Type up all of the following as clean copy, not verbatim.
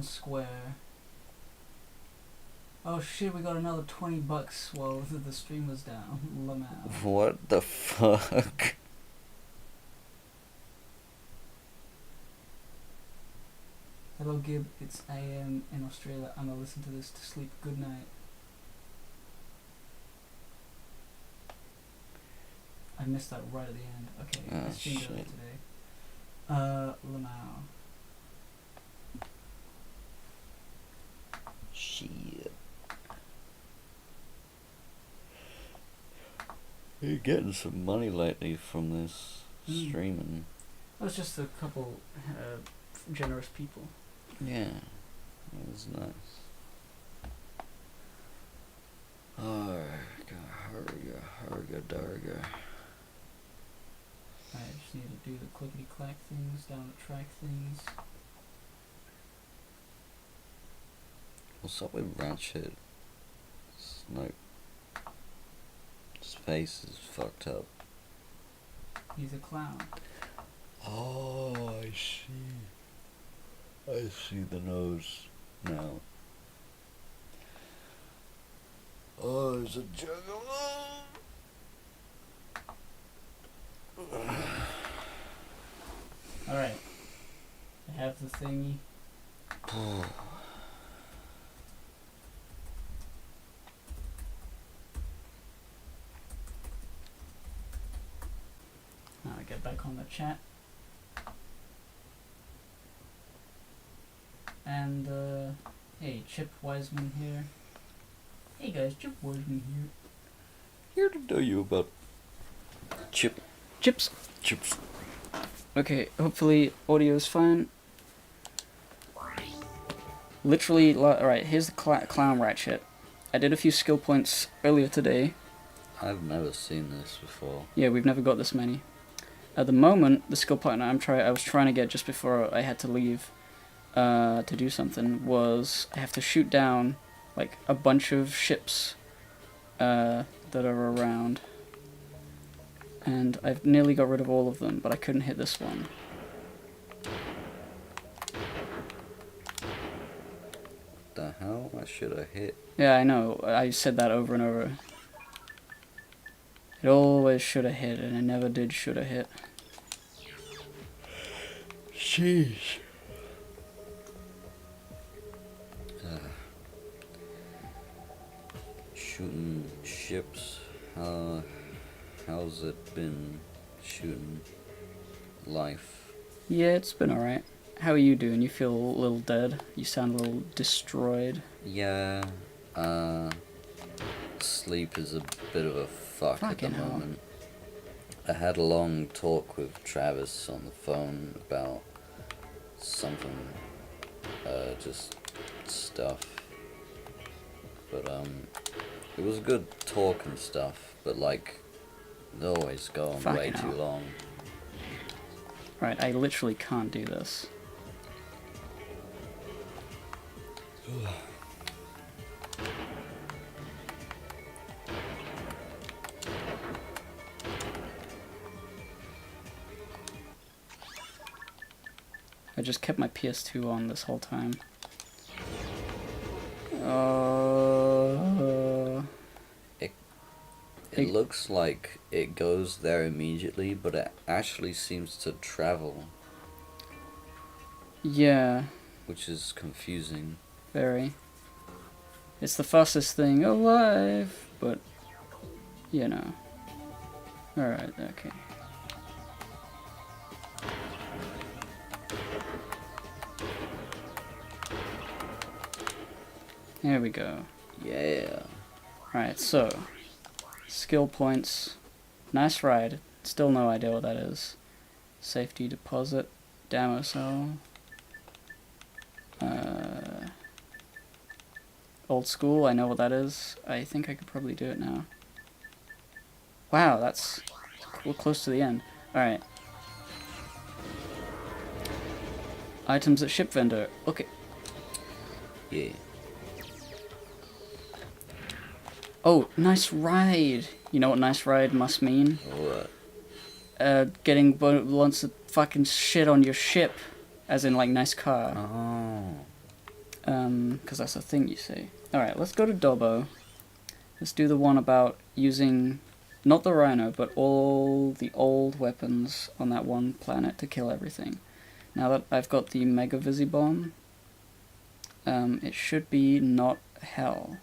town square. Oh shit, we got another $20 while the stream was down. Lamau. What the fuck? Hello Gib, it's AM in Australia. I'm gonna listen to this to sleep. Good night. I missed that right at the end. Okay, Oh, I streamed shit. earlier today. Lamau. Shit. You're getting some money lately from this streaming. That was just a couple generous people. Yeah, that was nice. Harga darga. I just need to do the clickety clack things, down the track things. What's up with Ratchet? It's like, his face is fucked up. He's a clown. Oh, I see. I see the nose now. Oh, there's a juggalo! Alright. I have the thingy. Now I get back on the chat. And, hey, Chip Wiseman here. Hey guys, Chip Wiseman here. Here to tell you about Chips. chips. Okay, hopefully audio's fine. Literally, alright, here's the clown ratchet. I did a few skill points earlier today. I've never seen this before. Yeah, we've never got this many. At the moment, the skill point I was trying to get just before I had to leave to do something was I have to shoot down like a bunch of ships that are around. And I've nearly got rid of all of them, but I couldn't hit this one. The hell? I should have hit. Yeah, I know. I said that over and over. It always should have hit, and it never did should have hit. Sheesh. Shooting ships. How's it been shooting life? Yeah, it's been alright. How are you doing? You feel a little dead? You sound a little destroyed. Yeah, sleep is a bit of a fuck at the Fucking hell. moment. I had a long talk with Travis on the phone about something, just stuff. But, it was a good talk and stuff, but like, they always go on way Fucking too hell. long. Right, I literally can't do this. I just kept my PS2 on this whole time. It looks like it goes there immediately, but it actually seems to travel, Yeah, which is confusing. very. It's the fastest thing alive, but, you know. Alright, okay. There we go. Yeah. Alright, so, skill points. Nice ride. Still no idea what that is. Safety deposit. Damo cell. Old school, I know what that is. I think I could probably do it now. Wow, we're close to the end. Alright. Items at ship vendor. Okay. Yeah. Oh, nice ride! You know what nice ride must mean? What? Getting lots of fucking shit on your ship. As in, like, nice car. Oh. Because that's a thing you say. Alright, let's go to Dobbo. Let's do the one about using, not the Rhino, but all the old weapons on that one planet to kill everything. Now that I've got the Mega Visibomb, it should be not hell.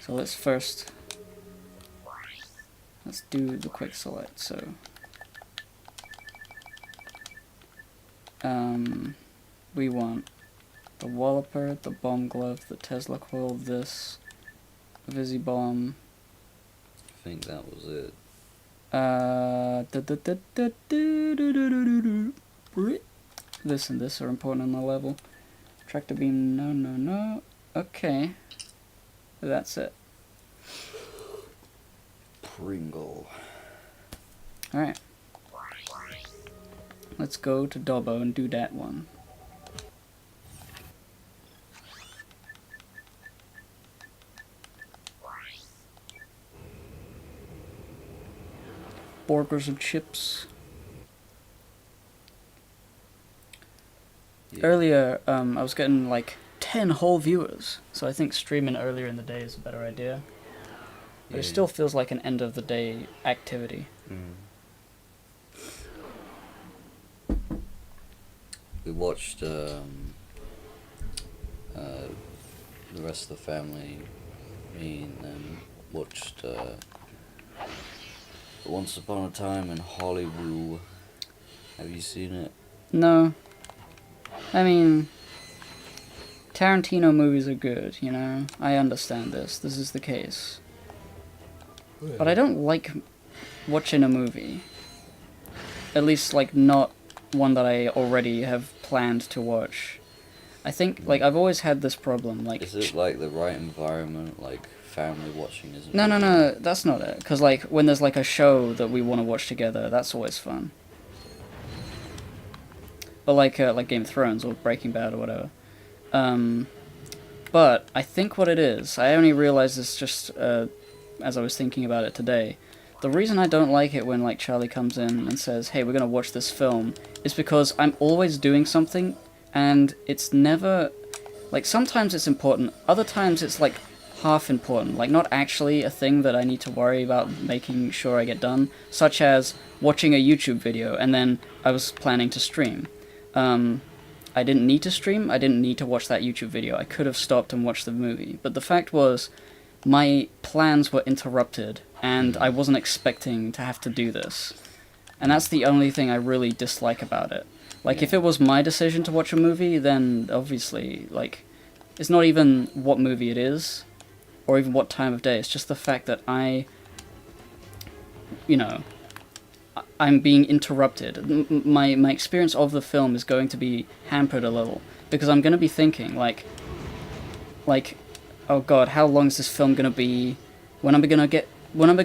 So let's do the quick select. So we want the Walloper, the Bomb Glove, the Tesla Coil, this Visibomb. I think that was it. This and this are important on the level. Tractor beam, no. Okay. That's it. Pringle. Alright. Let's go to Dobbo and do that one. Burgers and chips. Yeah. Earlier, I was getting like 10 whole viewers, so I think streaming earlier in the day is a better idea. But it still feels like an end of the day activity. We watched the rest of the family, me and them, watched Once Upon a Time in Hollywood. Have you seen it? No. I mean, Tarantino movies are good, you know? I understand this. This is the case. But I don't like watching a movie. At least, like, not one that I already have planned to watch. I think, like, I've always had this problem, like... Is it, like, the right environment, like, family watching isn't... No, that's not it. Because, like, when there's, like, a show that we want to watch together, that's always fun. But, like Game of Thrones or Breaking Bad or whatever. But I think what it is, I only realized this just as I was thinking about it today. The reason I don't like it when, like, Charlie comes in and says, hey, we're gonna watch this film, is because I'm always doing something, and it's never... Like, sometimes it's important, other times it's, like, half important. Like, not actually a thing that I need to worry about making sure I get done, such as watching a YouTube video, and then I was planning to stream. I didn't need to stream, I didn't need to watch that YouTube video, I could have stopped and watched the movie. But the fact was, my plans were interrupted, and I wasn't expecting to have to do this. And that's the only thing I really dislike about it. Like, if it was my decision to watch a movie, then obviously, like, it's not even what movie it is, or even what time of day, it's just the fact that I'm being interrupted. My experience of the film is going to be hampered a little, because I'm going to be thinking, like, oh god, how long is this film going to be? When am I going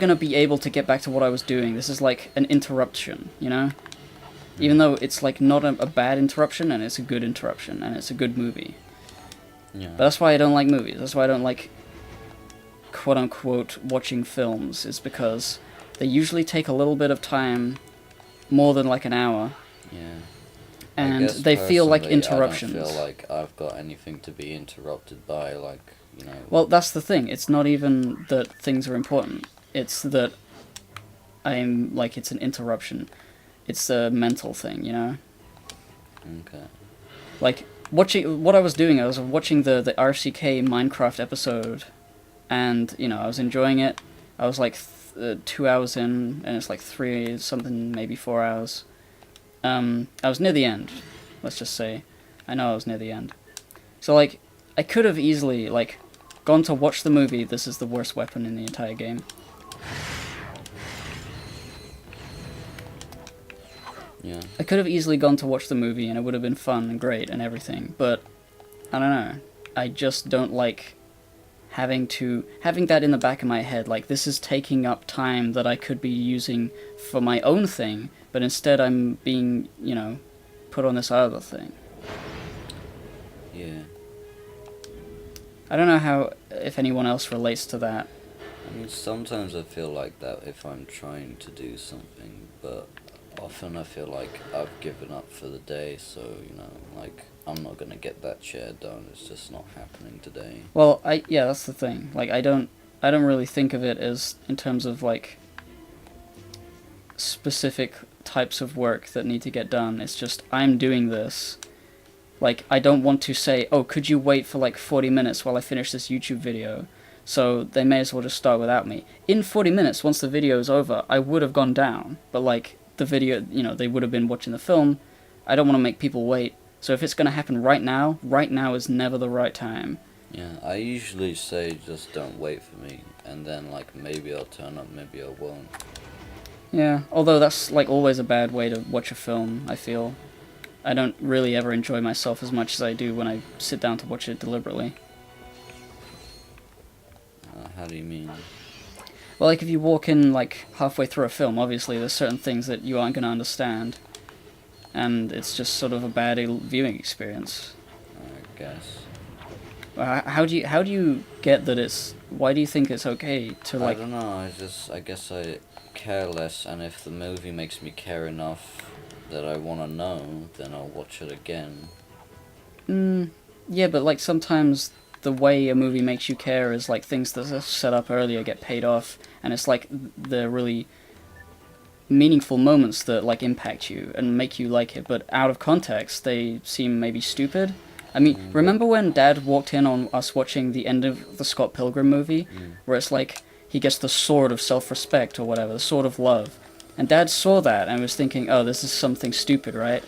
to be able to get back to what I was doing? This is like an interruption, you know? Even though it's like not a bad interruption, and it's a good interruption, and it's a good movie. Yeah. But that's why I don't like movies. That's why I don't like, quote-unquote, watching films, is because they usually take a little bit of time, more than like an hour. Yeah. And they feel like interruptions. I don't feel like I've got anything to be interrupted by, like, you know... Well, that's the thing. It's not even that things are important. It's that it's an interruption. It's a mental thing, you know? Okay. Like, what I was doing, I was watching the RCK Minecraft episode, and, you know, I was enjoying it. I was like 2 hours in, and it's like 3 something, maybe 4 hours. I was near the end, let's just say. I know I was near the end. So, like, I could have easily, like, gone to watch the movie. This is the worst weapon in the entire game. Yeah. I could have easily gone to watch the movie, and it would have been fun and great and everything, but I don't know. I just don't like having that in the back of my head, like, this is taking up time that I could be using for my own thing, but instead I'm being, you know, put on this other thing. Yeah. I don't know if anyone else relates to that. I mean, sometimes I feel like that if I'm trying to do something, but Often I feel like I've given up for the day, so, you know, like, I'm not gonna get that chair done. It's just not happening today. Well, yeah, that's the thing. Like, I don't really think of it as in terms of like specific types of work that need to get done. It's just I'm doing this. Like, I don't want to say, oh, could you wait for like 40 minutes while I finish this YouTube video? So they may as well just start without me. In 40 minutes, once the video is over, I would have gone down. But like, the video, you know, they would have been watching the film. I don't want to make people wait. So if it's going to happen right now is never the right time. Yeah, I usually say just don't wait for me, and then, like, maybe I'll turn up, maybe I won't. Yeah, although that's like always a bad way to watch a film, I feel. I don't really ever enjoy myself as much as I do when I sit down to watch it deliberately. How do you mean? Well, like if you walk in like halfway through a film, obviously there's certain things that you aren't going to understand, and it's just sort of a bad viewing experience. I guess. How do you get that it's? Why do you think it's okay to like? I don't know. I guess I care less, and if the movie makes me care enough that I want to know, then I'll watch it again. Yeah, but like sometimes the way a movie makes you care is like things that are set up earlier get paid off, and it's like the really meaningful moments that like impact you and make you like it, but out of context they seem maybe stupid. I mean, remember when Dad walked in on us watching the end of the Scott Pilgrim movie, where it's like he gets the sword of self-respect or whatever, the sword of love, and Dad saw that and was thinking, oh, this is something stupid, right?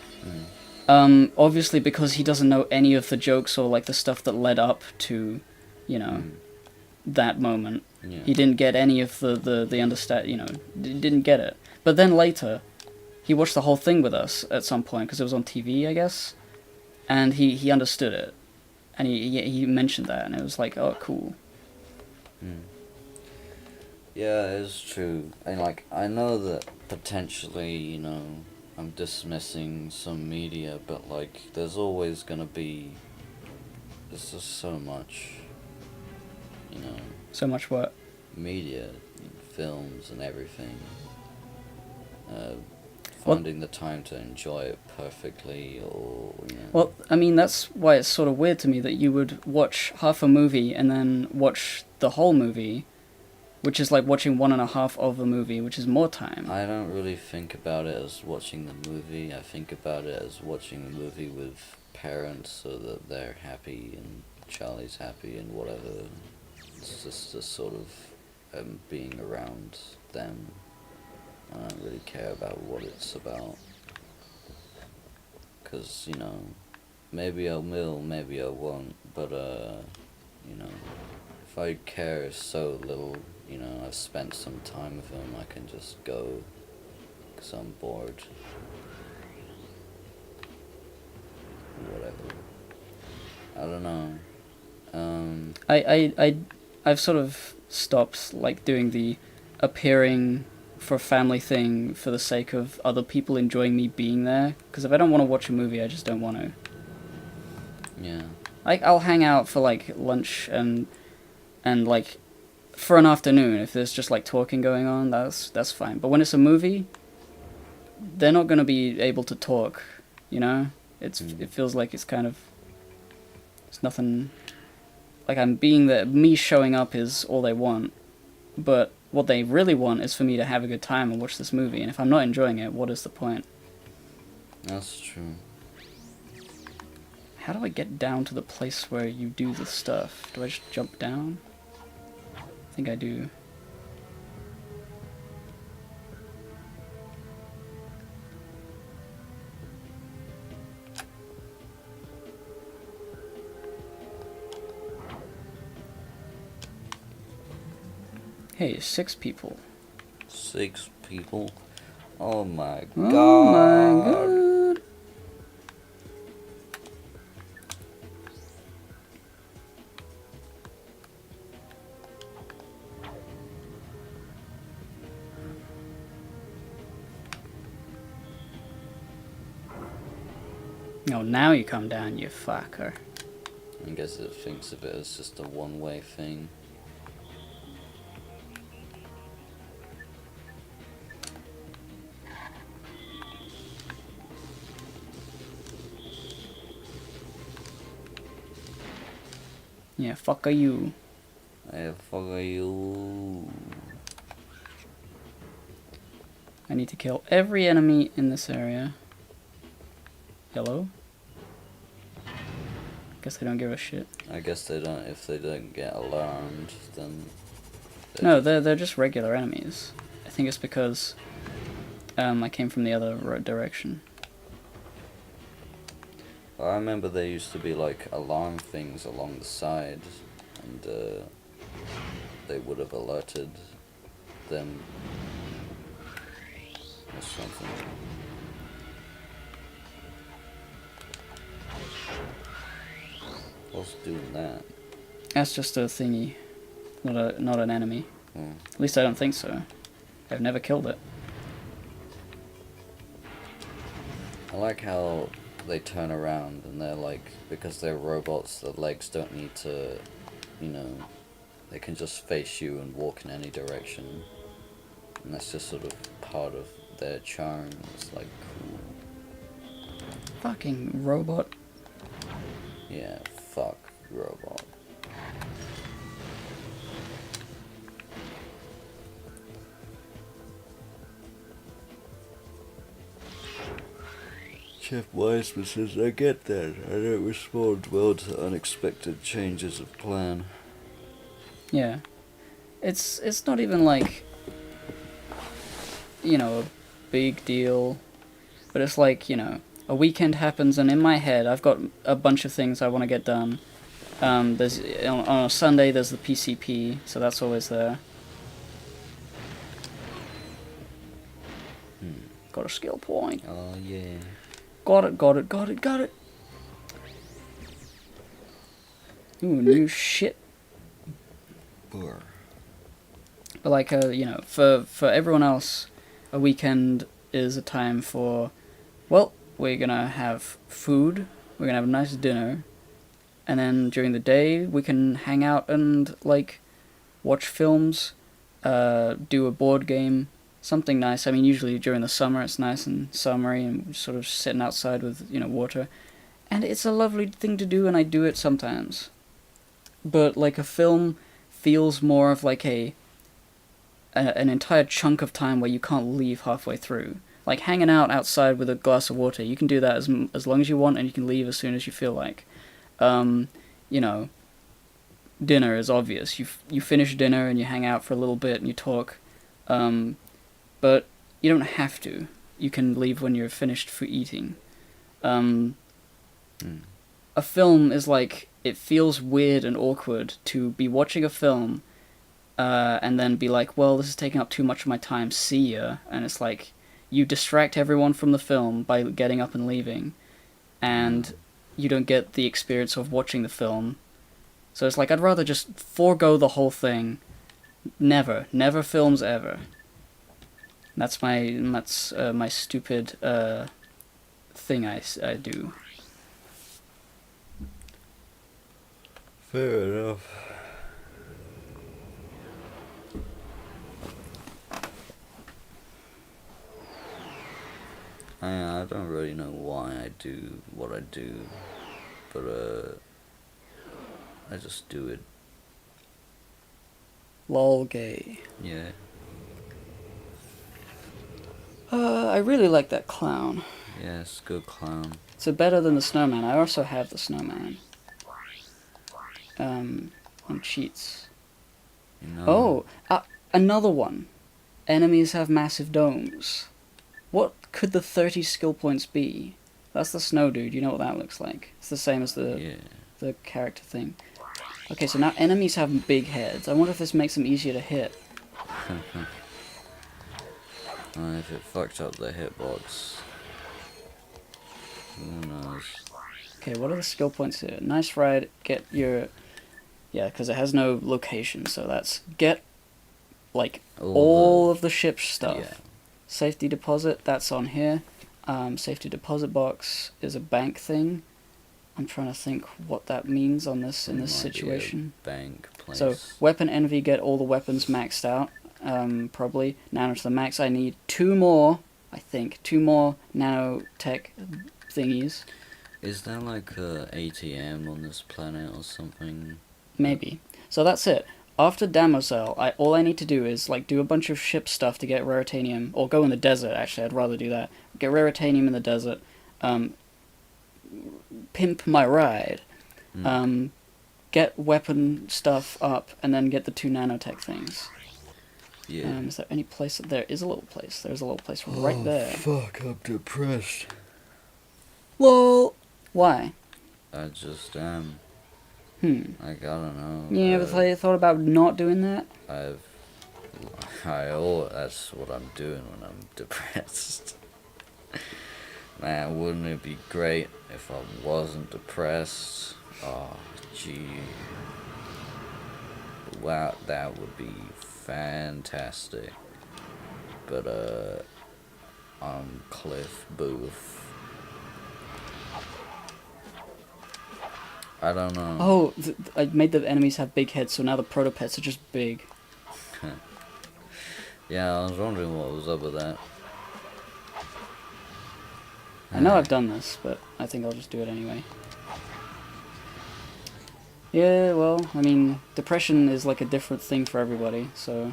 Obviously because he doesn't know any of the jokes or like the stuff that led up to, you know, that moment. Yeah. He didn't get any of the understand, you know, didn't get it. But then later, he watched the whole thing with us at some point because it was on TV, I guess, and he understood it, and he mentioned that, and it was like, oh, cool. Yeah, it's true. And like, I know that potentially, you know, I'm dismissing some media, but like, there's always gonna be. There's just so much, you know. So much what? Media, films, and everything. Finding the time to enjoy it perfectly, or, you know. Well, I mean, that's why it's sort of weird to me that you would watch half a movie and then watch the whole movie, which is like watching 1.5 of the movie, which is more time. I don't really think about it as watching the movie. I think about it as watching the movie with parents so that they're happy and Charlie's happy and whatever. It's just a sort of being around them. I don't really care about what it's about. Because, you know, maybe I will, maybe I won't. But, you know, if I care so little, you know, I've spent some time with him, I can just go. Because I'm bored. Whatever. I don't know. I've sort of stopped like doing the appearing for a family thing for the sake of other people enjoying me being there, because if I don't want to watch a movie, I just don't want to. Yeah. Like, I'll hang out for like lunch and like for an afternoon if there's just like talking going on. That's fine. But when it's a movie, they're not going to be able to talk, you know? It feels like it's kind of, it's nothing, like I'm being there, me showing up is all they want, but what they really want is for me to have a good time and watch this movie, and if I'm not enjoying it, what is the point? That's true. How do I get down to the place where you do the stuff? Do I just jump down? I think I do. Hey, 6 people. 6 people? Oh my god. Oh my god. Oh, now you come down, you fucker. I guess it thinks of it as just a one-way thing. Yeah, fuck are you. Hey, fuck are you? I need to kill every enemy in this area. Hello? Guess they don't give a shit. I guess they don't. If they don't get alarmed, then. No, they're just regular enemies. I think it's because I came from the other direction. I remember there used to be like alarm things along the side, and they would have alerted them or something. What's doing that? That's just a thingy, not an enemy. Hmm. At least I don't think so. I've never killed it. I like how they turn around and they're like, because they're robots, their legs don't need to, you know, they can just face you and walk in any direction. And that's just sort of part of their charm. It's like cool. Fucking robot. Yeah, fuck robot. Jeff Wiseman says, I get that. I don't respond well to unexpected changes of plan. Yeah. It's not even like, you know, a big deal. But it's like, you know, a weekend happens and in my head I've got a bunch of things I want to get done. There's on a Sunday there's the PCP, so that's always there. Got a skill point. Oh yeah. Got it. Ooh, new shit. Burr. But like, you know, for everyone else, a weekend is a time for, well, we're gonna have food, we're gonna have a nice dinner, and then during the day we can hang out and like watch films, do a board game, something nice. I mean, usually during the summer it's nice and summery and sort of sitting outside with, you know, water, and it's a lovely thing to do, and I do it sometimes. But like a film feels more of like an entire chunk of time where you can't leave halfway through. Like hanging out outside with a glass of water, you can do that as long as you want, and you can leave as soon as you feel like. You know, dinner is obvious. You finish dinner and you hang out for a little bit and you talk, but you don't have to. You can leave when you're finished for eating. A film is like, it feels weird and awkward to be watching a film and then be like, well, this is taking up too much of my time, see ya. And it's like, you distract everyone from the film by getting up and leaving, and you don't get the experience of watching the film. So it's like, I'd rather just forego the whole thing. Never films ever. That's my stupid thing I do. Fair enough. I don't really know why I do what I do, but I just do it. Lol gay. Yeah. I really like that clown. Yes, good clown. It's better than the snowman. I also have the snowman. On cheats. You know. Another one. Enemies have massive domes. What could the 30 skill points be? That's the snow dude. You know what that looks like. It's the same as the character thing. Okay, so now enemies have big heads. I wonder if this makes them easier to hit. If it fucked up the hitbox, who knows? Okay, what are the skill points here? Nice ride, get your... Yeah, because it has no location, so that's get, like, all of the ship stuff. Yeah. Safety deposit, that's on here. Safety deposit box is a bank thing. I'm trying to think what that means on this in this situation. Bank place. So, weapon envy, get all the weapons maxed out. Probably. Nano to the max. I need 2 more, I think. 2 more nanotech thingies. Is there like a ATM on this planet or something? Maybe. So that's it. After Damosel, all I need to do is like do a bunch of ship stuff to get raritanium, or go in the desert. Actually, I'd rather do that. Get raritanium in the desert. Um, pimp my ride. Mm. Get weapon stuff up, and then get the 2 nanotech things. Yeah. Is there any place? There is a little place. There's a little place right there. Fuck, I'm depressed. Lol. Why? I just am. Like, I don't know. You ever thought about not doing that? That's what I'm doing when I'm depressed. Man, wouldn't it be great if I wasn't depressed? Oh, gee. Wow, that would be fantastic. But, I'm Cliff Booth. I don't know. Oh, I made the enemies have big heads, so now the protopets are just big. Yeah, I was wondering what was up with that. I know I've done this, but I think I'll just do it anyway. Yeah, well, I mean, depression is like a different thing for everybody, so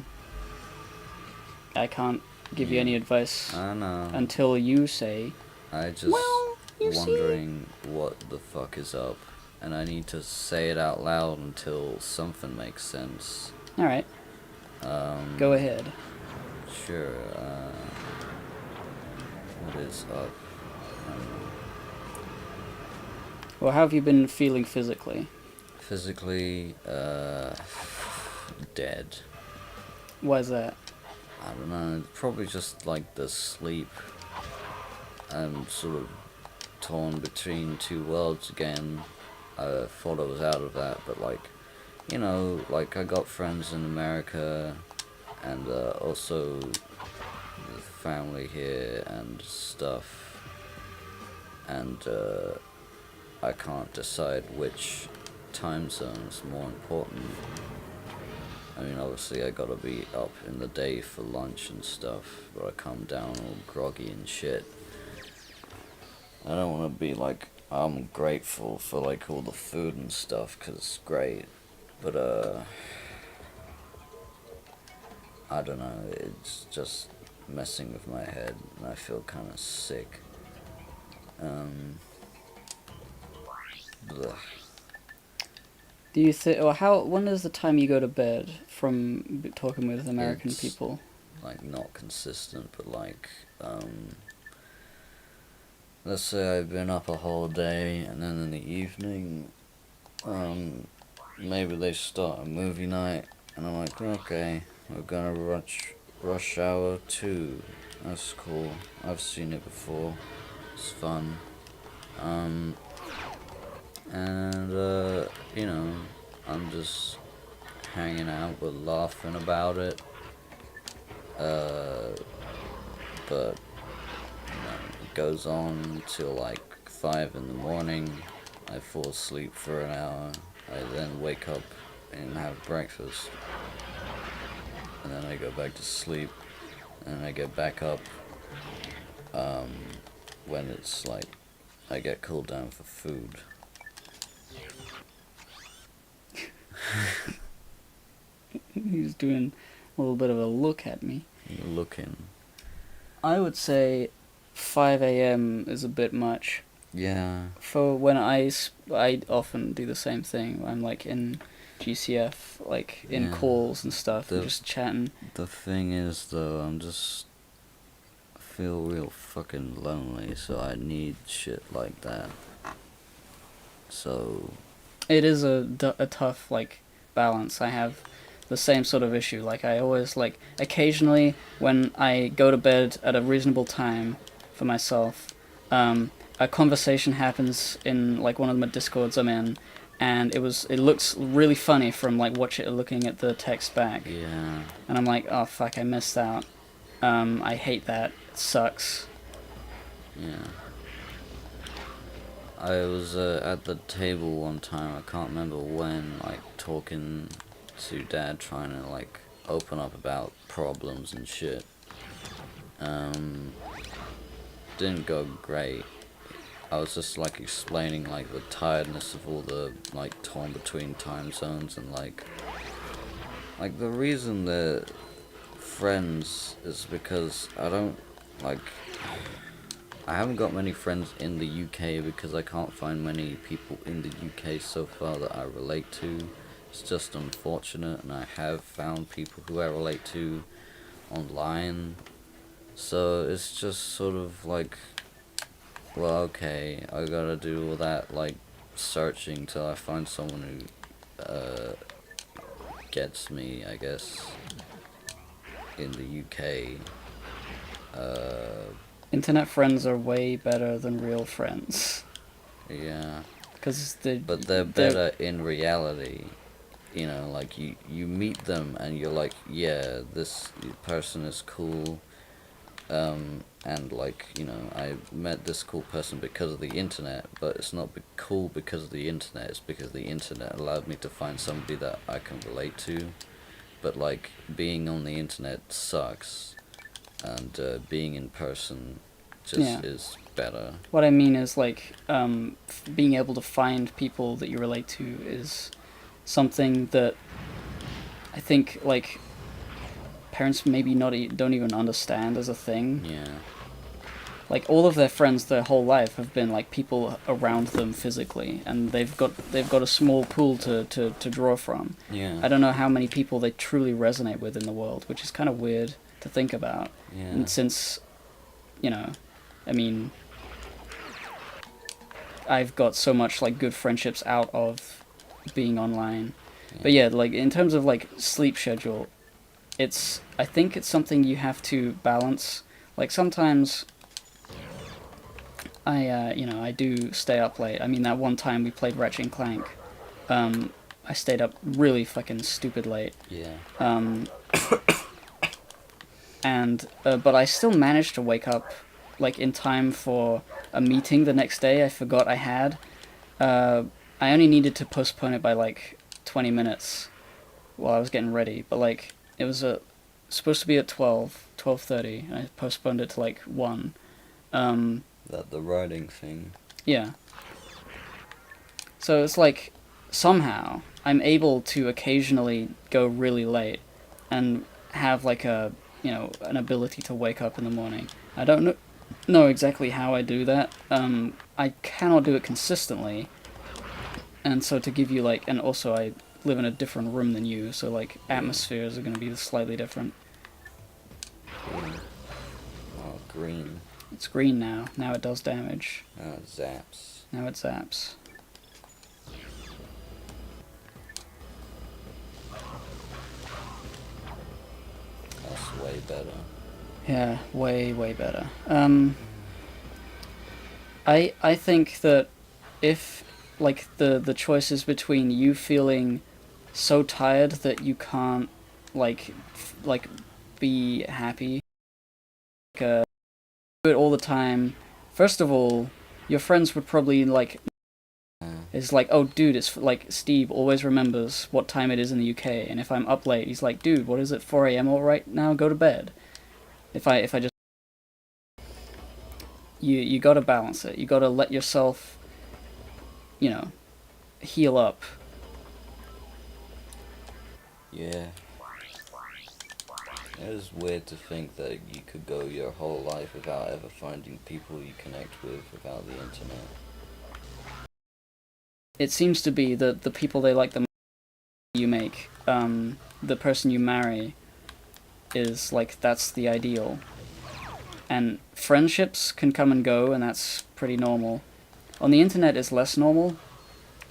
I can't give you any advice I know. until you say, I just well, you wondering what the fuck is up, and I need to say it out loud until something makes sense. Alright, go ahead. Sure, what is up? Well, how have you been feeling physically? Physically, dead. Why is that? I don't know, probably just like the sleep. I'm sort of torn between two worlds again. I thought I was out of that, but like, you know, like I got friends in America, and also the family here and stuff, and I can't decide which time zone is more important. I mean, obviously I gotta be up in the day for lunch and stuff, but I come down all groggy and shit. I don't want to be like, I'm grateful for like all the food and stuff, 'cause it's great, but I don't know, it's just messing with my head, and I feel kind of sick. Blech. Do you think, or when is the time you go to bed from talking with American people? Like, not consistent, but like, let's say I've been up a whole day, and then in the evening, maybe they start a movie night, and I'm like, okay, we're gonna Rush Hour 2. That's cool. I've seen it before. It's fun. And, you know, I'm just hanging out, we're laughing about it. But, you know, it goes on till like 5 in the morning. I fall asleep for an hour. I then wake up and have breakfast. And then I go back to sleep. And I get back up, when it's like, I get called down for food. He's doing a little bit of a look at me. You're looking. I would say 5 a.m. is a bit much. Yeah. For when I often do the same thing. I'm like in GCF, like in calls and stuff, and just chatting. The thing is, though, I feel real fucking lonely, so I need shit like that. So It is a tough, like, balance. I have the same sort of issue. Like, I always, like, occasionally when I go to bed at a reasonable time for myself, a conversation happens in, like, one of the Discords I'm in, and it looks really funny from, like, looking at the text back. yeah. And I'm like, oh, fuck, I missed out. I hate that. It sucks. Yeah. I was at the table one time, I can't remember when, like, talking to Dad, trying to, like, open up about problems and shit. Didn't go great. I was just like explaining like the tiredness of all the like torn between time zones and like the reason they're friends is because like I haven't got many friends in the UK because I can't find many people in the UK so far that I relate to. It's just unfortunate, and I have found people who I relate to online. So it's just sort of like, well, okay, I gotta do all that like searching till I find someone who gets me, I guess, in the UK. Internet friends are way better than real friends. Yeah. Because But they're better in reality. You know, like you meet them and you're like, yeah, this person is cool. And like, you know, I met this cool person because of the internet, but it's not cool because of the internet, it's because the internet allowed me to find somebody that I can relate to. But like, being on the internet sucks, and being in person just is better. What I mean is like being able to find people that you relate to is something that I think like parents maybe don't even understand as a thing. Yeah. Like all of their friends their whole life have been like people around them physically, and they've got a small pool to draw from. Yeah. I don't know how many people they truly resonate with in the world, which is kind of weird to think about. Yeah. And since, you know, I mean, I've got so much like good friendships out of being online. Yeah. But yeah, like in terms of like sleep schedule, I think it's something you have to balance. Like sometimes I do stay up late. I mean, that one time we played Ratchet and Clank, I stayed up really fucking stupid late. Yeah. And but I still managed to wake up like in time for a meeting the next day I forgot I had. I only needed to postpone it by like 20 minutes while I was getting ready, but like it was supposed to be at 12:30, and I postponed it to like 1. That the writing thing. Yeah. So it's like somehow I'm able to occasionally go really late and have like an ability to wake up in the morning. I don't know exactly how I do that. I cannot do it consistently. And so to give you like, and also I live in a different room than you, so like atmospheres are going to be slightly different. Green. Oh, green. It's green now. Now it does damage. Now it zaps. Now it zaps. That's way better. Yeah, way better. I think that if like the choice is between you feeling so tired that you can't like be happy, do it all the time. First of all, your friends would probably like is like, oh dude, it's like Steve always remembers what time it is in the UK, and if I'm up late, he's like, dude, what is it, 4 a.m. all right now? Go to bed. If I just you gotta balance it. You gotta let yourself, heal up. Yeah. It is weird to think that you could go your whole life without ever finding people you connect with without the internet. It seems to be that the people they like the most you make, the person you marry, is like that's the ideal. And friendships can come and go, and that's pretty normal. On the internet, it's less normal,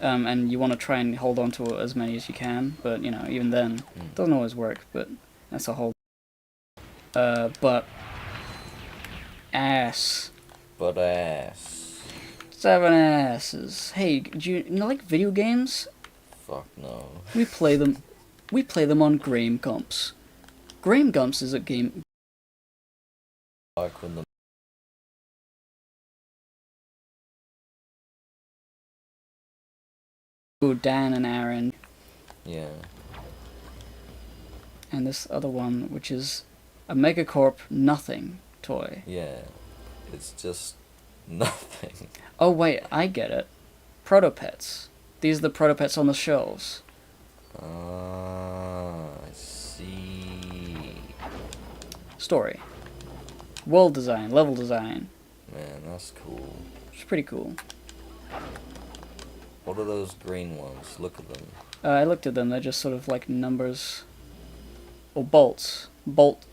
and you want to try and hold on to as many as you can, but, even then, it doesn't always work, but that's a whole... but... Ass. But ass. 7 asses. Hey, do you like video games? Fuck no. We play them on Game Gumps. Game Gumps is a game... Like when the Dan and Aaron. yeah. And this other one, which is a Megacorp nothing toy. Yeah. It's just Nothing. Oh wait, I get it. Protopets. These are the protopets on the shelves. I see. Story. World design, level design. Man, that's cool. It's pretty cool. What are those green ones? Look at them. I looked at them, they're just sort of like numbers. Or bolts. Bolt.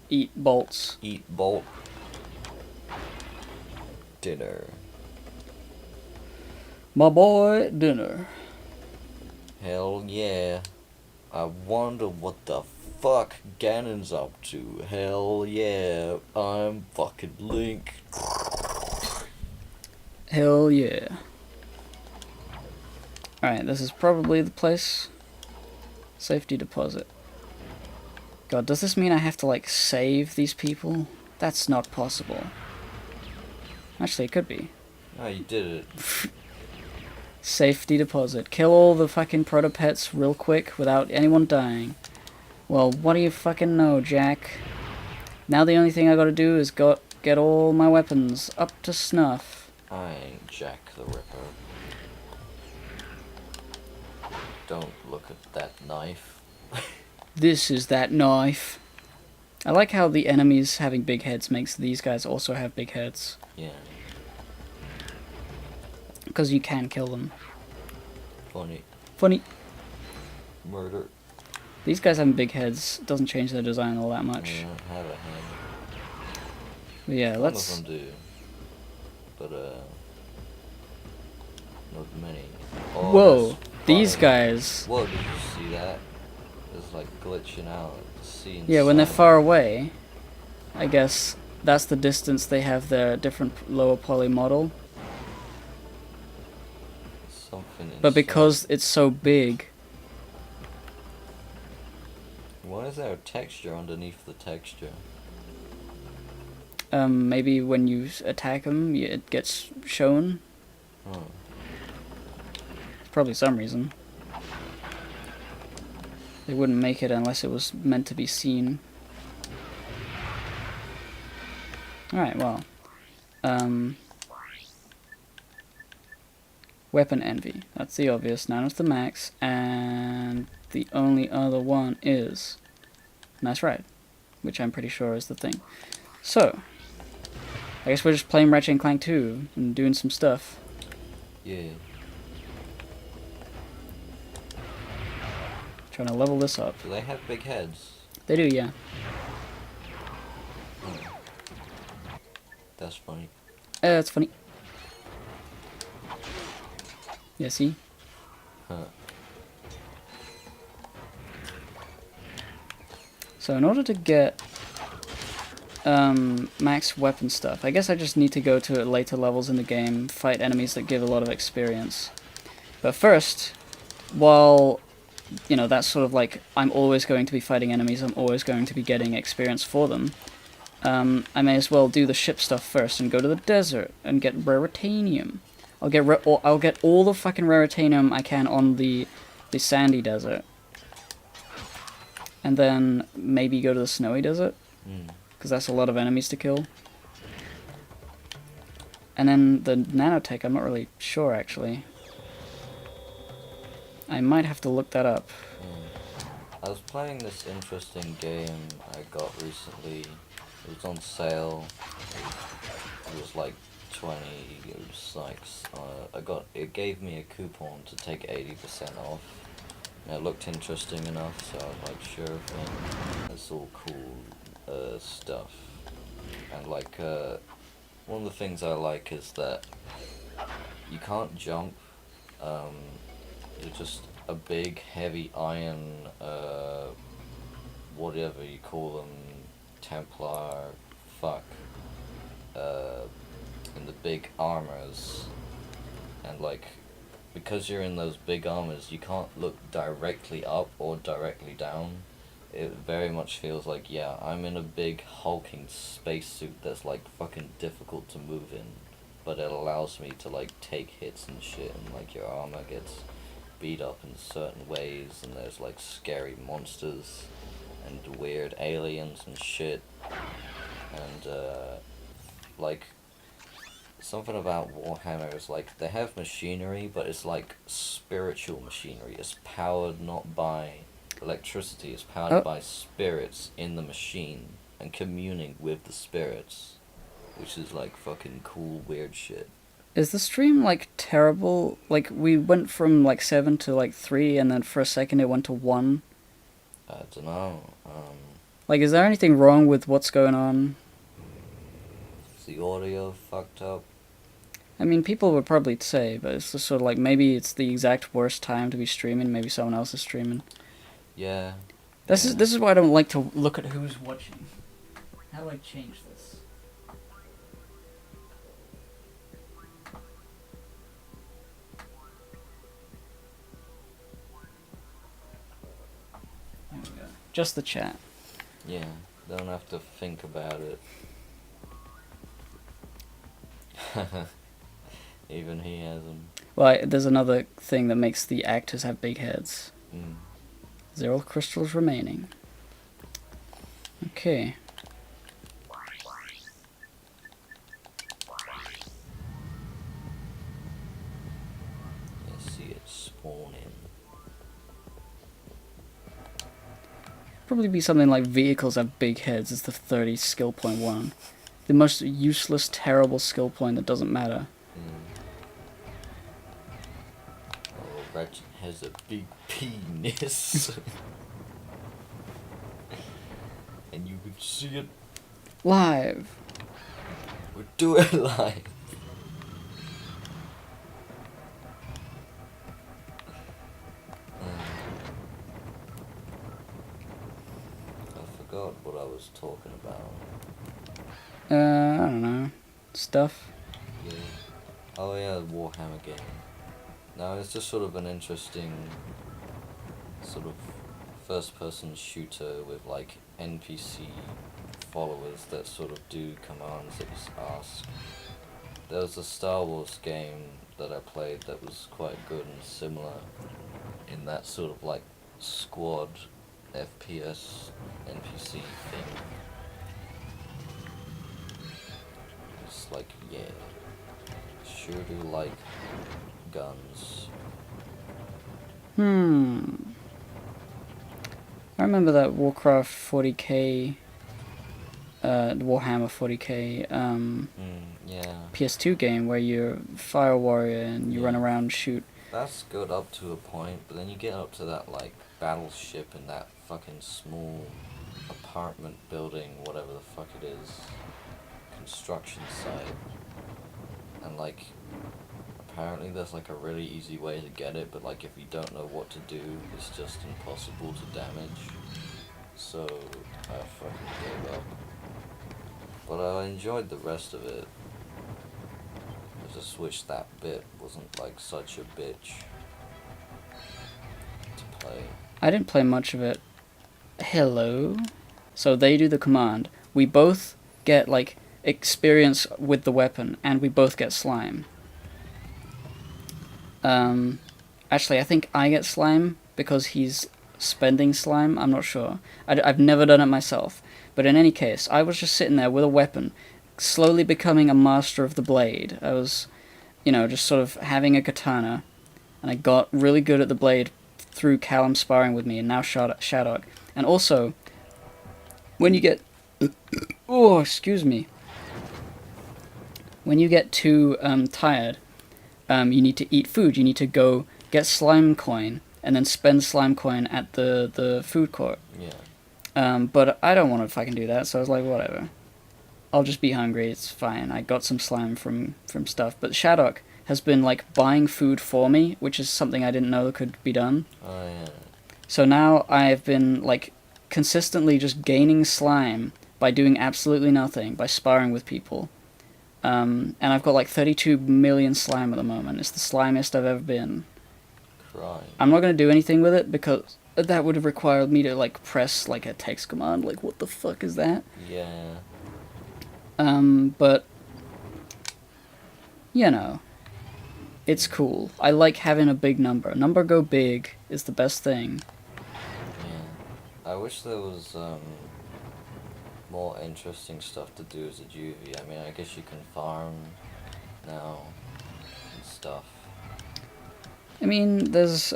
Eat bolts. Eat bolt. Dinner. My boy, dinner. Hell yeah. I wonder what the fuck Ganon's up to. Hell yeah. I'm fucking Link. Hell yeah. Alright, this is probably the place. Safety deposit. God, does this mean I have to, like, save these people? That's not possible. Actually, it could be. Oh, you did it. Safety deposit. Kill all the fucking protopets real quick without anyone dying. Well, what do you fucking know, Jack? Now the only thing I gotta do is get all my weapons up to snuff. I ain't Jack the Ripper. Don't look at that knife. This is that knife. I like how the enemies having big heads makes these guys also have big heads. Yeah. Because you can kill them. Funny. Funny. Murder. These guys having big heads doesn't change their design all that much. I don't have a hand. But yeah, Some let's... of them do. But, not many. Oh, Whoa! that's These fire. guys... Whoa, did you see that? It's like glitching out. The scene. Yeah, when they're far away, I guess that's the distance they have their different lower poly model. Something But insane. because it's so big... Why is there a texture underneath the texture? maybe when you attack them, it gets shown. Huh. Probably some reason. They wouldn't make it unless it was meant to be seen. Alright, well. Weapon envy. That's the obvious. 9 of the max. And the only other one is Nice Ride, which I'm pretty sure is the thing. So, I guess we're just playing Ratchet and Clank 2 and doing some stuff. Yeah. Trying to level this up. Do they have big heads? They do, yeah. That's funny. That's funny. Yeah, see? Huh. So in order to get max weapon stuff, I guess I just need to go to later levels in the game, fight enemies that give a lot of experience. But first, while, you know, that's sort of like, I'm always going to be fighting enemies, I'm always going to be getting experience for them, I may as well do the ship stuff first and go to the desert and get raritanium. I'll get all the fucking raritanium I can on the sandy desert. And then maybe go to the snowy desert, because that's a lot of enemies to kill. And then the nanotech, I'm not really sure actually. I might have to look that up. I was playing this interesting game I got recently. It was on sale. It was like 20. It was like it gave me a coupon to take 80% off. And it looked interesting enough, so I was like, sure thing. It's all cool stuff. And like one of the things I like is that you can't jump. You're just a big heavy iron whatever you call them, Templar, fuck, in the big armors, and like, because you're in those big armors, you can't look directly up or directly down. It very much feels like, yeah, I'm in a big hulking spacesuit that's like fucking difficult to move in, but it allows me to like take hits and shit, and like your armor gets beat up in certain ways, and there's like scary monsters and weird aliens and shit, and like something about Warhammer is like they have machinery, but it's like spiritual machinery. It's powered not by electricity. It's powered Oh, by spirits in the machine and communing with the spirits, which is like fucking cool, weird shit. is the stream like terrible? Like we went from like 7 to like 3, and then for a second it went to 1. I don't know. Like, is there anything wrong with what's going on? Is the audio fucked up? I mean, people would probably say, but it's just sort of like maybe it's the exact worst time to be streaming. Maybe someone else is streaming. Yeah. This yeah. is this is why I don't like to look at who's watching. How do I change this? There we go. Just the chat. Yeah. Don't have to think about it. Even he has them. Well, there's another thing that makes the actors have big heads. Mm. 0 crystals remaining. Okay. I see it spawning. Probably be something like vehicles have big heads is the 30 skill point one. The most useless, terrible skill point that doesn't matter. Oh, Ratchet has a big penis. And you could see it. Live! We'll do it live. I forgot what I was talking about. I don't know. Stuff. Yeah. Oh yeah, the Warhammer game. No, it's just sort of an interesting sort of first-person shooter with like NPC followers that sort of do commands that you ask. There was a Star Wars game that I played that was quite good and similar in that sort of like squad FPS NPC thing. It's like, yeah, sure do like guns. I remember that Warcraft 40k, Warhammer 40k, Yeah. PS2 game where you're a fire warrior and you run around and shoot. That's good up to a point, but then you get up to that like battleship in that fucking small apartment building, whatever the fuck it is, construction site, and like apparently there's like a really easy way to get it, but like if you don't know what to do, it's just impossible to damage. So I fucking gave up. But I enjoyed the rest of it. I just wish that bit wasn't like such a bitch to play. I didn't play much of it. Hello? So they do the command. We both get, like, experience with the weapon, and we both get slime. Actually, I think I get slime because he's spending slime. I'm not sure. I've never done it myself. But in any case, I was just sitting there with a weapon, slowly becoming a master of the blade. I was, just sort of having a katana, and I got really good at the blade through Callum sparring with me, and now Shadok. And also, when you get... oh, excuse me. When you get too tired, you need to eat food. You need to go get slime coin, and then spend slime coin at the food court. Yeah. But I don't want to fucking do that, so I was like, whatever. I'll just be hungry, it's fine. I got some slime from stuff. But Shadok has been, like, buying food for me, which is something I didn't know could be done. Oh yeah. So now I've been, like, consistently just gaining slime by doing absolutely nothing, by sparring with people. And I've got, like, 32 million slime at the moment. It's the slimiest I've ever been. Crying. I'm not going to do anything with it, because that would have required me to, like, press, like, a text command. Like, what the fuck is that? Yeah. But, it's cool. I like having a big number. Number go big is the best thing. Yeah. I wish there was, more interesting stuff to do as a juvie. I mean, I guess you can farm now and stuff. I mean, there's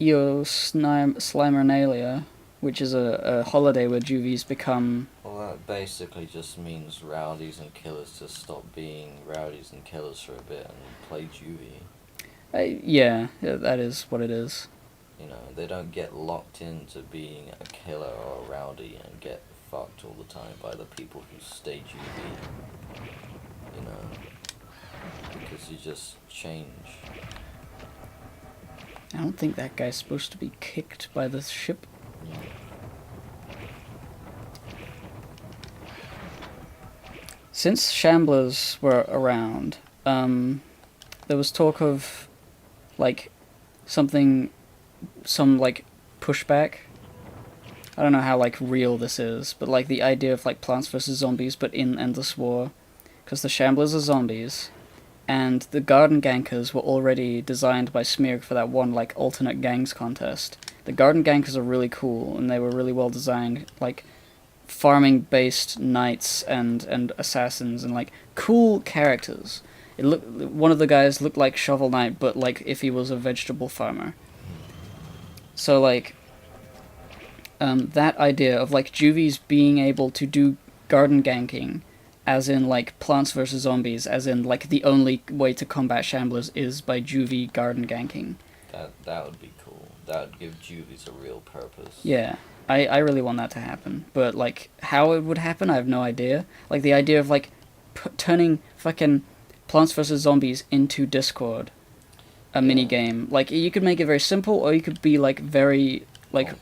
Slimernalia, which is a holiday where juvies become... Well, that basically just means rowdies and killers just stop being rowdies and killers for a bit and play juvie. Yeah, that is what it is. You know, they don't get locked into being a killer or a rowdy and get fucked all the time by the people who stay juvie. You know, because you just change. I don't think that guy's supposed to be kicked by the ship. Yeah. Since Shamblers were around, there was talk of, like, some, like, pushback. I don't know how, like, real this is, but, like, the idea of, like, Plants vs. Zombies, but in Endless War. Because the Shamblers are zombies, and the Garden Gankers were already designed by Smearg for that one, like, alternate gangs contest. The Garden Gankers are really cool, and they were really well designed, like, farming-based knights and assassins, and, like, cool characters. One of the guys looked like Shovel Knight, but, like, if he was a vegetable farmer. So, like, that idea of, like, juvies being able to do garden ganking, as in, like, Plants vs. Zombies, as in, like, the only way to combat Shamblers is by juvie garden ganking. That would be cool. That would give juvies a real purpose. Yeah, I really want that to happen. But, like, how it would happen, I have no idea. Like, the idea of, like, turning fucking Plants vs. Zombies into Discord, a minigame. Like, you could make it very simple, or you could be, like, very, like,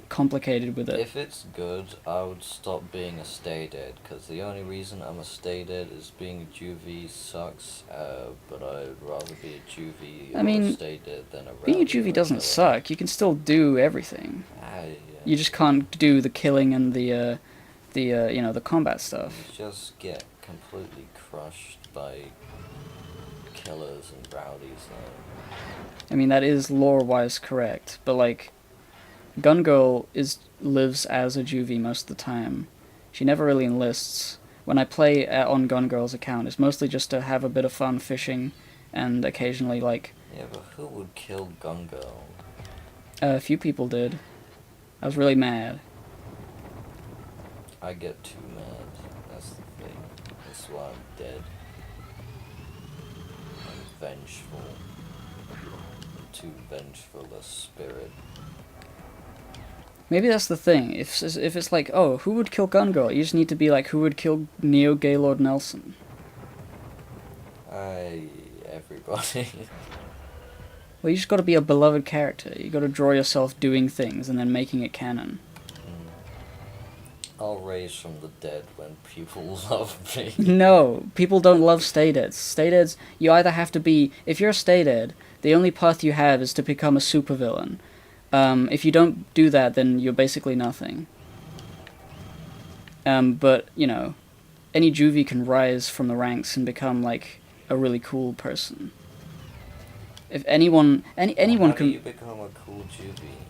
complicated with it. If it's good, I would stop being a stay dead, because the only reason I'm a stay dead is being a juvie sucks, but I'd rather be a juvie or a stay dead than a rowdy. Being a juvie doesn't suck. You can still do everything. Yeah. You just can't do the killing and the combat stuff. You just get completely crushed by killers and rowdies, though. I mean, that is lore-wise correct, but, like, Gun Girl lives as a juvie most of the time. She never really enlists. When I play on Gun Girl's account, it's mostly just to have a bit of fun fishing, and occasionally, like... Yeah, but who would kill Gun Girl? A few people did. I was really mad. I get too mad. That's the thing. That's why I'm dead. I'm vengeful. I'm too vengeful a spirit. Maybe that's the thing. If it's like, oh, who would kill Gun Girl? You just need to be like, who would kill Neo Gaylord Nelson? Everybody. Well, you just gotta be a beloved character. You gotta draw yourself doing things and then making it canon. I'll raise from the dead when people love me. No, people don't love stay deads. Stay deads, you either have to be... If you're a stay dead, the only path you have is to become a supervillain. If you don't do that, then you're basically nothing. But, you know, any juvie can rise from the ranks and become, like, a really cool person. If anyone can... How do you become a cool juvie?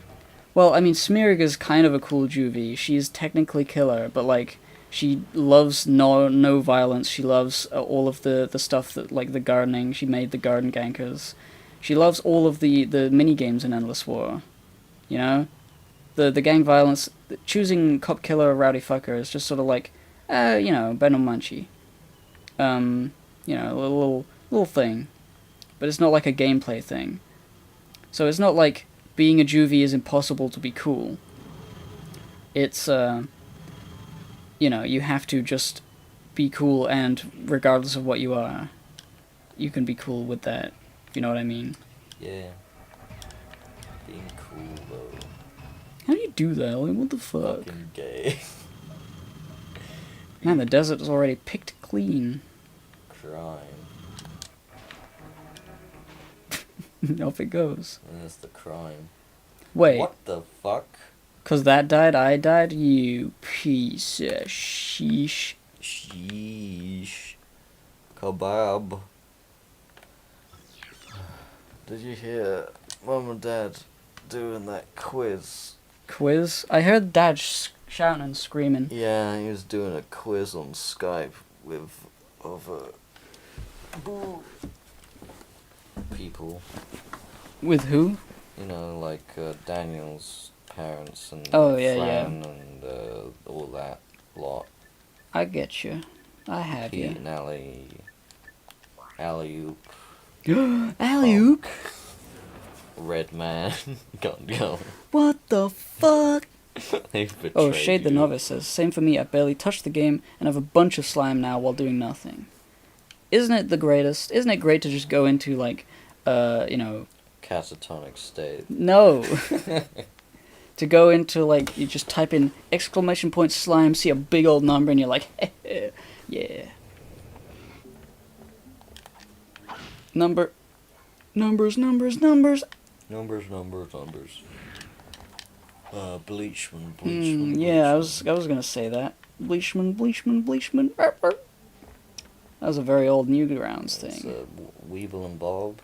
Well, I mean, Smearg is kind of a cool juvie. She's technically killer, but, like, she loves no violence. She loves all of the stuff that, like, the gardening. She made the garden gankers. She loves all of the mini-games in Endless War. You know? The gang violence, choosing cop killer rowdy fucker is just sort of like, you know, Ben Munchie. You know, a little thing. But it's not like a gameplay thing. So it's not like being a juvie is impossible to be cool. It's, you know, you have to just be cool, and regardless of what you are, you can be cool with that. You know what I mean? Yeah. Being cool, though. How do you do that? Like, what the fuck? Fucking gay. Man, the desert is already picked clean. Crime. Off it goes. That's the crime. Wait. What the fuck? 'Cause that died, I died? You piece of sheesh. Sheesh. Kebab. Did you hear Mum and Dad doing that quiz? Quiz? I heard Dad shouting and screaming. Yeah, he was doing a quiz on Skype with of people. With who? You know, like Daniel's parents and Oh, yeah, Fran and all that lot. I get you. I have Pete you. and Allie. Alley-oop. Alley-oop? Red man. Can't go. What the fuck? They've betrayed Oh, Shade the you. Novice says, same for me, I barely touched the game and have a bunch of slime now while doing nothing. Isn't it the greatest? Isn't it great to just go into, like, you know... Catatonic state. No! To go into, like, you just type in exclamation point slime, see a big old number, and you're like, yeah. Numbers. Numbers. Bleachman. Yeah, I was gonna say that. Bleachman. That was a very old Newgrounds It's thing. Weeble and Bob.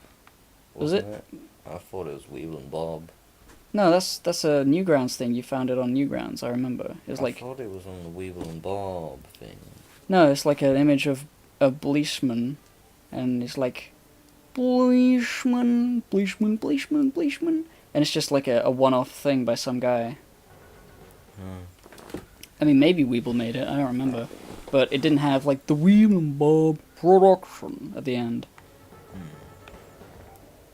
Was it? I thought it was Weeble and Bob. No, that's a Newgrounds thing. You found it on Newgrounds. I remember. It was I like thought it was on the Weeble and Bob thing. no, it's like an image of a Bleachman, and it's like Bleachman, and it's just like a one-off thing by some guy. I mean, maybe Weeble made it. I don't remember, but it didn't have like the Weeble and Bob production at the end.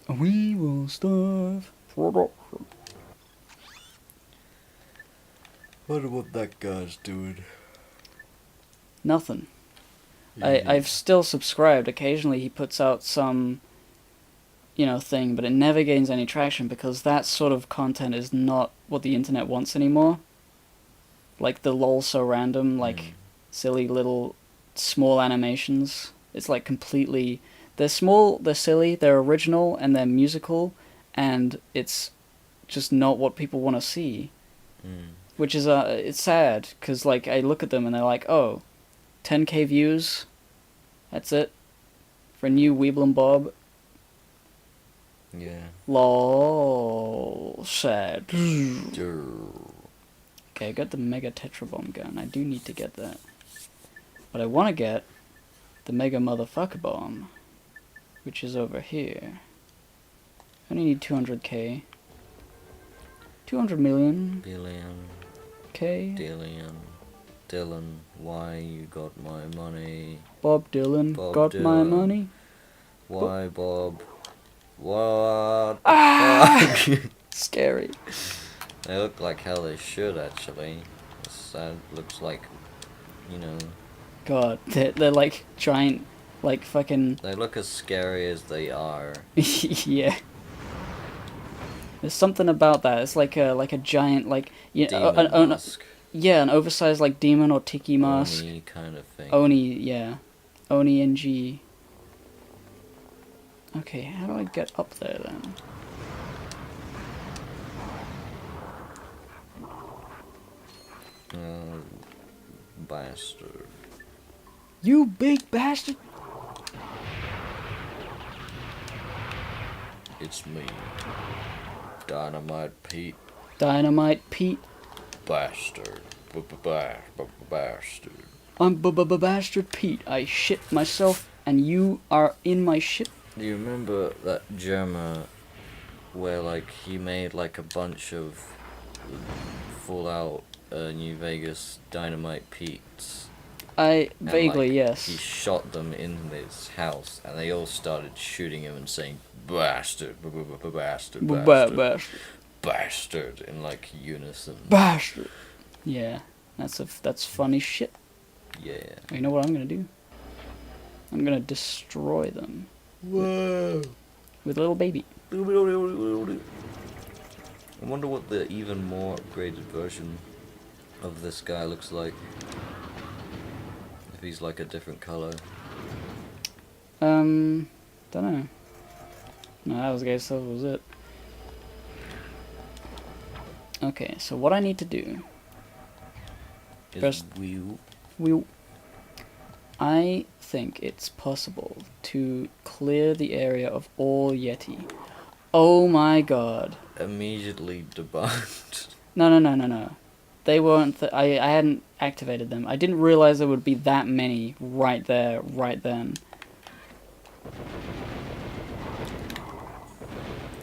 Weeble stuff production. Wonder what that guy's doing. Nothing. I've still subscribed. Occasionally he puts out some, you know, thing, but it never gains any traction because that sort of content is not what the internet wants anymore. Like the lol so random, like silly little small animations. It's like completely... They're small, they're silly, they're original, and they're musical, and it's just not what people want to see. Which is, it's sad, because, like, I look at them and they're like, oh, 10k views? That's it? For a new Weeble and Bob? Yeah. Lol, sad. Durr. Okay, I got the Mega Tetra Bomb gun. I do need to get that. But I want to get the Mega Motherfucker Bomb, which is over here. I only need 200k. 200 million. Billion. K. Dylan, why you got my money? Bob Dylan got my money. Why, Bob? What? Ah! Scary. They look like how they should, actually. That looks like, you know... God, they're like giant, like fucking... They look as scary as they are. Yeah. There's something about that. It's like a giant, like... You know, Demon mask. Yeah, an oversized, like, demon or tiki mask. Oni kind of thing. Oni, yeah. Oni NG. Okay, how do I get up there, then? Bastard. You big bastard! It's me. Dynamite Pete. Dynamite Pete. Bastard. Bastard. I'm bastard Pete. I shit myself, and you are in my shit. Do you remember that Gemma where, like, he made, like, a bunch of Fallout New Vegas Dynamite Pete's? Vaguely, like, yes. He shot them in his house, and they all started shooting him and saying, bastard, bastard, bastard, bastard, in, like, unison. Bastard! Yeah, that's funny shit. Yeah. You know what I'm gonna do? I'm gonna destroy them. Whoa! With a little baby. I wonder what the even more upgraded version of this guy looks like. If he's like a different color. Don't know. No, that was it. Okay, so what I need to do... Is I think it's possible to clear the area of all Yeti. Oh my god. immediately debunked. No. They weren't... I hadn't activated them. I didn't realize there would be that many right there, right then.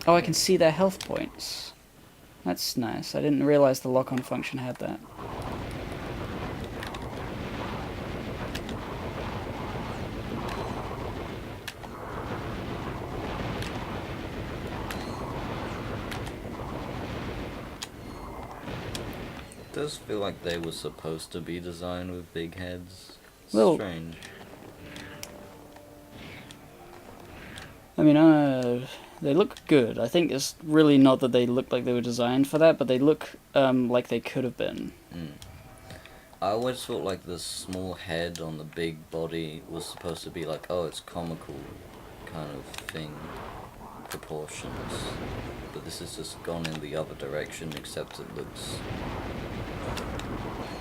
Oh, I can see their health points. That's nice. I didn't realize the lock-on function had that. It does feel like they were supposed to be designed with big heads. It's Well, strange. I mean, they look good. I think it's really not that they look like they were designed for that, but they look like they could have been. I always thought like the small head on the big body was supposed to be like, oh, it's comical kind of thing, proportions. But this has just gone in the other direction, except it looks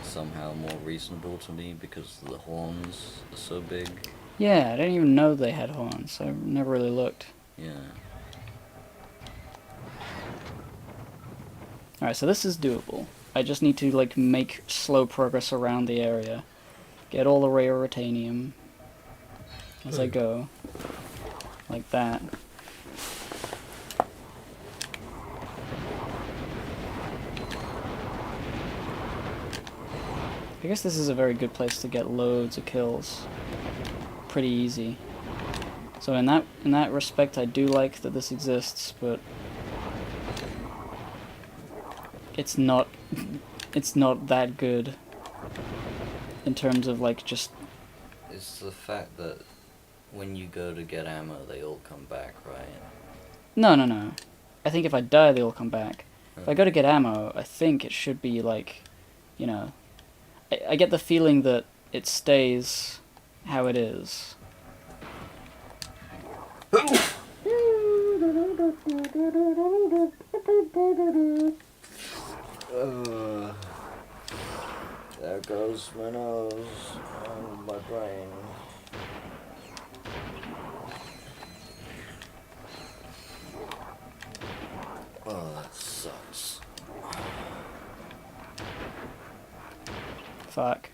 somehow more reasonable to me because the horns are so big. Yeah, I didn't even know they had horns. I never really looked. Yeah. Alright, so this is doable. I just need to, like, make slow progress around the area. Get all the rare Ratanium as I go. Like that. I guess this is a very good place to get loads of kills. Pretty easy. So in that respect, I do like that this exists, but it's not that good in terms of like just. It's the fact that when you go to get ammo, they all come back, right? No. I think if I die, they all come back. If I go to get ammo, I think it should be like, you know, I get the feeling that it stays how it is. There goes my nose and my brain. Oh, that sucks. Fuck.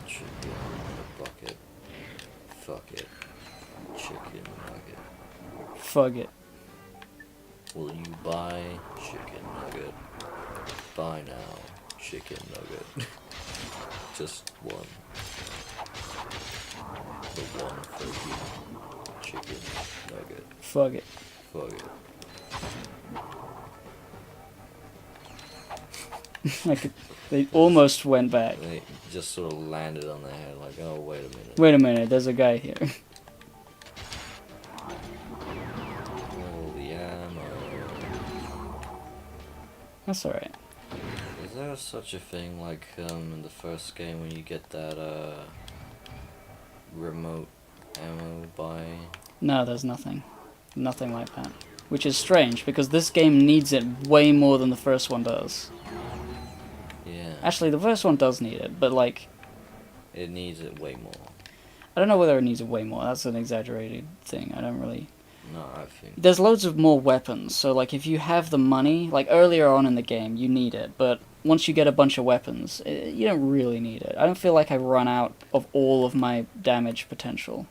Chicken in a bucket. Fuck it. Chicken nugget. Fuck it. Will you buy chicken nugget? Buy now. Chicken nugget. Just one. The one for you. Chicken nugget. Fuck it. Fuck it. They almost went back. They just sort of landed on their head like, oh, wait a minute. Wait a minute, there's a guy here. Oh, the ammo. That's alright. Is there such a thing like in the first game when you get that remote ammo by? No, there's nothing. Nothing like that. Which is strange, because this game needs it way more than the first one does. Yeah. Actually, the first one does need it, but like, It needs it way more. I don't know whether it needs it way more. That's an exaggerated thing. I don't really. No, I think. There's loads of more weapons, so like if you have the money, like earlier on in the game, you need it, but once you get a bunch of weapons, you don't really need it. I don't feel like I run out of all of my damage potential.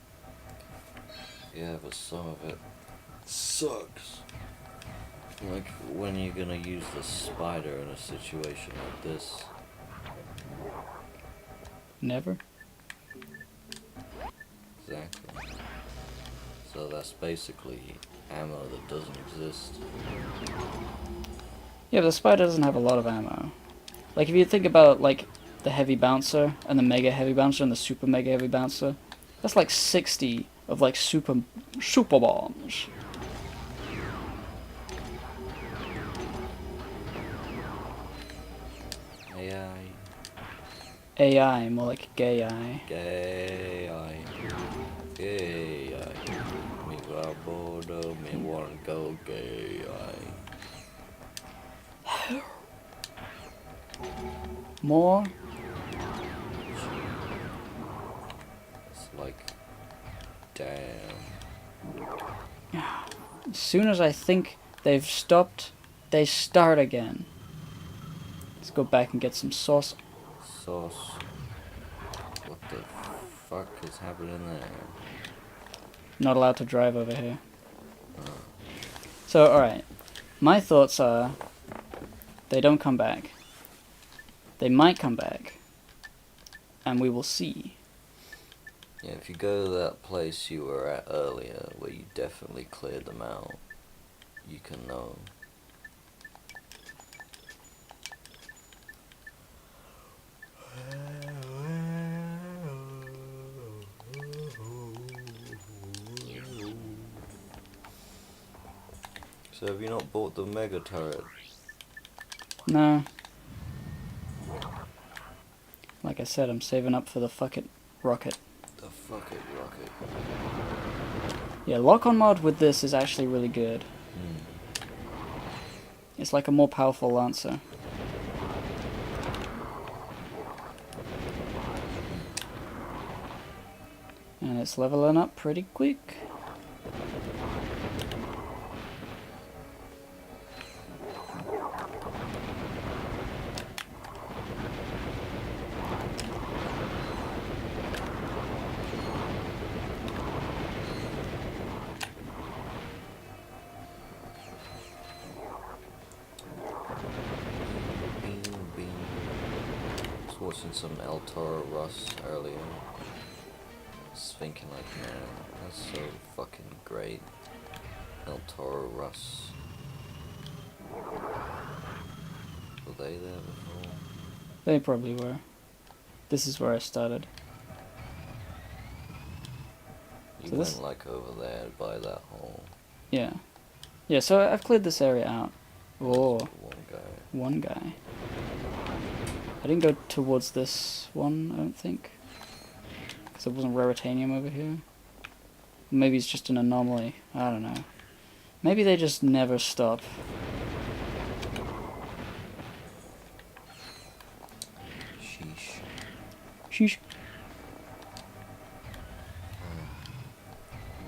Yeah, but some of it sucks. Like, when you're gonna use the spider in a situation like this? Never? Exactly. So that's basically ammo that doesn't exist. Yeah, but the spider doesn't have a lot of ammo. Like, if you think about, like, the heavy bouncer, and the mega heavy bouncer, and the super mega heavy bouncer, that's like 60 of, like, super bombs. AI, more like gay eye. Gay eye. Gay eye. Me got bored of me wanna go gay eye. More? It's like, damn. As soon as I think they've stopped, they start again. Let's go back and get some sauce. Sauce. What the fuck is happening there? Not allowed to drive over here. So, alright. My thoughts are, they don't come back. They might come back. And we will see. Yeah, if you go to that place you were at earlier, where you definitely cleared them out, you can know. So have you not bought the mega turret? No. Like I said, I'm saving up for the fuck it rocket. The fuck it rocket. Yeah, lock-on mod with this is actually really good. It's like a more powerful lancer. And it's leveling up pretty quick. Watching some El Toro Russ earlier. I was thinking like, man, that's so fucking great. El Toro Russ. Were they there before? They probably were. This is where I started. You So went like over there by that hole. Yeah. Yeah, so I've cleared this area out. Oh, One guy. one guy. I didn't go towards this one, I don't think. Because there wasn't raritanium over here. Maybe it's just an anomaly. I don't know. Maybe they just never stop. Sheesh. Sheesh.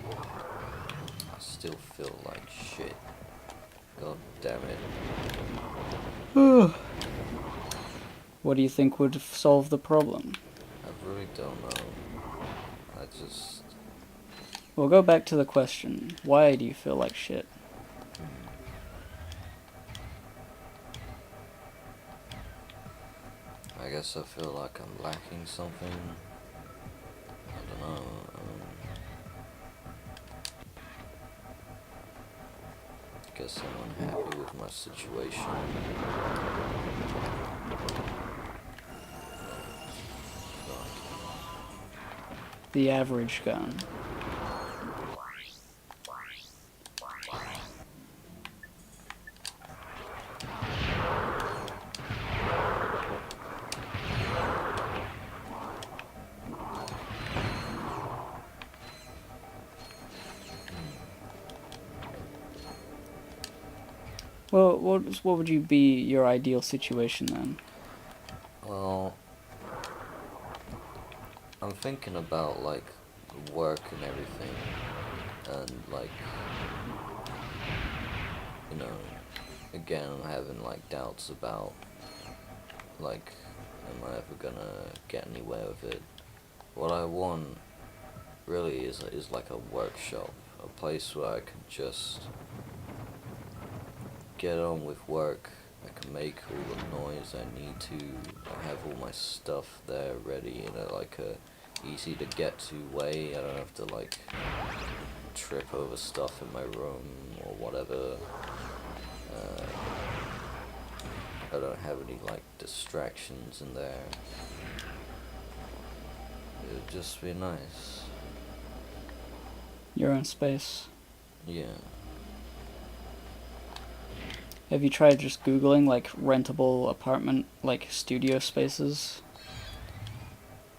I still feel like shit. God damn it. What do you think would solve the problem? I really don't know. I just... We'll go back to the question. Why do you feel like shit? I guess I feel like I'm lacking something. I don't know. I guess I'm unhappy with my situation. The average gun. Well, what would you be your ideal situation then? Well, I'm thinking about like work and everything, and like, you know, again I'm having like doubts about like, am I ever gonna get anywhere with it? What I want really is like a workshop, a place where I could just get on with work. I can make all the noise I need to. I have all my stuff there ready in like a easy to get to way. I don't have to like trip over stuff in my room or whatever. I don't have any like distractions in there. It would just be nice. Your own space. Yeah. Have you tried just Googling like rentable apartment, like studio spaces?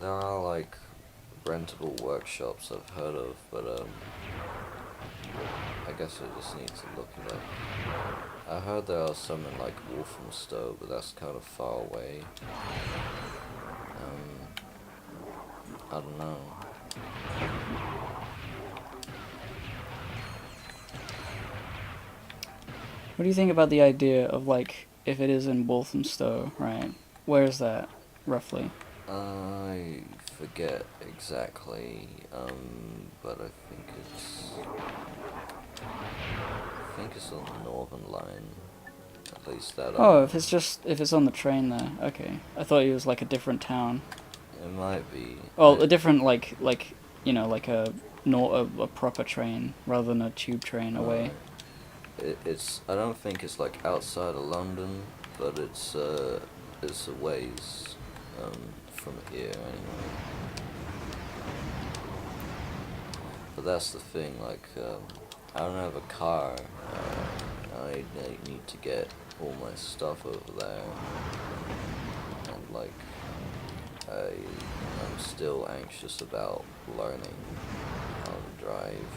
There are like rentable workshops I've heard of, but I guess I just need to look it up. I heard there are some in like Walthamstow, but that's kind of far away. I don't know. What do you think about the idea of like if it is in Walthamstow, right? Where is that, roughly? I forget exactly, but I think it's on the Northern Line. At least that. Oh, if it's on the train there. Okay, I thought it was like a different town. It might be. Well, a different like like a proper train rather than a tube train away. It's. I don't think it's like outside of London, but it's a ways from here anyway. But that's the thing. Like, I don't have a car. I need to get all my stuff over there, and like, I'm still anxious about learning how to drive.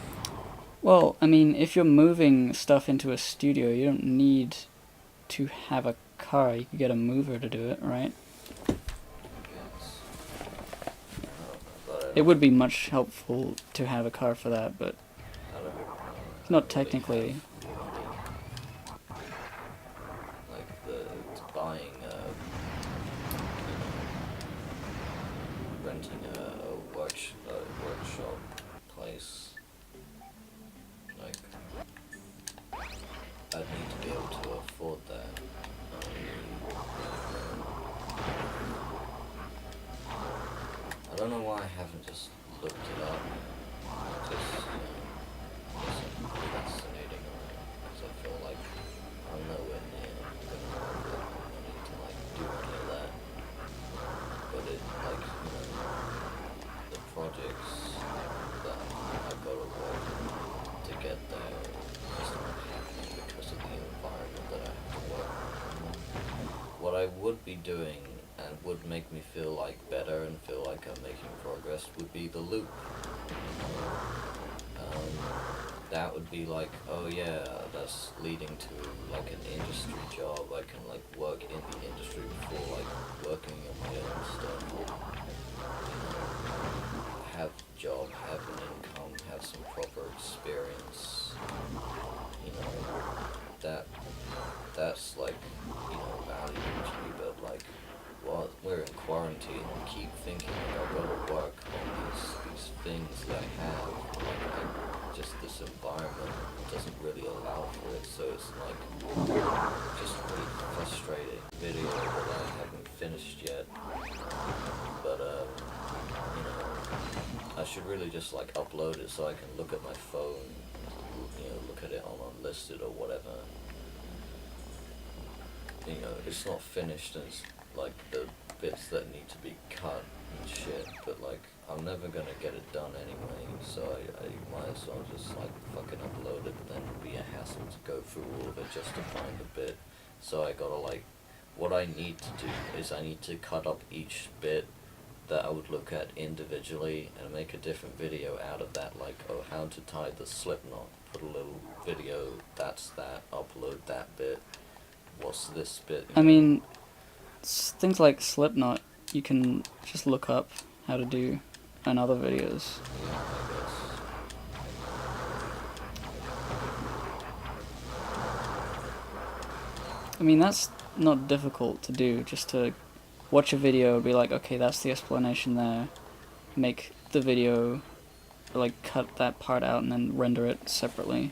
Well, I mean, if you're moving stuff into a studio, you don't need to have a car. You could get a mover to do it, right? Yes. It would be much helpful to have a car for that, but I don't it's not really technically. have money. Like buying renting a workshop place. Like, I'd need to be able to afford that. I don't know why I haven't just looked it up. Just, I'm fascinating on it, because I feel like I'm nowhere near gonna have the money to like do any of that. But it, like, the projects that I've got to work to get there just aren't happening because of the environment that I have to work in. What I would be doing and would make me feel like better and feel like I'm making progress would be the loop. That would be like, oh yeah, that's leading to like an industry job. I can like work in the industry before like working on my own stuff. Have a job, have an income, have some proper experience. You know, that's like, valuable to me, but like, while we're in quarantine, I keep thinking like I've got to work on these things that I have. Like, just this environment doesn't really allow for it, so it's like just really frustrating video that I haven't finished yet. But I should really just like upload it so I can look at my phone, look at it on unlisted or whatever. It's not finished, and it's like the bits that need to be cut and shit, but like I'm never gonna get it done anyway, so I might as well just like fucking upload it, then it'd be a hassle to go through all of it just to find a bit. So I gotta like, what I need to do is I need to cut up each bit that I would look at individually and make a different video out of that, like, oh, how to tie the slip knot, put a little video, that's that, upload that bit, what's this bit. I mean, things like Slipknot, you can just look up how to do in other videos. Yeah, I guess. I mean, that's not difficult to do, just to watch a video, be like, okay, that's the explanation there, make the video, like, cut that part out and then render it separately.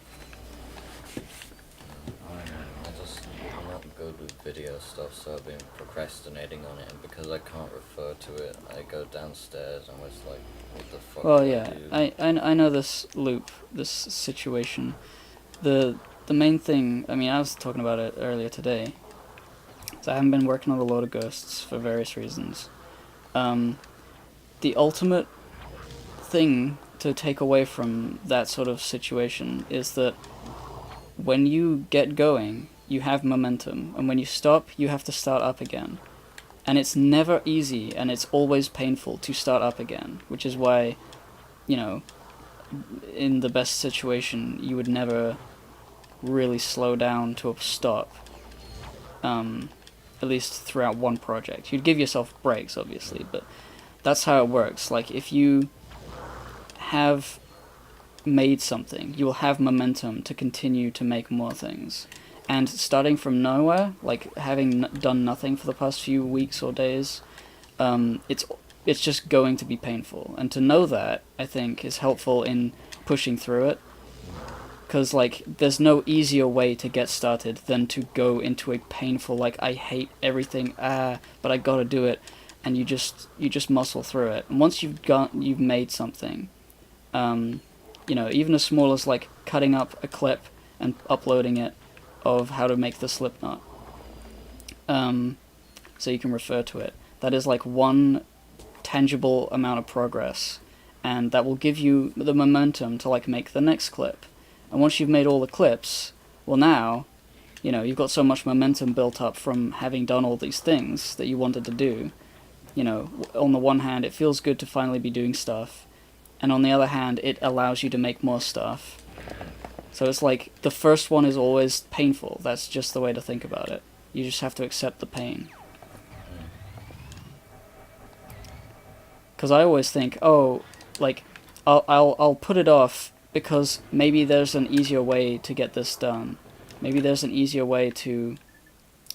I'm not good with video stuff, so I've been procrastinating on it, and because I can't refer to it, I go downstairs and it's like, what the fuck Well, do yeah, I do? I know this loop, this situation. The main thing, I mean, I was talking about it earlier today, so I haven't been working on a load of ghosts for various reasons. The ultimate thing to take away from that sort of situation is that when you get going, you have momentum, and when you stop, you have to start up again. And it's never easy, and it's always painful to start up again, which is why, in the best situation, you would never really slow down to a stop, at least throughout one project. You'd give yourself breaks, obviously, but that's how it works. Like, if you have made something, you will have momentum to continue to make more things. and starting from nowhere, like having done nothing for the past few weeks or days, it's just going to be painful. And to know that, I think, is helpful in pushing through it. Because, like, there's no easier way to get started than to go into a painful, like, I hate everything, but I gotta do it, and you just muscle through it. And once you've made something, even as small as, like, cutting up a clip and uploading it of how to make the slip knot, so you can refer to it. That is, like, one tangible amount of progress, and that will give you the momentum to, like, make the next clip. And once you've made all the clips, well, now, you've got so much momentum built up from having done all these things that you wanted to do. On the one hand, it feels good to finally be doing stuff, and on the other hand, it allows you to make more stuff. So it's like, the first one is always painful. That's just the way to think about it. You just have to accept the pain. Because I always think, like, I'll put it off because maybe there's an easier way to get this done. Maybe there's an easier way to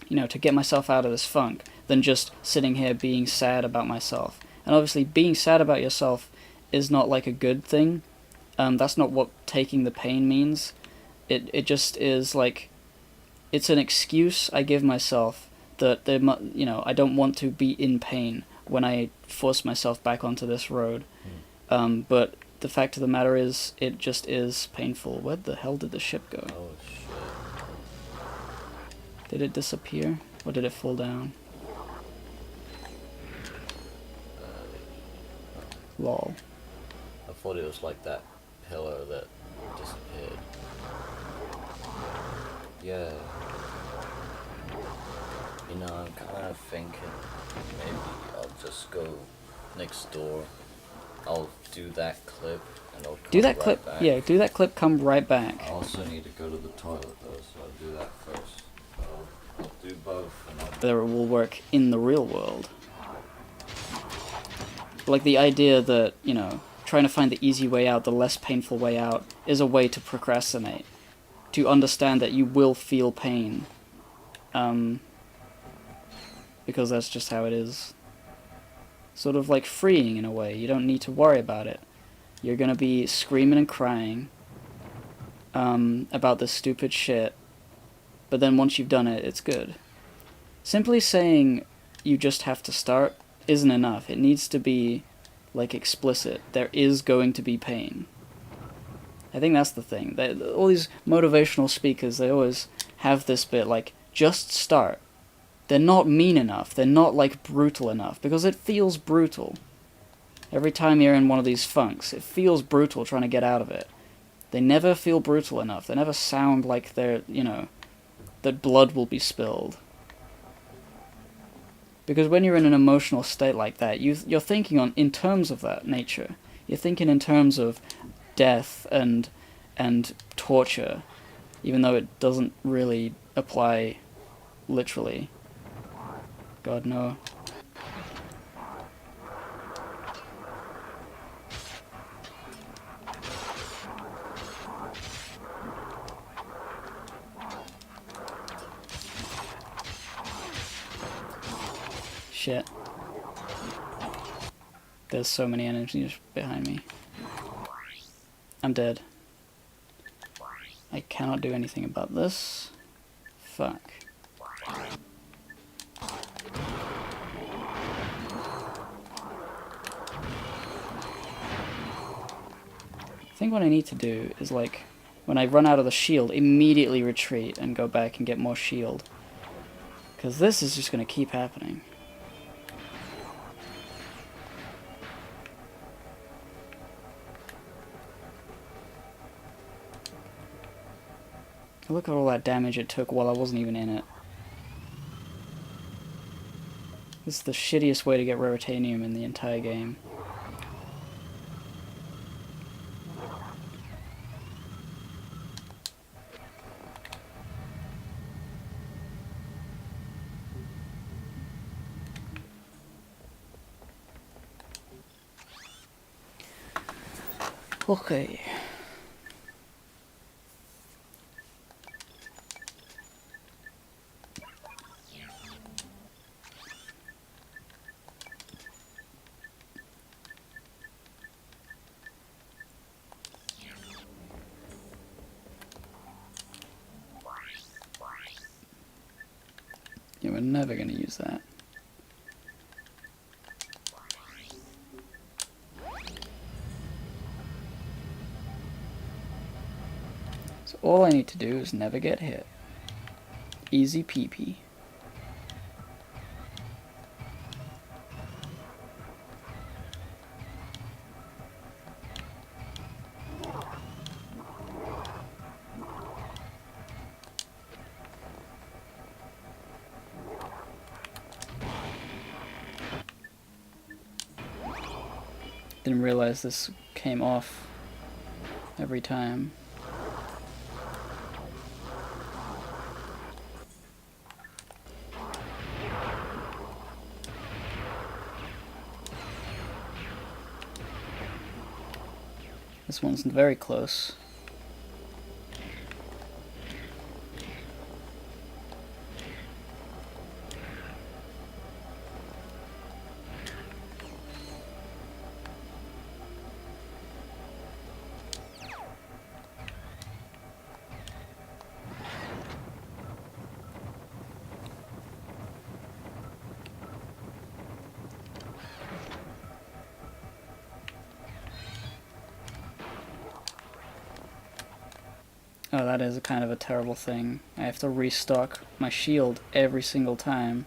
get myself out of this funk than just sitting here being sad about myself. And obviously, being sad about yourself is not, like, a good thing. That's not what taking the pain means. It just is, like, it's an excuse I give myself that I don't want to be in pain when I force myself back onto this road. But the fact of the matter is, it just is painful. Where the hell did the ship go? Oh, shit. Did it disappear? Or did it fall down? Lol. I thought it was like that pillar that disappeared. Yeah. I'm kind of thinking maybe I'll just go next door. I'll do that clip and I'll come Do that right clip. back. Yeah, do that clip. Come right back. I also need to go to the toilet though, so I'll do that first. So I'll do both and That will work in the real world. Like the idea that, trying to find the easy way out, the less painful way out, is a way to procrastinate. To understand that you will feel pain. Because that's just how it is. Sort of like freeing in a way. You don't need to worry about it. You're gonna be screaming and crying about this stupid shit, but then once you've done it, it's good. Simply saying you just have to start isn't enough. It needs to be, like, explicit. There is going to be pain. I think that's the thing. All these motivational speakers, they always have this bit, like, just start. They're not mean enough. They're not, like, brutal enough, because it feels brutal. Every time you're in one of these funks, it feels brutal trying to get out of it. They never feel brutal enough. They never sound like they're, that blood will be spilled. Because when you're in an emotional state like that, you're thinking in terms of that nature. You're thinking in terms of death and torture, even though it doesn't really apply literally. God, no. Shit. There's so many enemies behind me. I'm dead. I cannot do anything about this. Fuck. I think what I need to do is, like, when I run out of the shield, immediately retreat and go back and get more shield. Because this is just going to keep happening. Look at all that damage it took while I wasn't even in it. This is the shittiest way to get Raritanium in the entire game. Okay. Yeah, we're never gonna use that. So all I need to do is never get hit. Easy peepee. Didn't realize this came off every time. This one's very close. Oh, that is kind of a terrible thing. I have to restock my shield every single time.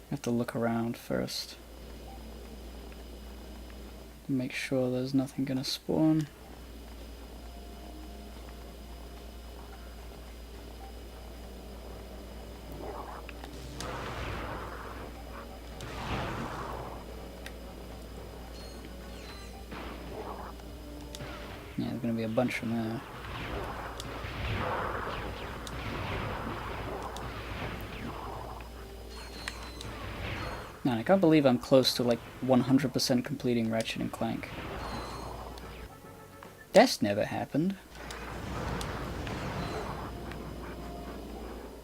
I have to look around first. Make sure there's nothing gonna spawn. Yeah, there's gonna be a bunch from there. Man, I can't believe I'm close to like 100% completing Ratchet and Clank. That's never happened.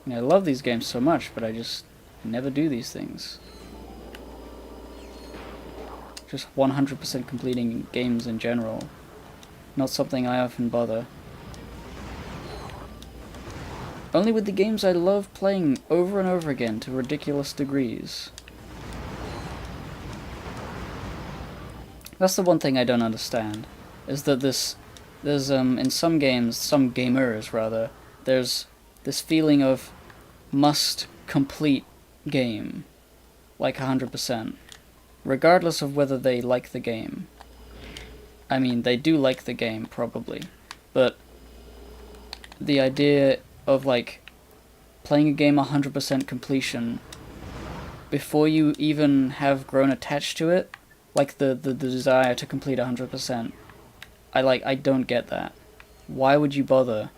I mean, I love these games so much, but I just never do these things. Just 100% completing games in general. Not something I often bother. Only with the games I love playing over and over again to ridiculous degrees. That's the one thing I don't understand, is that there's in some games, some gamers rather, there's this feeling of must complete game, like 100%, regardless of whether they like the game. I mean, they do like the game, probably, but the idea of, like, playing a game 100% completion before you even have grown attached to it, like the desire to complete 100%, I don't get that. Why would you bother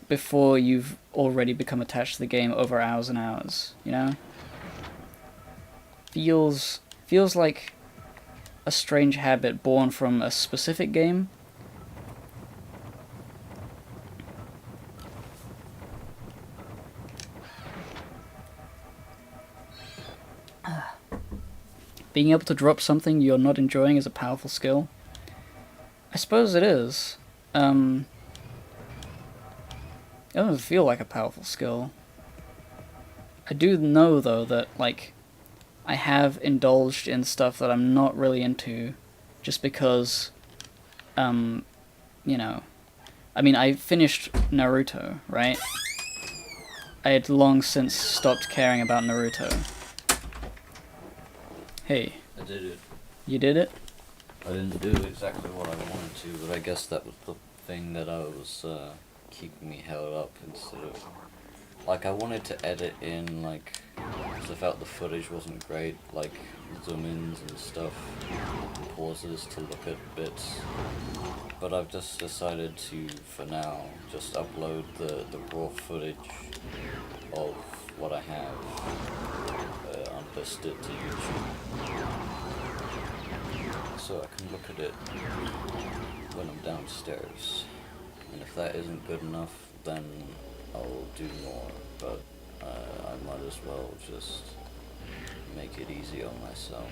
before you've already become attached to the game over hours and hours, you know? Feels like a strange habit born from a specific game. Being able to drop something you're not enjoying is a powerful skill. I suppose it is. It doesn't feel like a powerful skill. I do know, though, that, like, I have indulged in stuff that I'm not really into just because, you know, I mean, I finished Naruto, right? I had long since stopped caring about Naruto. Hey. I did it. You did it? I didn't do exactly what I wanted to, but I guess that was the thing that I was keeping me held up instead of... Like, I wanted to edit in, like, because I felt the footage wasn't great, like, zoom-ins and stuff, and pauses to look at bits. But I've just decided to, for now, just upload the raw footage of what I have, unlisted to YouTube. So I can look at it when I'm downstairs. And if that isn't good enough, then I'll do more, but I might as well just make it easy on myself.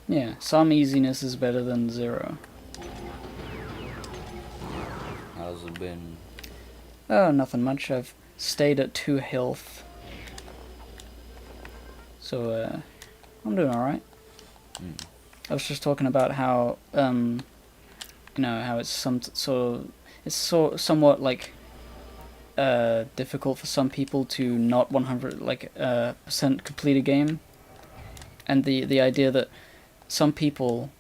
Yeah, some easiness is better than 0. How's it been? Oh, nothing much. I've stayed at 2 health. So, I'm doing alright. I was just talking about how, you know, how it's somewhat like difficult for some people to not 100% complete a game, and the idea that some people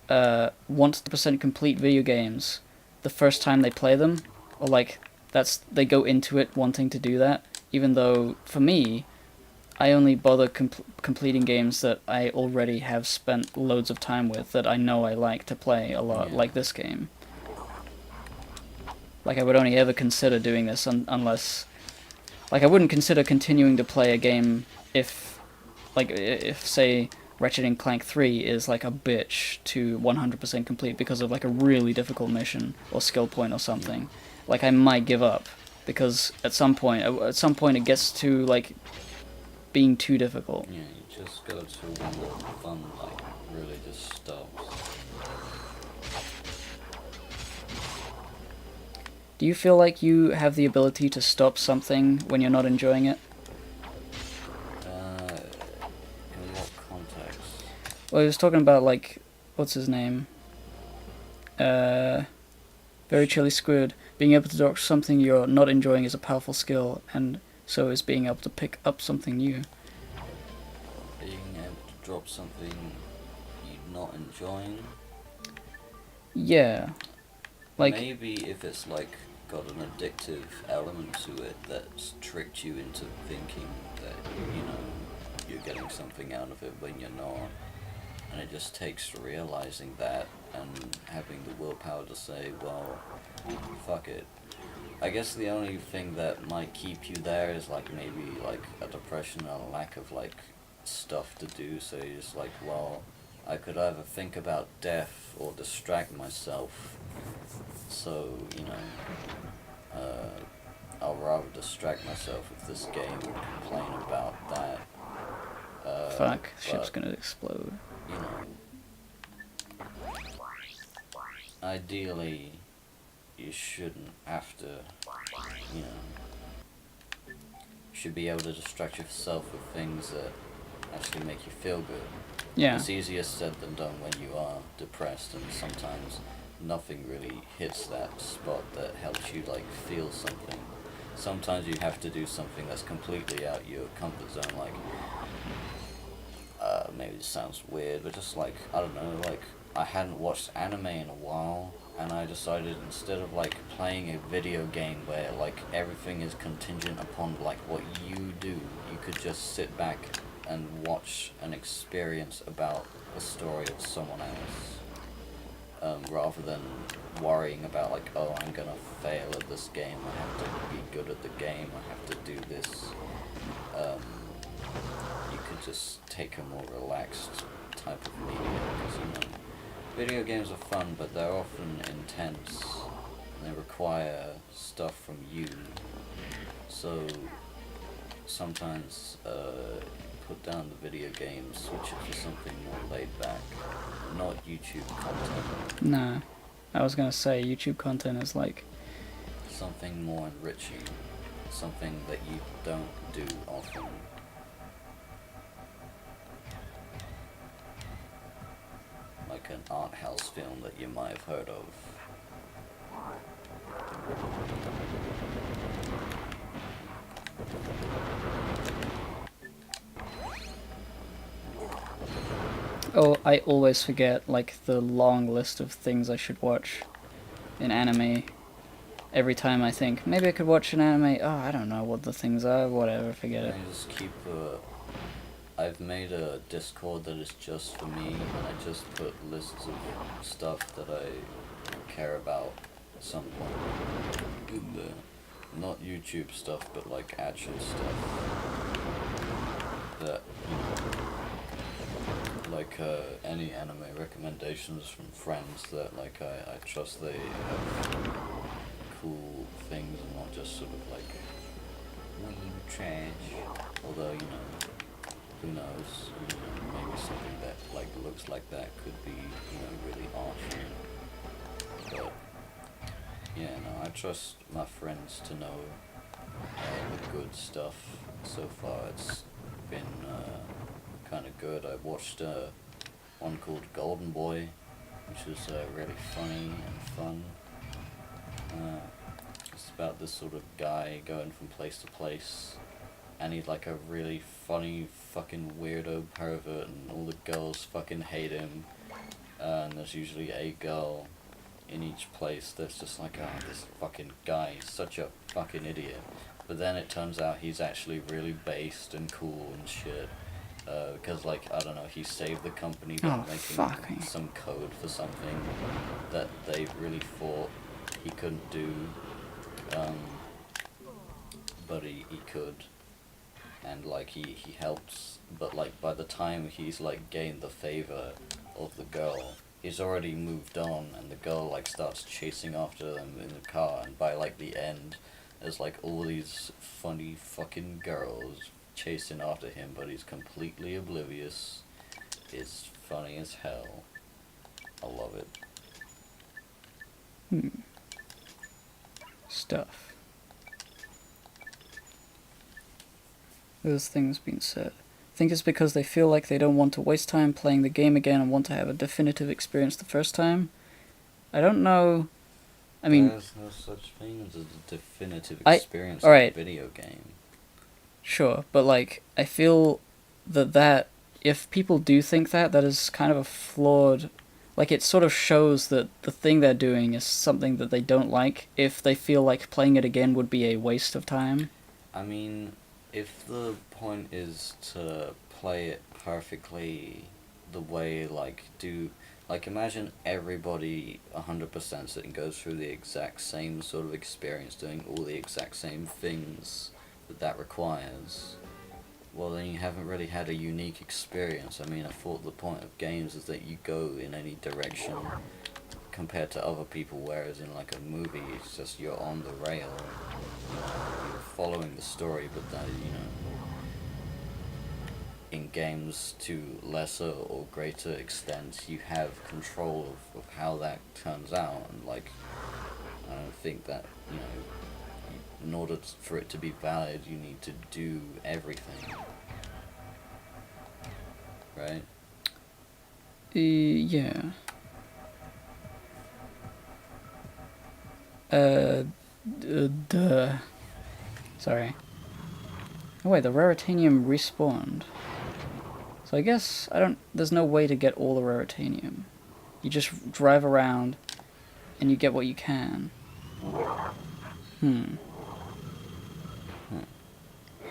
want to percent complete video games the first time they play them, or like they go into it wanting to do that, even though for me, I only bother completing games that I already have spent loads of time with, that I know I like to play a lot, like this game. Like, I would only ever consider doing this unless... Like, I wouldn't consider continuing to play a game if, say, Ratchet and Clank 3 is, like, a bitch to 100% complete because of, like, a really difficult mission or skill point or something. Like, I might give up, because at some point it gets to, like, being too difficult. Yeah, you just go to when the fun, like, really just stops. Do you feel like you have the ability to stop something when you're not enjoying it? In what context? Well, he was talking about, like, what's his name? Very Chilly Squid. Being able to drop something you're not enjoying is a powerful skill, and so is being able to pick up something new. Being able to drop something you're not enjoying? Yeah. Like, maybe if it's, like, got an addictive element to it that's tricked you into thinking that, you know, you're getting something out of it when you're not. And it just takes realizing that and having the willpower to say, well, fuck it. I guess the only thing that might keep you there is, like, maybe, like, a depression and a lack of, like, stuff to do. So you're just like, well, I could either think about death or distract myself. So, you know, I'll rather distract myself with this game and complain about that. fuck, ship's gonna explode. You know, ideally, you shouldn't have to, you know, you should be able to distract yourself with things that actually make you feel good. Yeah. It's easier said than done when you are depressed, and sometimes nothing really hits that spot that helps you, like, feel something. Sometimes you have to do something that's completely out your comfort zone, like, maybe this sounds weird, but just, like, I don't know, like, I hadn't watched anime in a while, and I decided instead of, like, playing a video game where, like, everything is contingent upon, like, what you do, you could just sit back and watch an experience about the story of someone else, rather than worrying about, like, oh, I'm gonna fail at this game, I have to be good at the game, I have to do this. You could just take a more relaxed type of media, because, you know, video games are fun, but they're often intense, and they require stuff from you, so sometimes put down the video game, switch it to something more laid back, not YouTube content. Nah. I was gonna say, YouTube content is like... something more enriching, something that you don't do often. Like an art house film that you might have heard of. Oh, I always forget, like, the long list of things I should watch in anime. Every time I think, maybe I could watch an anime, oh, I don't know what the things are, whatever, forget it. I just keep I've made a Discord that is just for me, and I just put lists of stuff that I care about at some point in there. Not YouTube stuff, but like action stuff that, like any anime recommendations from friends that like I trust they have cool things and not just sort of like weeb trash. Although, who knows, maybe something that like looks like that could be, really awesome. But yeah, no, I trust my friends to know the good stuff. So far it's been kind of good. I watched one called Golden Boy, which was really funny and fun. It's about this sort of guy going from place to place, and he's like a really funny fucking weirdo pervert, and all the girls fucking hate him. And there's usually a girl in each place that's just like, oh, this fucking guy, he's such a fucking idiot. But then it turns out he's actually really based and cool and shit. Because, like, I don't know, he saved the company by making some code for something that they really thought he couldn't do. But he could. And, like, he helps. But, like, by the time he's, like, gained the favor of the girl, he's already moved on, and the girl, like, starts chasing after them in the car. And by, like, the end, there's, like, all these funny fucking girls chasing after him, but he's completely oblivious. It's funny as hell. I love it. Stuff. Those things being said. I think it's because they feel like they don't want to waste time playing the game again and want to have a definitive experience the first time. I don't know. I mean, there's no such thing as a definitive experience in a video game. Sure, but like, I feel that if people do think that is kind of a flawed, like, it sort of shows that the thing they're doing is something that they don't like if they feel like playing it again would be a waste of time. I mean, if the point is to play it perfectly the way, like, imagine everybody 100% sitting goes through the exact same sort of experience, doing all the exact same things that requires, well, then you haven't really had a unique experience. I mean, I thought the point of games is that you go in any direction compared to other people, whereas in like a movie, it's just you're on the rail, you're following the story, but then, in games to lesser or greater extent, you have control of how that turns out, and like, I don't think that, in order for it to be valid, you need to do everything. Right? Yeah. Duh. Sorry. Oh wait, the Raritanium respawned. So I guess there's no way to get all the Raritanium. You just drive around and you get what you can.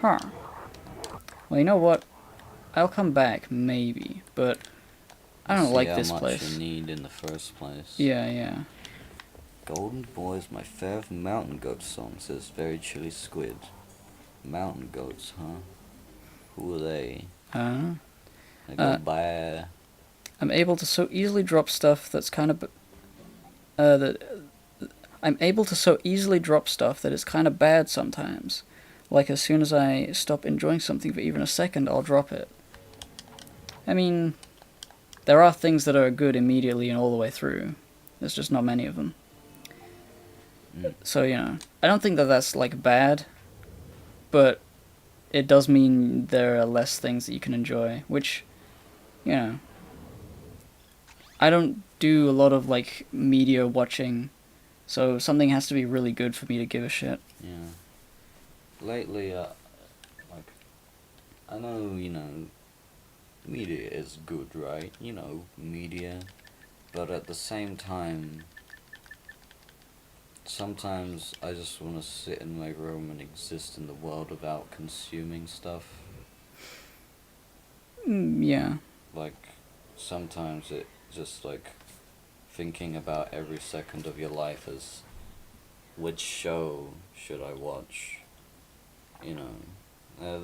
Huh. Well, you know what? I'll come back, maybe, but I don't like this place. See how much you need in the first place. Yeah. Golden Boy's my favorite mountain goat song, says Very Chilly Squid. Mountain goats, huh? Who are they? They go by... I'm able to so easily drop stuff that's kind of... I'm able to so easily drop stuff that is kind of bad sometimes. Like, as soon as I stop enjoying something for even a second, I'll drop it. I mean, there are things that are good immediately and all the way through. There's just not many of them. So, I don't think that that's, like, bad, but it does mean there are less things that you can enjoy, which, I don't do a lot of, like, media watching, so something has to be really good for me to give a shit. Yeah. Lately, like, I know, media is good, right? You know, media. But at the same time, sometimes I just want to sit in my room and exist in the world without consuming stuff. Yeah. Like, sometimes it just like thinking about every second of your life as which show should I watch? You know,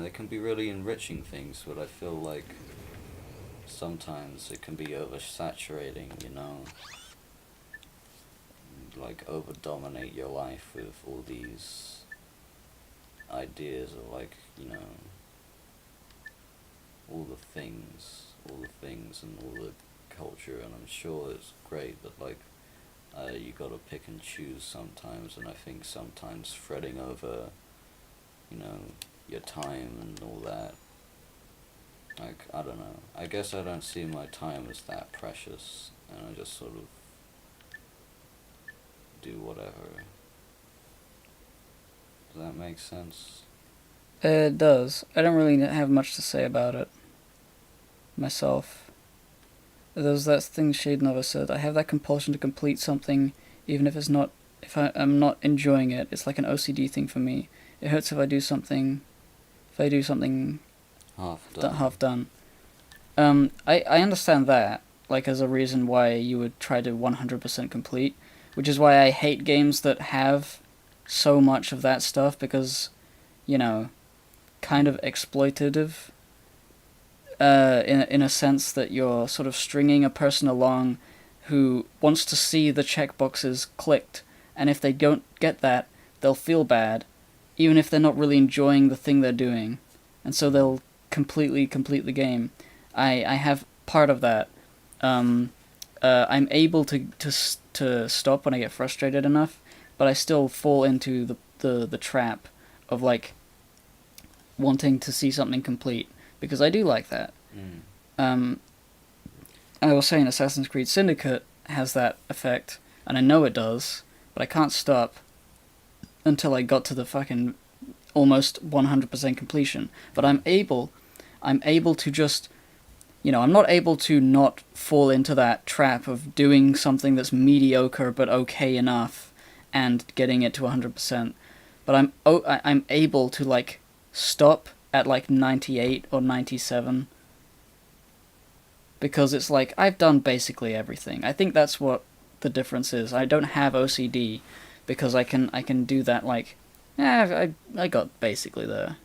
they can be really enriching things, but I feel like sometimes it can be oversaturating. You know, like over dominate your life with all these ideas of like all the things and all the culture, and I'm sure it's great, but like you gotta pick and choose sometimes, and I think sometimes fretting over, you know, your time and all that. Like, I don't know. I guess I don't see my time as that precious, and I just sort of do whatever. Does that make sense? It does. I don't really have much to say about it myself. There's that thing Shadenova said. I have that compulsion to complete something, even if it's not. If I'm not enjoying it, it's like an OCD thing for me. It hurts if I do something. If I do something half done. I understand that, like, as a reason why you would try to 100% complete, which is why I hate games that have so much of that stuff, because, you know, kind of exploitative, in a sense that you're sort of stringing a person along who wants to see the checkboxes clicked, and if they don't get that, they'll feel bad, even if they're not really enjoying the thing they're doing, and so they'll completely complete the game. I have part of that. I'm able to stop when I get frustrated enough, but I still fall into the trap of like wanting to see something complete, because I do like that. And I was saying Assassin's Creed Syndicate has that effect, and I know it does, but I can't stop until I got to the fucking almost 100% completion. But I'm able to just, I'm not able to not fall into that trap of doing something that's mediocre but okay enough and getting it to 100%. But I'm able to like stop at like 98 or 97, because it's like I've done basically everything. I think that's what the difference is. I don't have OCD because I can do that, like, I got basically there.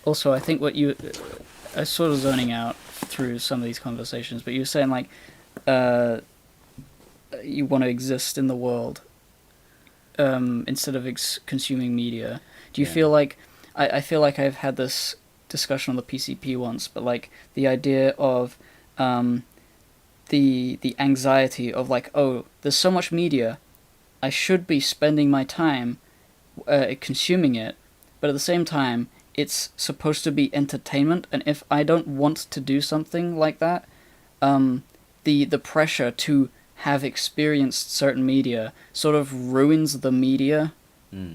Also, I think I was sort of zoning out through some of these conversations, but you were saying like, you want to exist in the world, instead of consuming media. Do you feel like, I feel like I've had this discussion on the PCP once, but like the idea of the anxiety of like, oh, there's so much media, I should be spending my time consuming it, but at the same time it's supposed to be entertainment, and if I don't want to do something like that, the pressure to have experienced certain media sort of ruins the media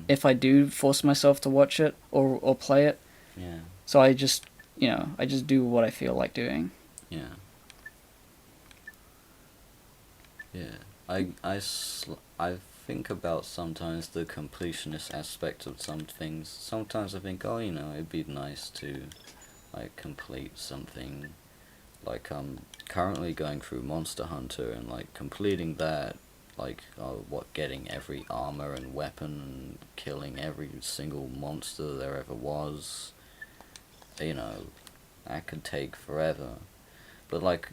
if I do force myself to watch it or play it. Yeah. So I just do what I feel like doing. Yeah. Yeah. I think about sometimes the completionist aspect of some things. Sometimes I think, it'd be nice to, like, complete something. Like, I'm currently going through Monster Hunter, and, like, completing that, like, getting every armor and weapon and killing every single monster there ever was. That could take forever. But, like,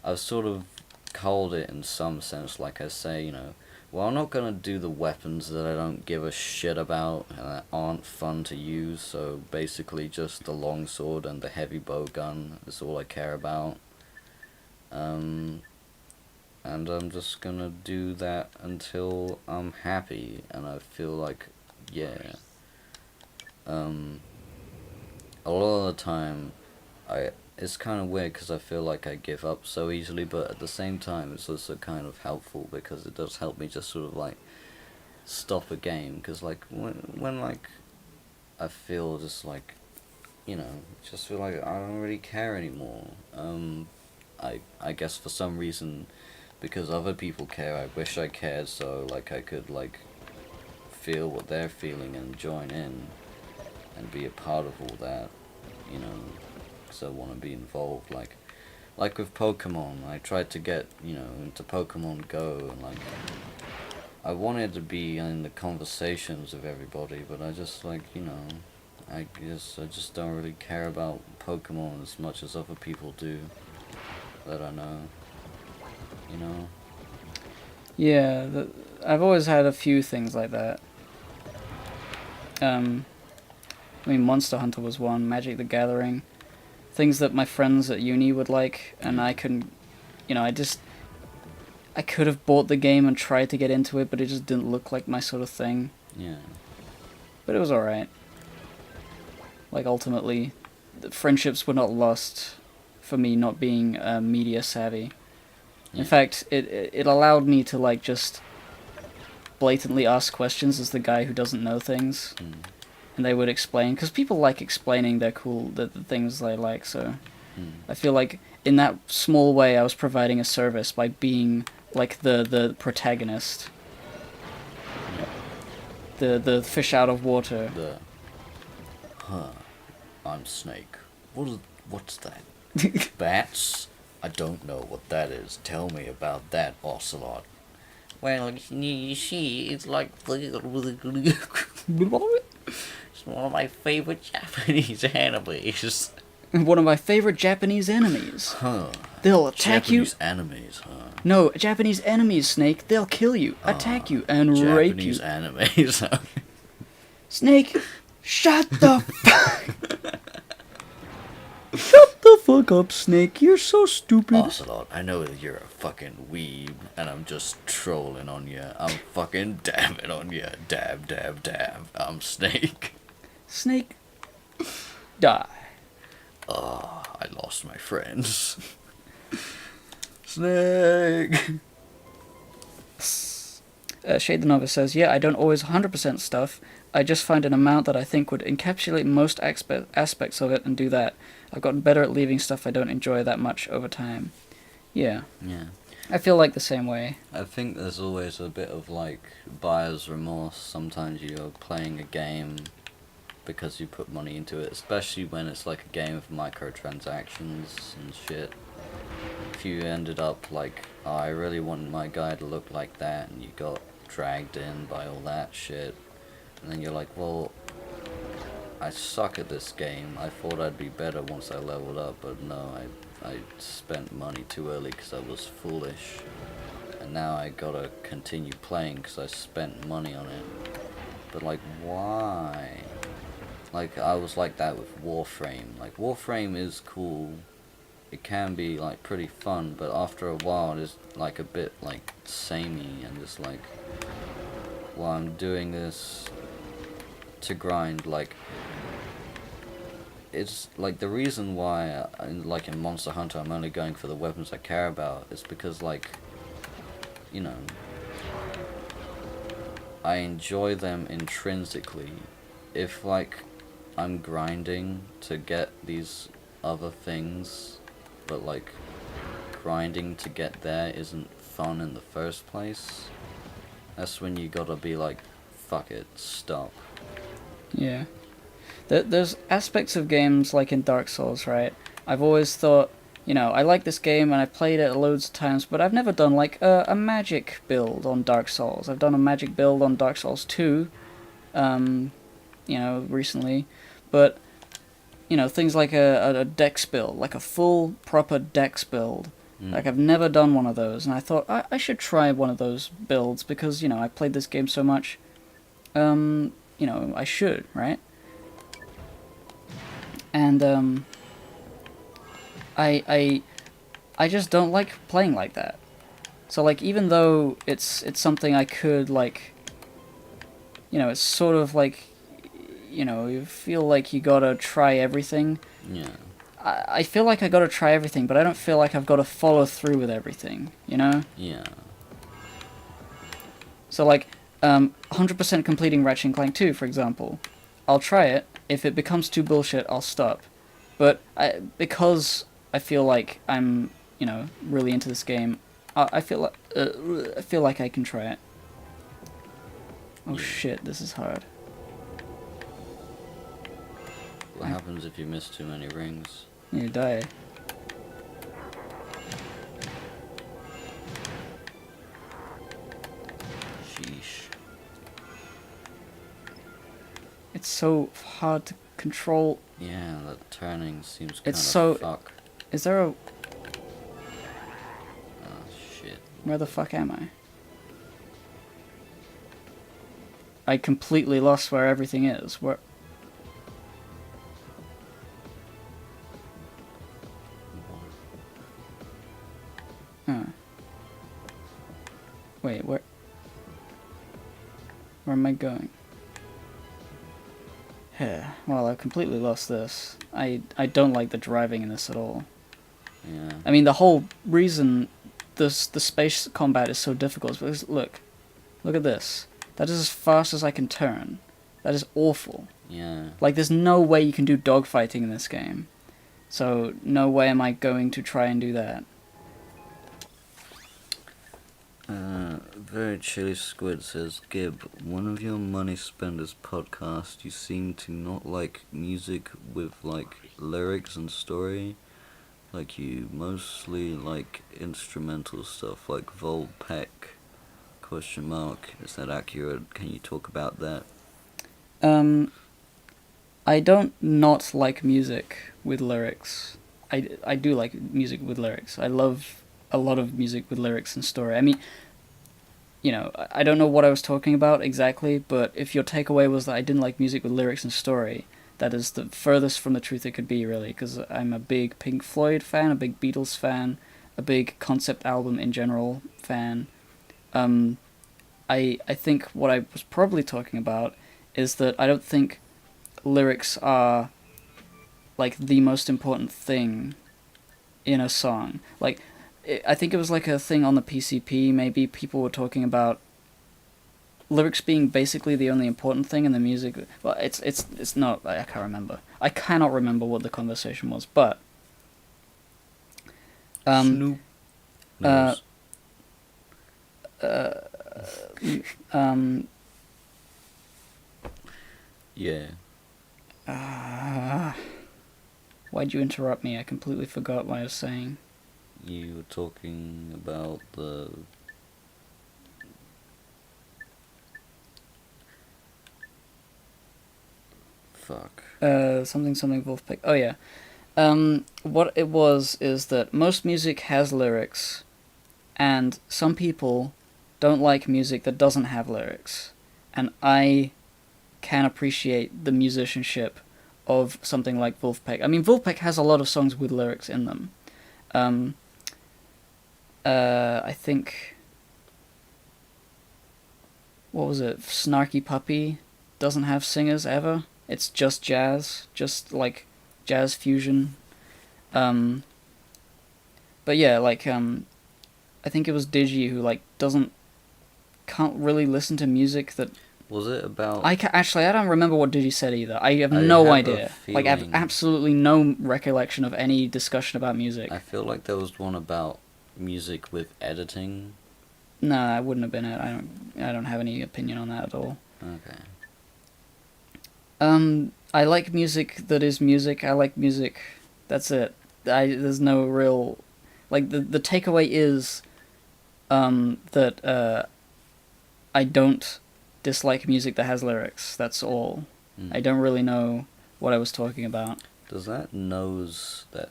I've sort of culled it in some sense. Like I say, well, I'm not gonna do the weapons that I don't give a shit about and that aren't fun to use, so basically just the longsword and the heavy bow gun is all I care about. And I'm just gonna do that until I'm happy, and I feel like, yeah. A lot of the time, it's kind of weird because I feel like I give up so easily, but at the same time it's also kind of helpful because it does help me just sort of like stop a game, because like when like I feel just like, just feel like I don't really care anymore. I guess for some reason, because other people care, I wish I cared so like I could like feel what they're feeling and join in and be a part of all that, you know, because I want to be involved. Like with Pokemon, I tried to get, into Pokemon Go, and like I wanted to be in the conversations with everybody, but I just like, I guess I just don't really care about Pokemon as much as other people do that I know, you know. Yeah, I've always had a few things like that. I mean, Monster Hunter was one, Magic the Gathering, things that my friends at uni would like, and I couldn't, I could have bought the game and tried to get into it, but it just didn't look like my sort of thing. Yeah. But it was alright. Like, ultimately, the friendships were not lost for me not being media savvy. Yeah. In fact, it allowed me to, like, just blatantly ask questions as the guy who doesn't know things. And they would explain, because people like explaining the things they like, so I feel like in that small way I was providing a service by being like the protagonist, the fish out of water. I'm Snake. What's that? Bats? I don't know what that is. Tell me about that, Ocelot. Well, you see, it's like it's one of my favorite Japanese animes. One of my favorite Japanese enemies. Huh. They'll attack you. Japanese enemies, huh? No, Japanese enemies, Snake. They'll kill you, attack you, and rape you. Japanese animes, huh? Snake, shut the fuck. Shut the fuck up, Snake. You're so stupid. Ocelot, I know that you're a fucking weeb, and I'm just trolling on you. I'm fucking dabbing on you. Dab, dab, dab. I'm Snake. Snake, die. Oh, I lost my friends. Snake. Shade the Novice says, yeah, I don't always 100% stuff. I just find an amount that I think would encapsulate most aspects of it and do that. I've gotten better at leaving stuff I don't enjoy that much over time. Yeah. Yeah. I feel like the same way. I think there's always a bit of like buyer's remorse. Sometimes you're playing a game because you put money into it, especially when it's like a game of microtransactions and shit. If you ended up like, oh, I really want my guy to look like that, and you got dragged in by all that shit, and then you're like, well, I suck at this game. I thought I'd be better once I leveled up, but no, I spent money too early because I was foolish, and now I gotta continue playing because I spent money on it. But like, why? Like, I was like that with Warframe. Like, Warframe is cool. It can be like pretty fun, but after a while it's like a bit like samey and just like, well, I'm doing this to grind. Like, it's like the reason why like in Monster Hunter I'm only going for the weapons I care about is because like, I enjoy them intrinsically. If like I'm grinding to get these other things, but like grinding to get there isn't fun in the first place, that's when you gotta be like, fuck it, stop. Yeah. There's aspects of games like in Dark Souls, right? I've always thought, I like this game and I've played it loads of times, but I've never done like a magic build on Dark Souls. I've done a magic build on Dark Souls 2, recently, but things like a dex build, like a full proper dex build. Like, I've never done one of those, and I thought I should try one of those builds because, I played this game so much. I should, right? And I just don't like playing like that. So like, even though it's something I could like, it's sort of like, you feel like you gotta try everything. Yeah. I feel like I gotta try everything, but I don't feel like I've gotta follow through with everything, Yeah. So like, 100% completing Ratchet and Clank 2, for example. I'll try it. If it becomes too bullshit, I'll stop. But because I feel like I'm, really into this game, I feel like I can try it. Oh shit, this is hard. What happens if you miss too many rings? You die. Sheesh. It's so hard to control. Yeah, that turning seems kind It's of so. fuck. Is there a? Oh shit. Where the fuck am I? I completely lost where everything is. Where? Huh. Wait, where? Where am I going? Well, I completely lost this. I don't like the driving in this at all. Yeah. I mean, the whole reason the space combat is so difficult is because, look at this. That is as fast as I can turn. That is awful. Yeah. Like, there's no way you can do dogfighting in this game. So, no way am I going to try and do that. Very Chilly Squid says, Gib, one of your money spenders podcast, you seem to not like music with, like, lyrics and story. Like, you mostly like instrumental stuff, like Volpec, ? Is that accurate? Can you talk about that? I don't not like music with lyrics. I do like music with lyrics. I love a lot of music with lyrics and story. I mean, I don't know what I was talking about exactly, but if your takeaway was that I didn't like music with lyrics and story, that is the furthest from the truth it could be, really, because I'm a big Pink Floyd fan, a big Beatles fan, a big concept album in general fan. I think what I was probably talking about is that I don't think lyrics are, like, the most important thing in a song. Like, I think it was like a thing on the PCP, maybe people were talking about lyrics being basically the only important thing in the music. Well, it's not, I can't remember. I cannot remember what the conversation was, but Snoop knows. Yeah. Why'd you interrupt me? I completely forgot what I was saying. You were talking about the... Fuck. Something Wolfpack. Oh yeah. What it was is that most music has lyrics, and some people don't like music that doesn't have lyrics. And I can appreciate the musicianship of something like Wolfpack. I mean, Wolfpack has a lot of songs with lyrics in them. I think... What was it? Snarky Puppy doesn't have singers ever. It's just jazz. Just, like, jazz fusion. But yeah, like, I think it was Digi who, like, can't really listen to music that... Was it about... Actually, I don't remember what Digi said either. I have no idea. Like, I have absolutely no recollection of any discussion about music. I feel like there was one about music with editing. No, that wouldn't have been it. I don't have any opinion on that at all. Okay. I like music that is music. I like music. That's it. There's no real... Like, the takeaway is that I don't dislike music that has lyrics. That's all. I don't really know what I was talking about. Does that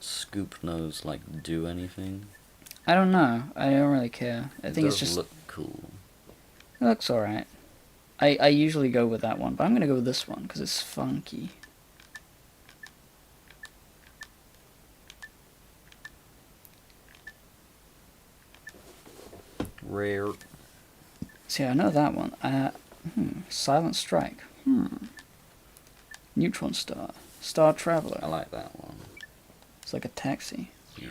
scoop nose, like, do anything? I don't know. I don't really care. I think it's just... look cool. It looks alright. I usually go with that one, but I'm gonna go with this one, because it's funky. Rare. See, I know that one. Silent Strike. Neutron Star. Star Traveler. I like that one. It's like a taxi. Yeah.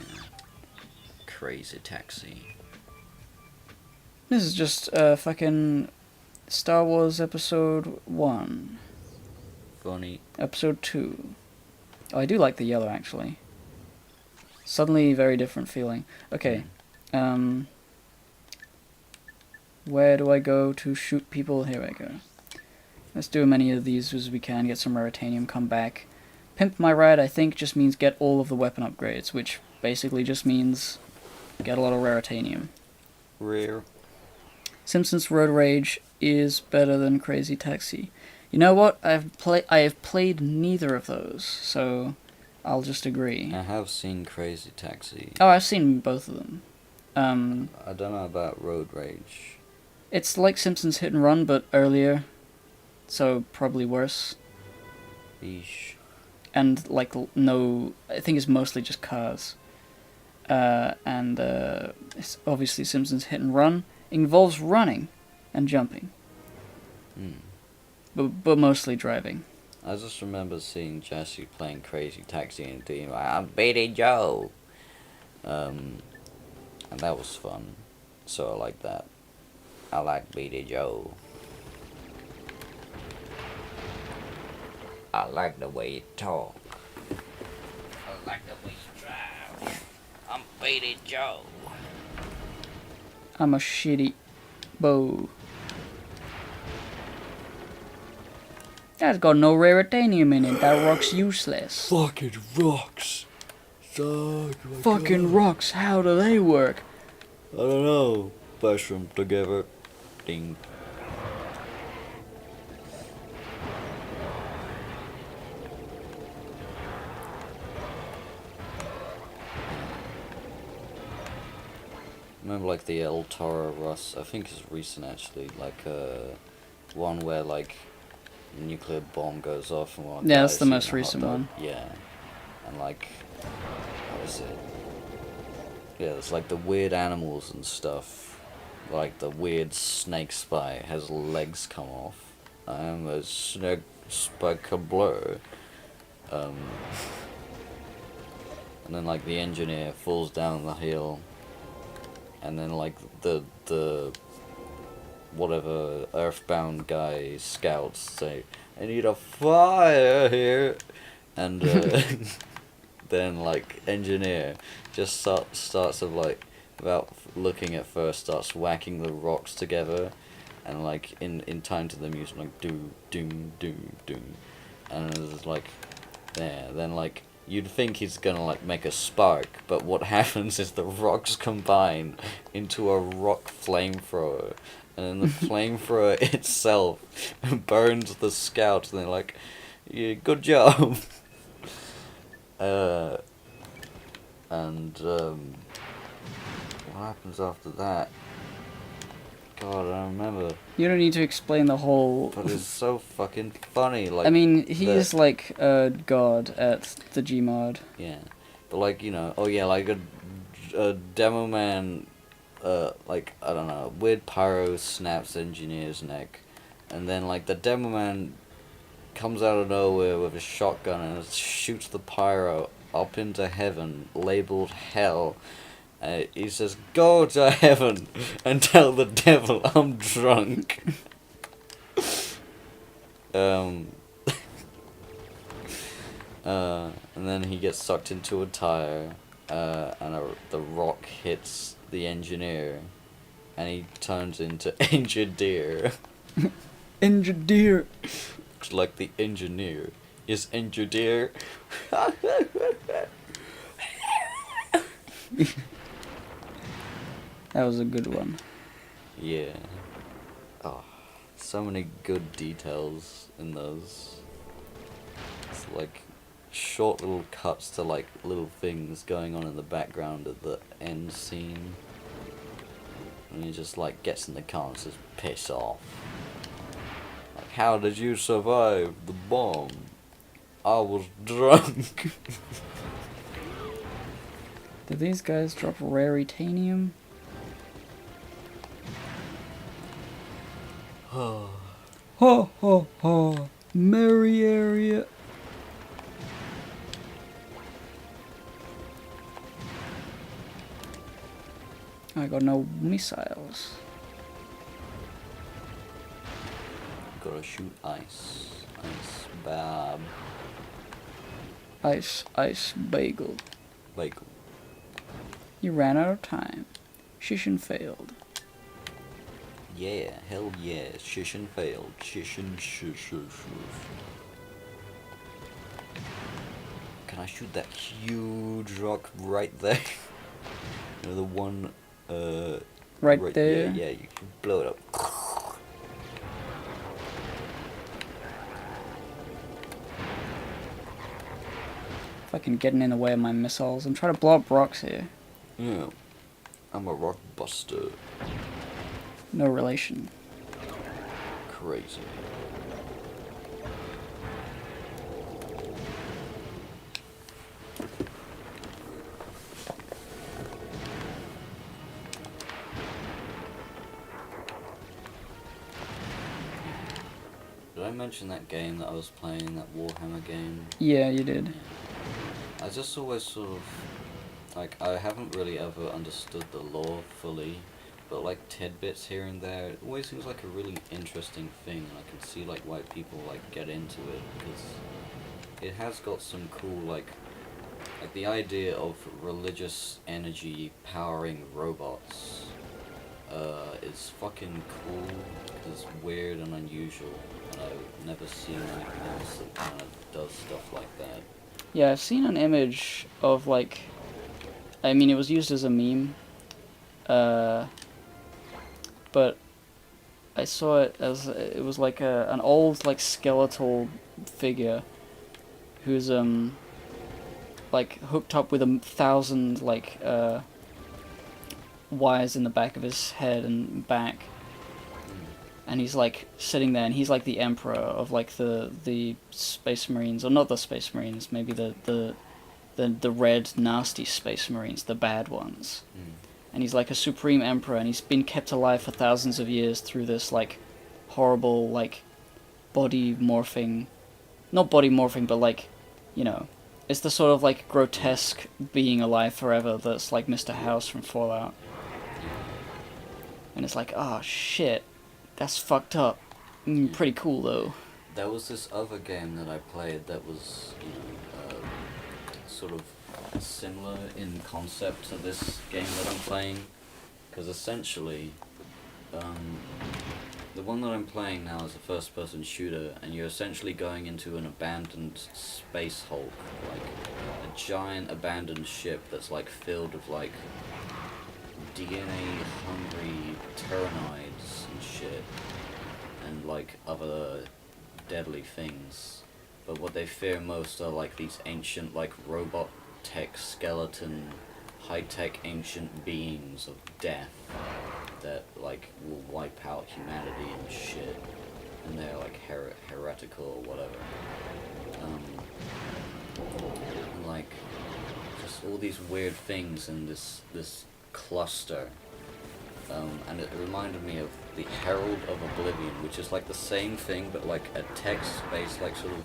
Crazy taxi. This is just fucking Star Wars Episode 1. funny. Episode 2. Oh, I do like the yellow, actually. Suddenly, very different feeling. Okay. Where do I go to shoot people? Here I go. Let's do as many of these as we can, get some raritanium, come back. Pimp my ride, I think, just means get all of the weapon upgrades, which basically just means get a lot of raritanium. Rare. Simpsons Road Rage is better than Crazy Taxi. You know what? I have played neither of those, so I'll just agree. I have seen Crazy Taxi. Oh, I've seen both of them. I don't know about Road Rage. It's like Simpsons Hit and Run, but earlier, so probably worse. Eesh. And like no, I think it's mostly just cars. And it's obviously Simpsons Hit and Run. It involves running and jumping. But mostly driving. I just remember seeing Jesse playing Crazy Taxi and being like, I'm Beatty Joe. And that was fun. So I like that. I like Beatty Joe. I like the way you talk. I like the way you drive. I'm Beatty Joe. I'm a shitty bow. That's got no raritanium in it. That rock's useless. Fucking rocks. Suck. Fucking rocks. How do they work? I don't know. Bash them together. Ding. Remember like the El Toro Russ, I think it's recent actually, like one where like a nuclear bomb goes off and one Yeah, that's guy's the most eating a hot recent dog. one. Yeah. And like, what is it? Yeah, it's like the weird animals and stuff. Like the weird snake spy has legs come off. I am a snake spy blur. And then like the engineer falls down the hill. And then like the whatever Earthbound guy scouts say, I need a fire here, and then like engineer just starts of like without looking at first starts whacking the rocks together, and like in time to the music like do doom doom doom, and it's like there then like. You'd think he's gonna like make a spark, but what happens is the rocks combine into a rock flamethrower, and then the flamethrower itself burns the scouts, and they're like, yeah, good job. What happens after that? God, I don't remember. You don't need to explain the whole... But it's so fucking funny, like... I mean, he is like a god at the Gmod. Yeah. But like, you know, oh yeah, like a demo man, like, I don't know, weird pyro snaps engineer's neck. And then like the demo man comes out of nowhere with a shotgun and shoots the pyro up into heaven, labeled hell. He says, go to heaven and tell the devil I'm drunk. And then he gets sucked into a tire, and the rock hits the engineer, and he turns into Engineer. Engineer. Looks like the engineer is Engineer. That was a good one. Yeah. Oh, so many good details in those. It's like short little cuts to like little things going on in the background of the end scene. And he just like gets in the car and says, piss off. Like, how did you survive the bomb? I was drunk. Did these guys drop raritanium? Oh. Ho ho ho! Merry area! I got no missiles. Gotta shoot ice. Thanks, Bob. Ice bagel. Bagel. You ran out of time. Shishin failed. Yeah, hell yeah. Shishin failed. Shishin shush. Can I shoot that huge rock right there? You know, the one, Right there. Yeah, you can blow it up. Fucking getting in the way of my missiles. I'm trying to blow up rocks here. Yeah, I'm a rock buster. No relation. Crazy. Did I mention that game that I was playing, that Warhammer game? Yeah, you did. I just always sort of, like, I haven't really ever understood the lore fully, but like tidbits here and there, it always seems like a really interesting thing, and I can see like why people like get into it, because it has got some cool like the idea of religious energy powering robots is fucking cool, it's weird and unusual, and I've never seen anything else that kind of does stuff like that. Yeah, I've seen an image of like, I mean, it was used as a meme, but I saw it as it was like an old like skeletal figure who's like hooked up with 1,000 like wires in the back of his head and back, and he's like sitting there, and he's like the emperor of like the Space Marines, or not the Space Marines, maybe the red nasty Space Marines, the bad ones. And he's like a supreme emperor, and he's been kept alive for thousands of years through this like horrible like body morphing, not body morphing, but like, you know, it's the sort of like grotesque being alive forever that's like Mr. House from Fallout. And it's like, oh shit, that's fucked up. Pretty cool though. There was this other game that I played that was, sort of similar in concept to this game that I'm playing, because essentially, the one that I'm playing now is a first-person shooter, and you're essentially going into an abandoned space hulk, like a giant abandoned ship that's like filled with like DNA-hungry Tyranids and shit, and like other deadly things. But what they fear most are like these ancient like robot tech skeleton, high-tech ancient beings of death that like will wipe out humanity and shit, and they're like heretical or whatever. And like just all these weird things in this cluster. And it reminded me of the Herald of Oblivion, which is like the same thing, but like a text-based, like sort of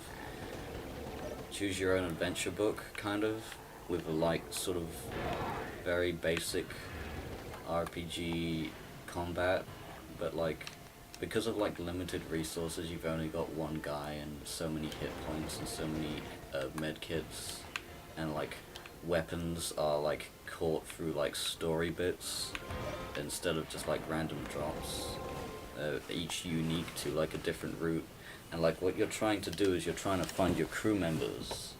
choose-your-own-adventure book, kind of, with a like sort of very basic RPG combat, but like because of like limited resources, you've only got one guy and so many hit points and so many med kits, and like weapons are like caught through like story bits instead of just like random drops, each unique to like a different route. And like what you're trying to do is you're trying to find your crew members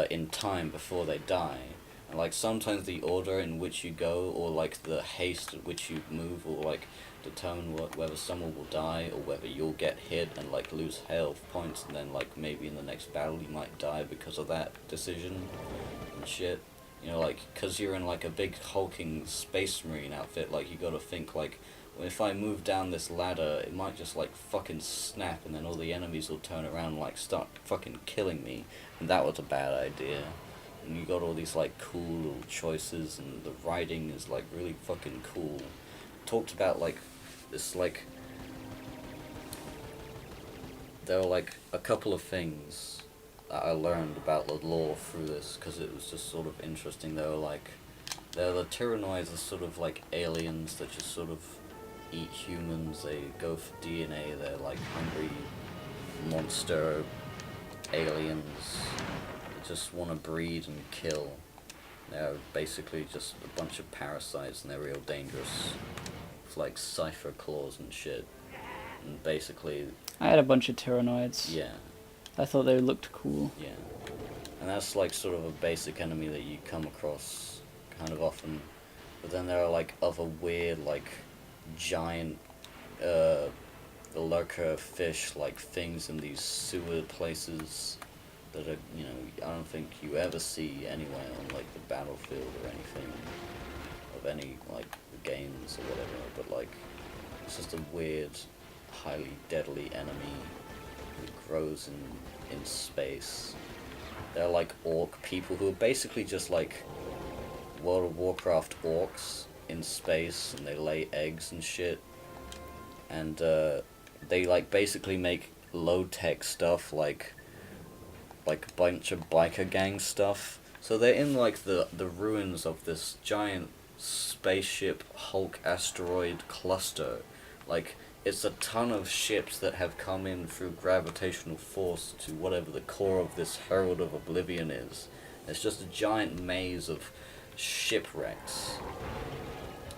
in time before they die. And like sometimes the order in which you go, or like the haste at which you move, will like determine whether someone will die or whether you'll get hit and like lose health points, and then like maybe in the next battle you might die because of that decision and shit. You know, like, cause you're in like a big hulking space marine outfit, like you gotta think like, well, if I move down this ladder, it might just like fucking snap, and then all the enemies will turn around and like start fucking killing me, and that was a bad idea. And you got all these like cool little choices, and the writing is like really fucking cool. Talked about like this like, there were like a couple of things that I learned about the lore through this, because it was just sort of interesting. They were like, the Tyrannoids are sort of like aliens that just sort of eat humans, they go for DNA, they're like hungry monster aliens that just want to breed and kill. They're basically just a bunch of parasites and they're real dangerous. With like cipher claws and shit. And basically, I had a bunch of Tyrannoids. yeah, I thought they looked cool. yeah. And that's like sort of a basic enemy that you come across kind of often. But then there are like other weird like giant lurker fish like things in these sewer places that are, you know, I don't think you ever see anywhere on like the battlefield or anything of any like games or whatever, but like it's just a weird, highly deadly enemy who grows in space. They're like orc people who are basically just like World of Warcraft orcs in space, and they lay eggs and shit. And they like basically make low tech stuff like a bunch of biker gang stuff. So they're in like the ruins of this giant spaceship Hulk asteroid cluster. Like it's a ton of ships that have come in through gravitational force to whatever the core of this herald of oblivion is. It's just a giant maze of shipwrecks.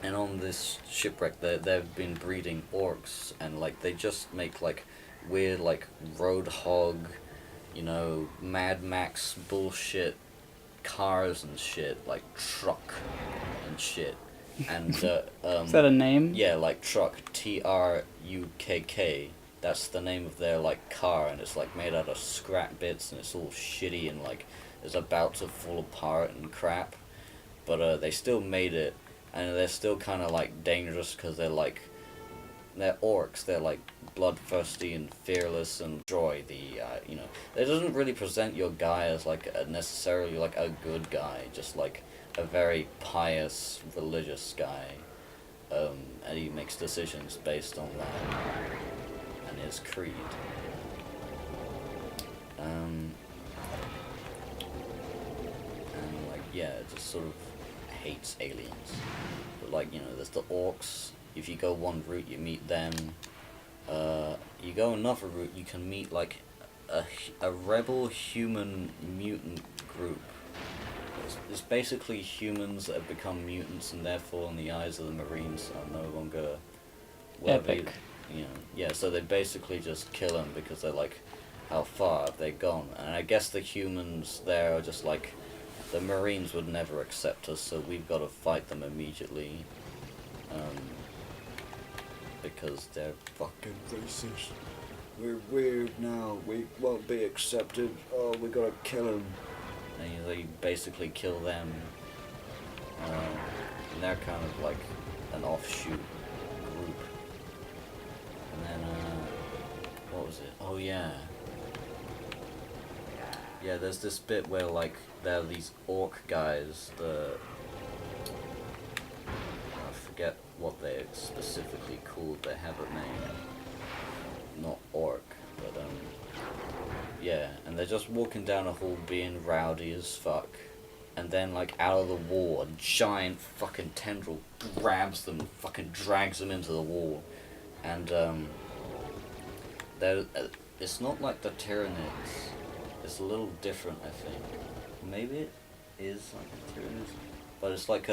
And on this shipwreck they've been breeding orcs, and like they just make like weird like Roadhog, you know, Mad Max bullshit cars and shit, like truck and shit. And Is that a name? yeah, like truck, Truck. That's the name of their like car, and it's like made out of scrap bits, and it's all shitty and like is about to fall apart and crap. But they still made it, and they're still kind of like dangerous because they're orcs. They're like bloodthirsty and fearless and destroy the you know. It doesn't really present your guy as like necessarily like a good guy, just like a very pious religious guy, and he makes decisions based on that and his creed. And like yeah, it just sort of hates aliens. But like, you know, there's the orcs. If you go one route, you meet them. You go another route, you can meet like a rebel human mutant group. It's basically humans that have become mutants, and therefore in the eyes of the Marines are no longer Epic. You know, yeah, so they basically just kill them because they're like, how far have they gone? And I guess the humans there are just like, the Marines would never accept us, so we've got to fight them immediately. Because they're fucking racist. We're weird now, we won't be accepted, oh, we gotta kill them. And they basically kill them. And they're kind of like an offshoot group. And then, what was it? Oh yeah. Yeah, there's this bit where like there are these orc guys. I forget what they're specifically called. They have a name. Not orc, but yeah. And they're just walking down a hall being rowdy as fuck. And then like out of the wall, a giant fucking tendril grabs them, fucking drags them into the wall, and it's not like the Tyranids. It's a little different, I think. Maybe it is like the Tyranids, but it's like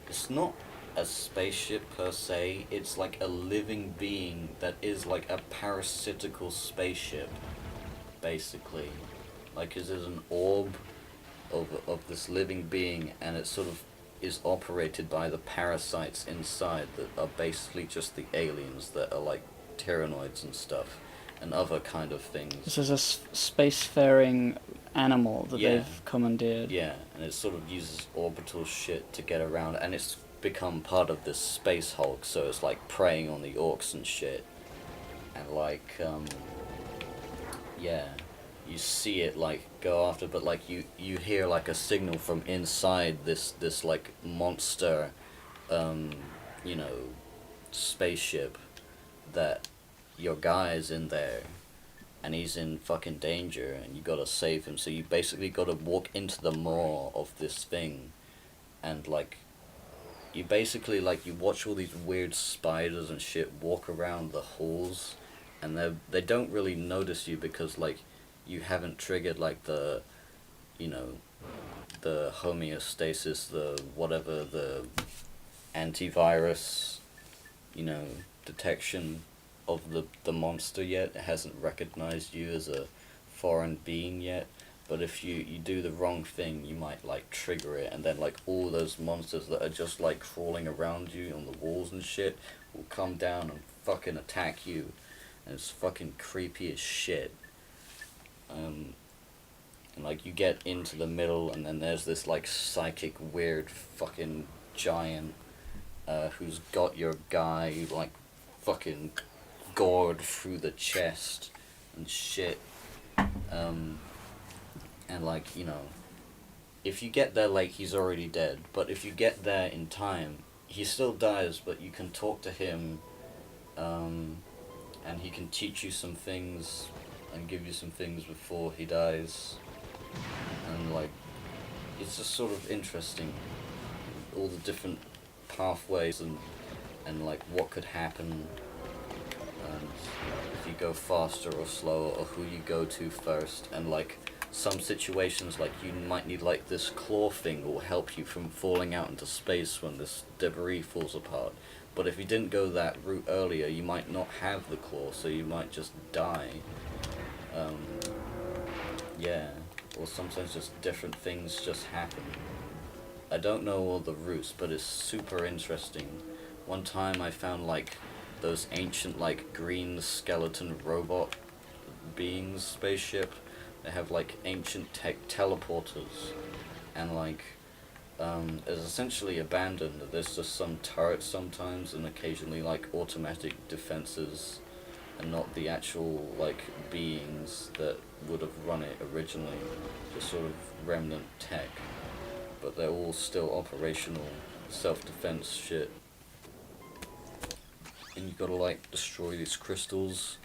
it's not a spaceship per se. It's like a living being that is like a parasitical spaceship, basically. Like it is an orb of this living being, and it sort of is operated by the parasites inside that are basically just the aliens that are like Tyrannoids and stuff and other kind of things. This is a spacefaring animal that Yeah. they've commandeered. Yeah, and it sort of uses orbital shit to get around, and it's become part of this space hulk, so it's like preying on the orcs and shit. And like yeah, you see it like go after, but like you hear like a signal from inside this like monster you know, spaceship that your guy is in there and he's in fucking danger and you gotta save him. So you basically gotta walk into the maw of this thing and like you basically like you watch all these weird spiders and shit walk around the halls and they don't really notice you because like you haven't triggered like the, you know, the homeostasis, the whatever, the antivirus, you know, detection of the monster yet. It hasn't recognized you as a foreign being yet. But if you do the wrong thing, you might like trigger it, and then like all those monsters that are just like crawling around you on the walls and shit will come down and fucking attack you, and it's fucking creepy as shit. And like you get into the middle, and then there's this like psychic weird fucking giant who's got your guy like fucking gored through the chest and shit. And like, you know, if you get there late, he's already dead. But if you get there in time, he still dies, but you can talk to him, and he can teach you some things and give you some things before he dies. And like, it's just sort of interesting, all the different pathways and like what could happen, and if you go faster or slower, or who you go to first, and like some situations like you might need like this claw thing will help you from falling out into space when this debris falls apart. But if you didn't go that route earlier, you might not have the claw, so you might just die. Yeah, or sometimes just different things just happen. I don't know all the routes, but it's super interesting. One time I found like those ancient like green skeleton robot beings spaceship. They have like ancient tech teleporters, and like it's essentially abandoned. There's just some turrets sometimes, and occasionally like automatic defenses, and not the actual like beings that would have run it originally. Just sort of remnant tech, but they're all still operational self-defense shit. And you gotta like destroy these crystals.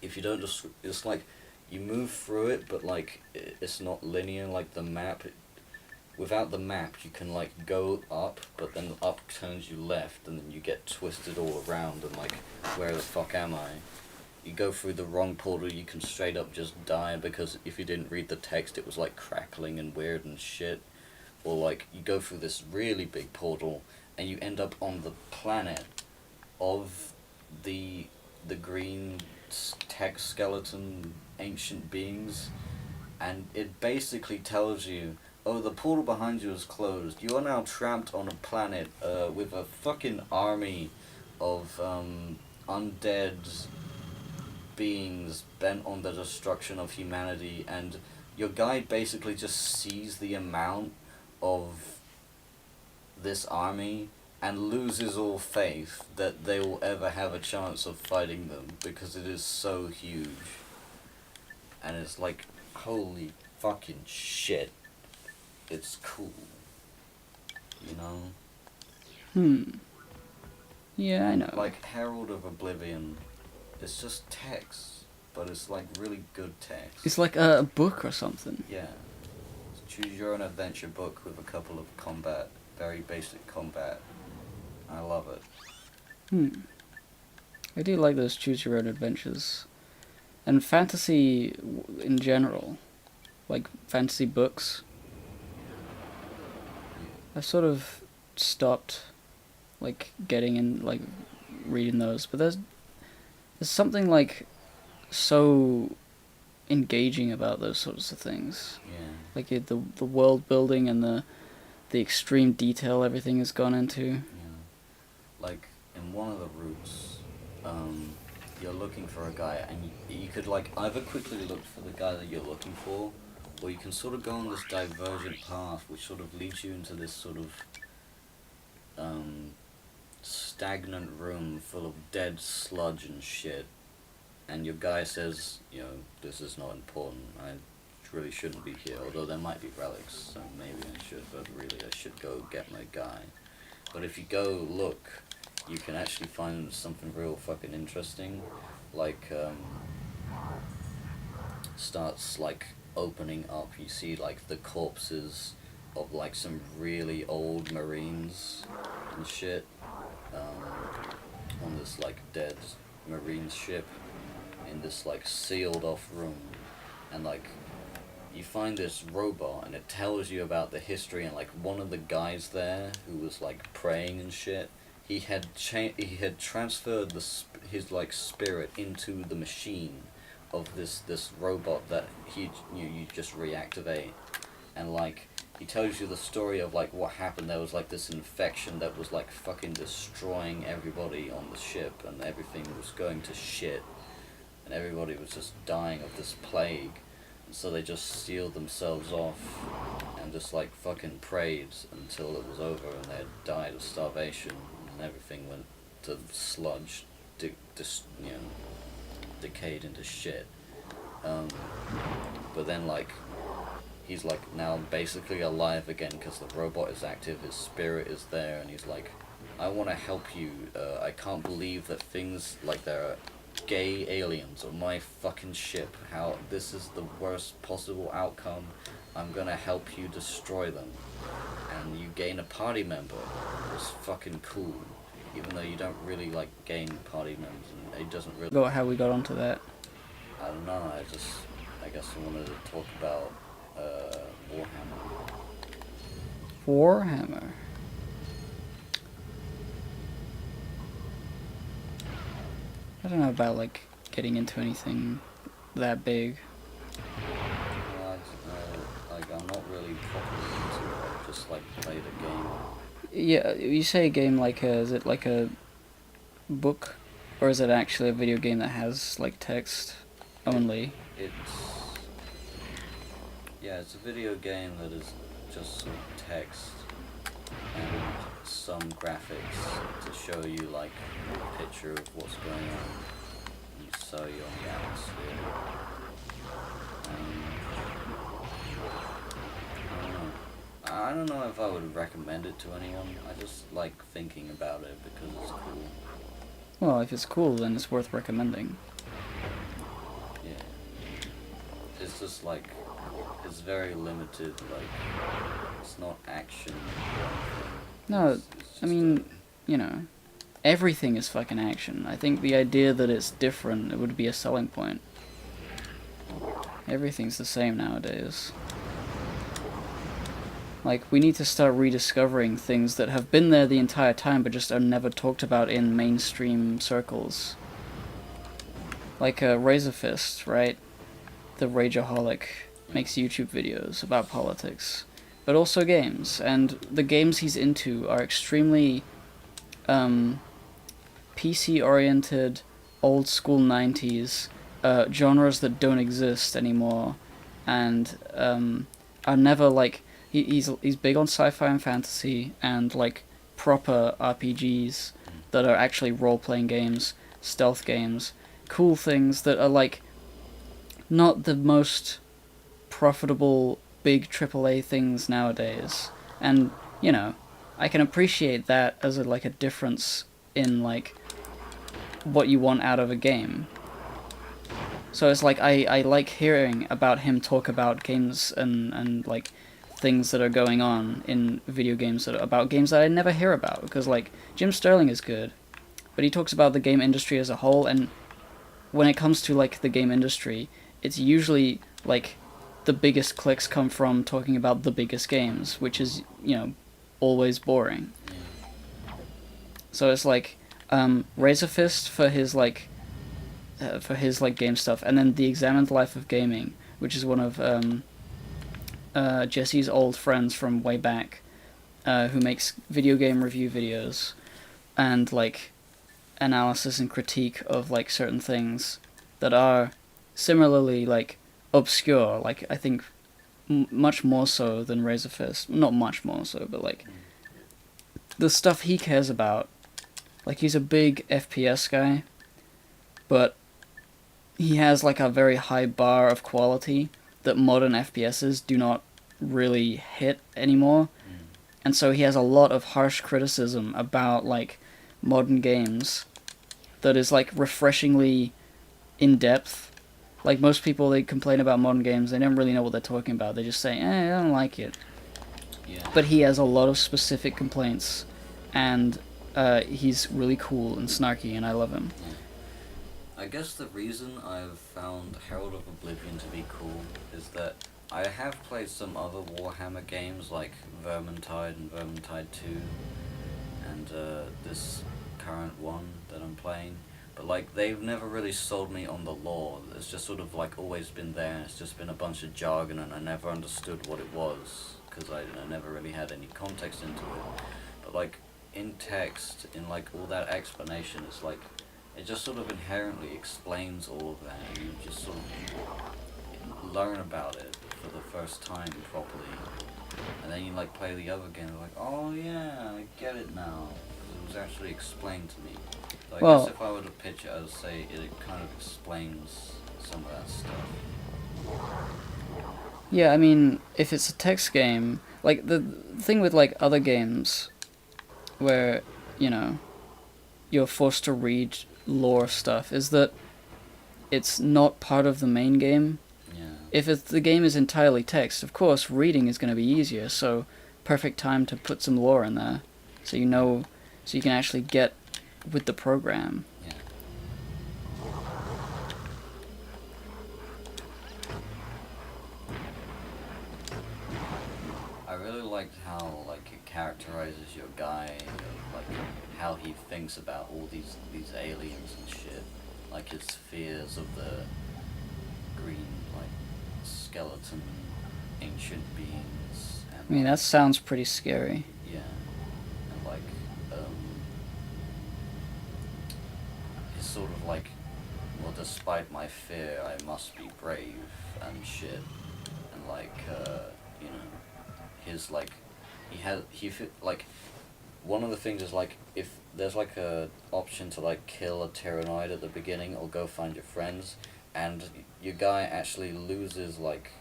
If you don't destroy, it's like you move through it, but like it's not linear like the map. Without the map, you can like go up, but then up turns you left, and then you get twisted all around, and like, where the fuck am I? You go through the wrong portal, you can straight up just die, because if you didn't read the text, it was like crackling and weird and shit. Or like, you go through this really big portal, and you end up on the planet of the green tech skeleton ancient beings, and it basically tells you, oh, the portal behind you is closed. You are now trapped on a planet with a fucking army of undead beings bent on the destruction of humanity, and your guy basically just sees the amount of this army and loses all faith that they will ever have a chance of fighting them, because it is so huge. And it's like, holy fucking shit. It's cool. You know? Yeah, I know. Like Herald of Oblivion, it's just text, but it's like really good text. It's like a book or something. Yeah. Choose your own adventure book with a couple of combat, very basic combat. I love it. I do like those choose your own adventures. And fantasy in general. Like fantasy books. I've sort of stopped like getting in, like reading those, but there's something like so engaging about those sorts of things. Yeah. Like the world building and the extreme detail everything has gone into. Yeah. Like in one of the routes, you're looking for a guy, and you could like either quickly look for the guy that you're looking for, or you can sort of go on this divergent path which sort of leads you into this sort of stagnant room full of dead sludge and shit, and your guy says, you know, this is not important, I really shouldn't be here, although there might be relics, so maybe I should, but really I should go get my guy. But if you go look, you can actually find something real fucking interesting, like starts like opening up. You see like the corpses of like some really old Marines and shit on this like dead Marine ship, in this like sealed off room, and like you find this robot and it tells you about the history, and like one of the guys there who was like praying and shit, he had transferred his like spirit into the machine of this robot that you just reactivate, and like he tells you the story of like what happened. There was like this infection that was like fucking destroying everybody on the ship, and everything was going to shit, and everybody was just dying of this plague. And so they just sealed themselves off and just like fucking prayed until it was over, and they had died of starvation, and everything went to sludge, decayed into shit. But then like he's like now basically alive again because the robot is active, his spirit is there, and he's like, I want to help you. I can't believe that things like there are gay aliens on my fucking ship. How this is the worst possible outcome. I'm gonna help you destroy them. And you gain a party member. It's fucking cool. Even though you don't really like gain party members, and it doesn't really. Go how we got onto that. I don't know. I guess I wanted to talk about Warhammer. Warhammer. I don't know about like getting into anything that big. Well, like I'm not really properly into it. I just like play the game. Yeah, you say a game like is it like a book, or is it actually a video game that has like text only? It's a video game that is just sort of text and some graphics to show you like a picture of what's going on. You sell you on the atmosphere. I don't know if I would recommend it to anyone. I just like thinking about it because it's cool. Well, if it's cool, then it's worth recommending. Yeah. It's just like, it's very limited, like, it's not action or anything. No, I mean, you know, everything is fucking action. I think the idea that it's different, it would be a selling point. Everything's the same nowadays. Like, we need to start rediscovering things that have been there the entire time but just are never talked about in mainstream circles. Like Razor Fist, right? The Rageaholic makes YouTube videos about politics, but also games, and the games he's into are extremely PC-oriented, old-school 90s, genres that don't exist anymore, and are never like... He's big on sci-fi and fantasy, and like proper RPGs that are actually role-playing games, stealth games, cool things that are like not the most profitable big AAA things nowadays. And you know, I can appreciate that as like a difference in like what you want out of a game. So it's like I like hearing about him talk about games and like things that are going on in video games that are about games that I never hear about, because like Jim Sterling is good, but he talks about the game industry as a whole, and when it comes to like the game industry, it's usually like the biggest clicks come from talking about the biggest games, which is, you know, always boring. So it's like Razor Fist for his like game stuff, and then The Examined Life of Gaming, which is one of Jesse's old friends from way back, who makes video game review videos and like analysis and critique of like certain things that are similarly like obscure, like I think much more so than Razor Fist. Not much more so, but like the stuff he cares about. Like he's a big FPS guy, but he has like a very high bar of quality that modern FPSs do not really hit anymore. And so he has a lot of harsh criticism about like modern games that is like refreshingly in-depth. Like most people, they complain about modern games, they don't really know what they're talking about, they just say, I don't like it. Yeah. But he has a lot of specific complaints, and he's really cool and snarky, and I love him. I guess the reason I've found Herald of Oblivion to be cool is that I have played some other Warhammer games like Vermintide and Vermintide 2 and this current one that I'm playing, but like they've never really sold me on the lore. It's just sort of like always been there, and it's just been a bunch of jargon, and I never understood what it was because I never really had any context into it. But like in text, in like all that explanation, it's like it just sort of inherently explains all of that, and you just sort of learn about it for the first time properly. And then you like play the other game, like, oh yeah, I get it now. It was actually explained to me. So I guess if I were to pitch it, I would say it kind of explains some of that stuff. Yeah, I mean, if it's a text game, like the thing with like other games where, you know, you're forced to read lore stuff is that it's not part of the main game. Yeah. If the game is entirely text, of course, reading is going to be easier, so perfect time to put some lore in there, so you know, so you can actually get with the program. Yeah. I really liked how like it characterizes your guy, like how he thinks about all these aliens and shit, like his fears of the green like skeleton ancient beings. And I mean, that sounds pretty scary. yeah, and like it's sort of like, well, despite my fear, I must be brave and shit, and like you know, his like like one of the things is like if there's like a option to like kill a Tyrannoid at the beginning or go find your friends, and your guy actually loses like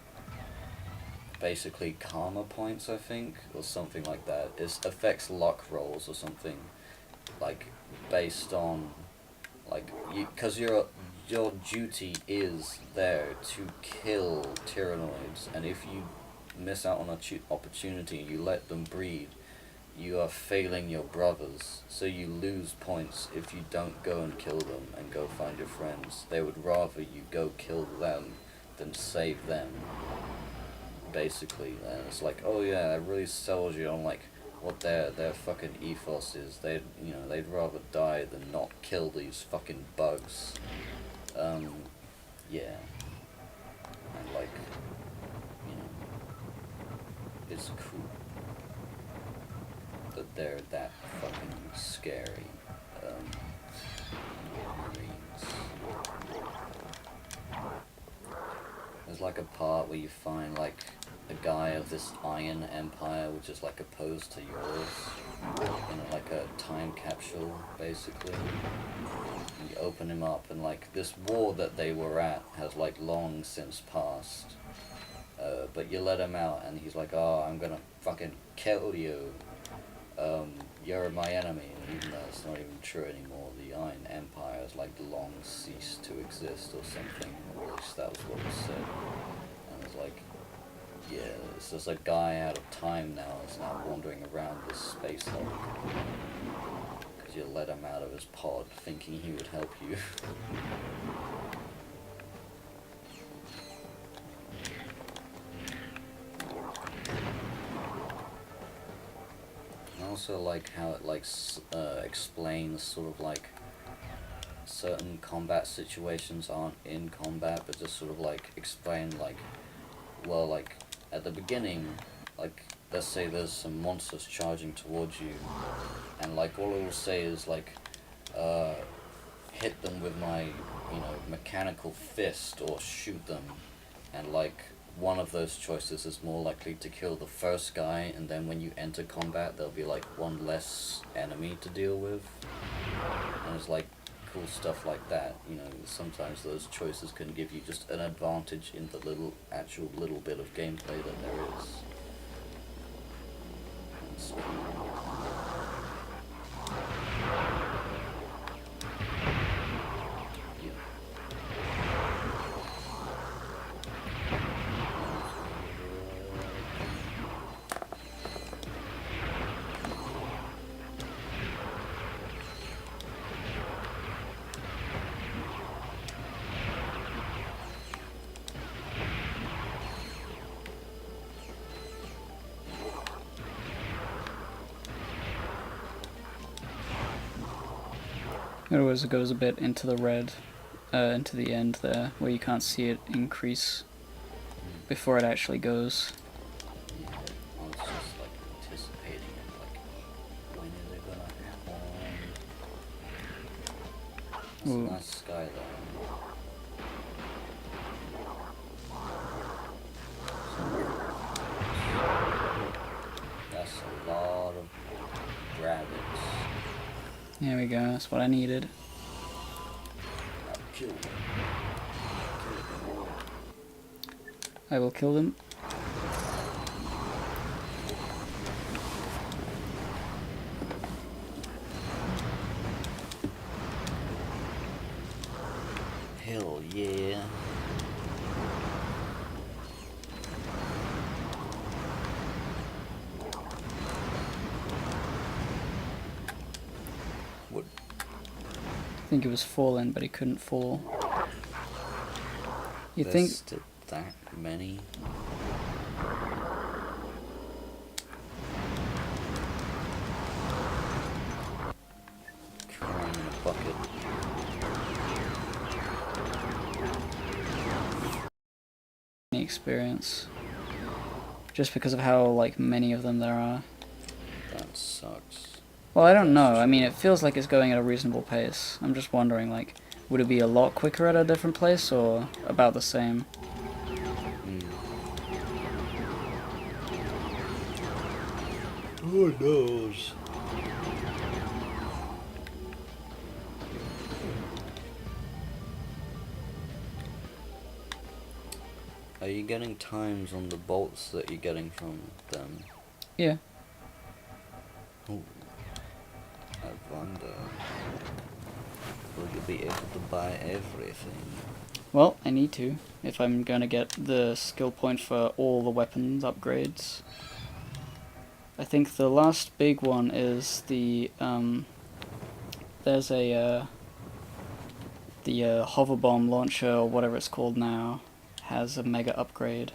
basically karma points, I think, or something like that. It affects luck rolls or something, like based on like because your duty is there to kill Tyrannoids, and if you miss out on an opportunity, you let them breed, you are failing your brothers, so you lose points if you don't go and kill them and go find your friends. They would rather you go kill them than save them, basically. And it's like, oh yeah, that really sells you on like what their fucking ethos is. They'd rather die than not kill these fucking bugs. Yeah. And like, you know, it's cool that they're that fucking scary. Marines. There's like a part where you find like a guy of this Iron Empire, which is like opposed to yours, in like a time capsule, basically. And you open him up, and like this war that they were at has like long since passed. But you let him out, and he's like, "Oh, I'm gonna fucking kill you. You're my enemy." And even though it's not even true anymore, the Iron Empire has like long ceased to exist or something. Or at least that was what was said. And it's like, yeah, it's just a guy out of time now. Is now wandering around this space hole because you let him out of his pod, thinking he would help you. I also like how it like explains sort of like certain combat situations aren't in combat, but just sort of like explain like, well, like at the beginning, like let's say there's some monsters charging towards you, and like all it will say is like, hit them with my, mechanical fist or shoot them, and like one of those choices is more likely to kill the first guy, and then when you enter combat there'll be like one less enemy to deal with, and it's like cool stuff like that. Sometimes those choices can give you just an advantage in the actual little bit of gameplay that there is. It's cool. It always goes a bit into the red, into the end there, where you can't see it increase before it actually goes. Yeah, I was just like anticipating it, like, when is it gonna happen? It's Ooh. a nice skyline. That's a lot of rabbits. There we go, that's what I needed. I'll kill them. I will kill them. Hell yeah. What? I think it was falling, but he couldn't fall. You There's think still that many? Crying in a bucket. any experience? Just because of how like many of them there are. That sucks. Well, I don't know. I mean, it feels like it's going at a reasonable pace. I'm just wondering, like, would it be a lot quicker at a different place or about the same? Who knows? Are you getting times on the bolts that you're getting from them? Yeah. Oh, I wonder. Will you be able to buy everything? Well, I need to, if I'm gonna get the skill point for all the weapons upgrades. I think the last big one is the, there's a, the hover bomb launcher, or whatever it's called now, has a mega upgrade.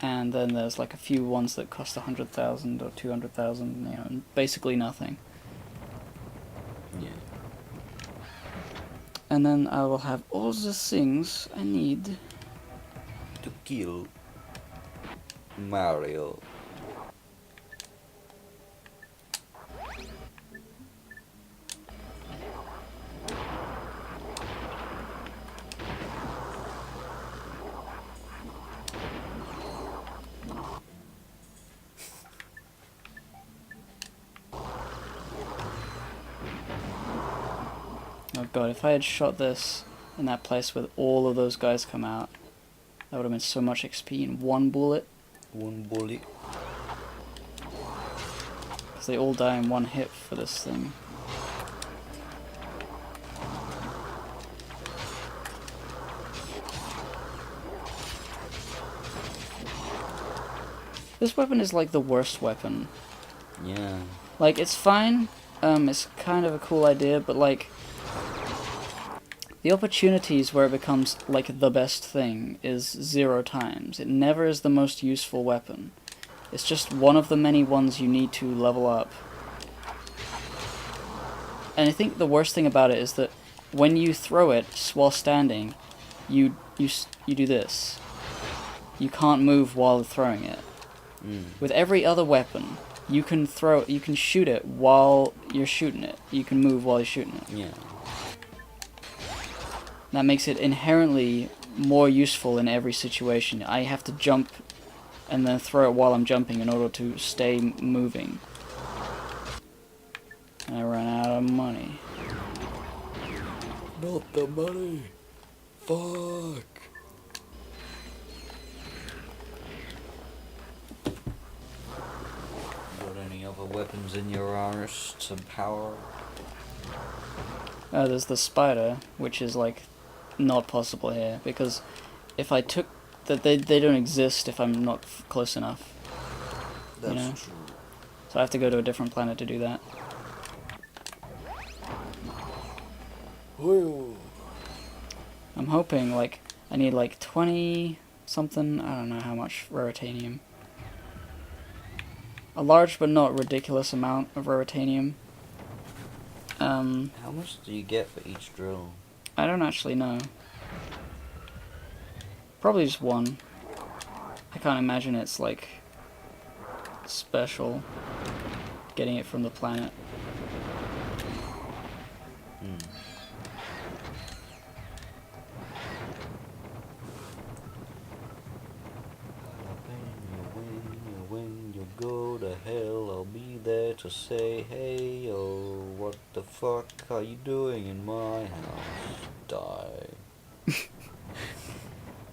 And then there's like a few ones that cost 100,000 or 200,000, you know, basically nothing. Yeah. And then I will have all the things I need To kill Mario. Oh god, if I had shot this in that place with all of those guys come out, that would have been so much XP in one bullet. One bullet. Because they all die in one hit for this thing. This weapon is like the worst weapon. Yeah. Like, it's fine, it's kind of a cool idea, but like, the opportunities where it becomes like the best thing is 0 times. It never is the most useful weapon. It's just one of the many ones you need to level up. And I think the worst thing about it is that when you throw it while standing, you do this. You can't move while throwing it. With every other weapon, you can shoot it while you're shooting it. You can move while you're shooting it. Yeah. That makes it inherently more useful in every situation. I have to jump and then throw it while I'm jumping in order to stay moving. And I ran out of money. Not the money. Fuck. Got any other weapons in your arse to power? There's the spider, which is like not possible here, because if I took that, they don't exist if I'm not close enough. That's know? true. So I have to go to a different planet to do that. Whoa. I'm hoping, like, I need like 20 something, I don't know how much raritanium. a large but not ridiculous amount of raritanium. How much do you get for each drill? I don't actually know. Probably just one. I can't imagine it's like special getting it from the planet. When you go to hell, I'll be there to say, hey yo, what the fuck are you doing in my house? Die.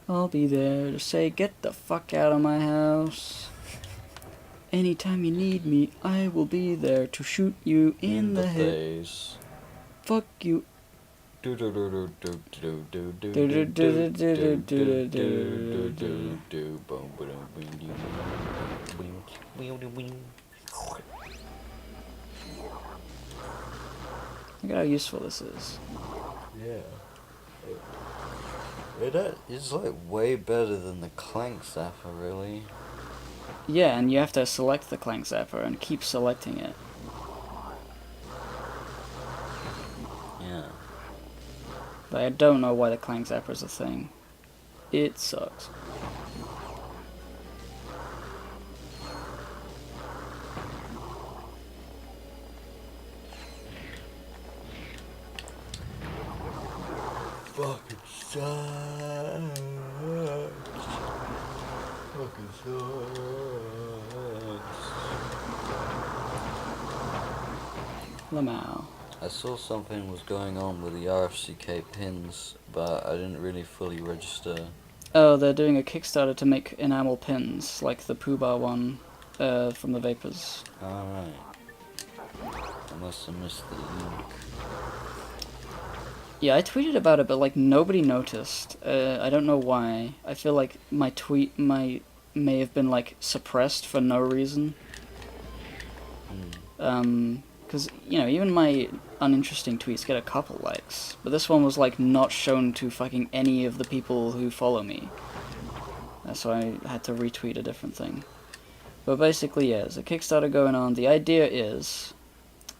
I'll be there to say, get the fuck out of my house. Anytime you need me, I will be there to shoot you in the head. Face. Fuck you. Look at how useful this is. Yeah. It's like way better than the clank zapper, really. Yeah, and you have to select the clank zapper and keep selecting it. Yeah. But I don't know why the clank zapper is a thing. It sucks. Fucking sucks. Fucking sucks. Lamau. I saw something was going on with the RFCK pins, but I didn't really fully register. Oh, they're doing a Kickstarter to make enamel pins, like the Pooh Bar one from the Vapors. Alright. I must have missed the link. Yeah, I tweeted about it, but like nobody noticed. I don't know why. I feel like my tweet may have been like suppressed for no reason. Because you know, even my uninteresting tweets get a couple likes, but this one was like not shown to fucking any of the people who follow me. So I had to retweet a different thing. But basically, yeah, there's a Kickstarter going on. The idea is,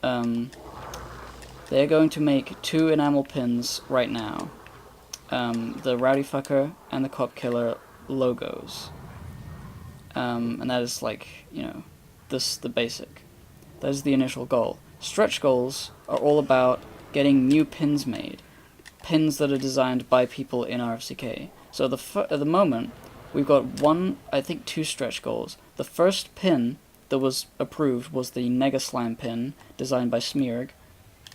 they're going to make 2 enamel pins right now. The Rowdy Fucker and the Cop Killer logos. And that is like, you know, the basic. That is the initial goal. Stretch goals are all about getting new pins made. Pins that are designed by people in RFCK. So at the moment, we've got 2 stretch goals. The first pin that was approved was the Nega Slime pin, designed by Smearg,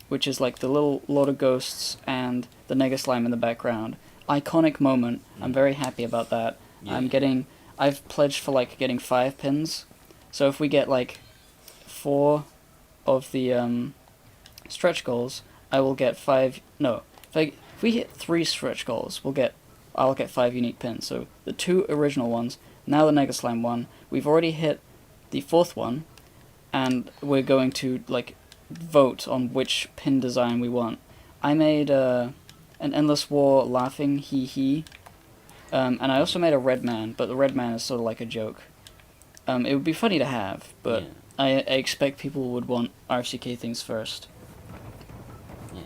which is like the little Lord of Ghosts and the Nega Slime in the background. Iconic moment. I'm very happy about that. Yeah. I've pledged for like getting 5 pins. So if we get like 4 of the stretch goals, I will get 5. No, if we hit 3 stretch goals, I'll get 5 unique pins. So the 2 original ones, now the Nega Slime one. We've already hit the 4th one, and we're going to like vote on which pin design we want. I made an Endless War laughing hee, and I also made a red man, but the red man is sort of like a joke. It would be funny to have, but yeah. I expect people would want RCK things first. Yeah.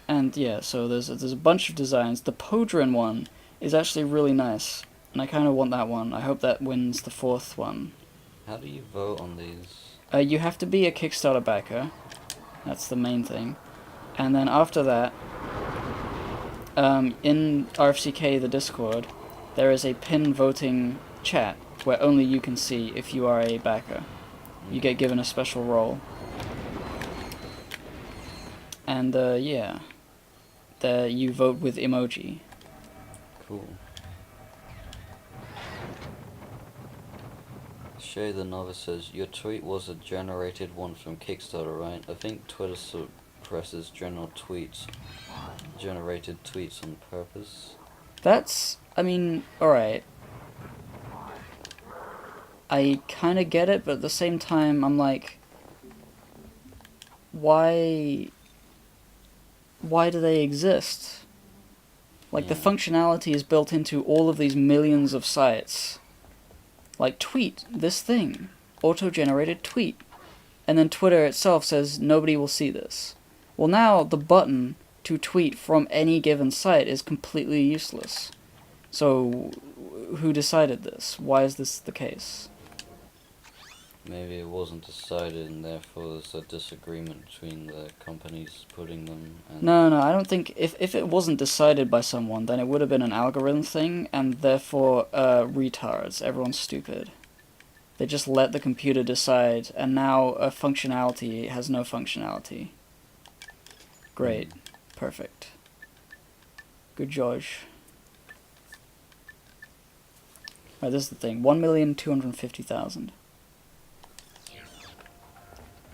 And yeah, so there's a bunch of designs. The Podrin one is actually really nice, and I kind of want that one. I hope that wins the 4th one. How do you vote on these? You have to be a Kickstarter backer. That's the main thing. And then after that, in RFCK, the Discord, there is a pin voting chat where only you can see if you are a backer. You get given a special role. And, yeah. You vote with emoji. Cool. Shay the Novice says, your tweet was a generated one from Kickstarter, right? I think Twitter suppresses generated tweets on purpose. I mean, alright. I kind of get it, but at the same time, I'm like, why do they exist? Like, the functionality is built into all of these millions of sites. Like, tweet this thing. auto-generated tweet. And then Twitter itself says nobody will see this. Well, now the button to tweet from any given site is completely useless. So, who decided this? Why is this the case? Maybe it wasn't decided, and therefore there's a disagreement between the companies putting them. And No, I don't think... If it wasn't decided by someone, then it would have been an algorithm thing, and therefore, retards. Everyone's stupid. They just let the computer decide, and now a functionality has no functionality. Great. Perfect. Good George. Right, this is the thing. 1,250,000.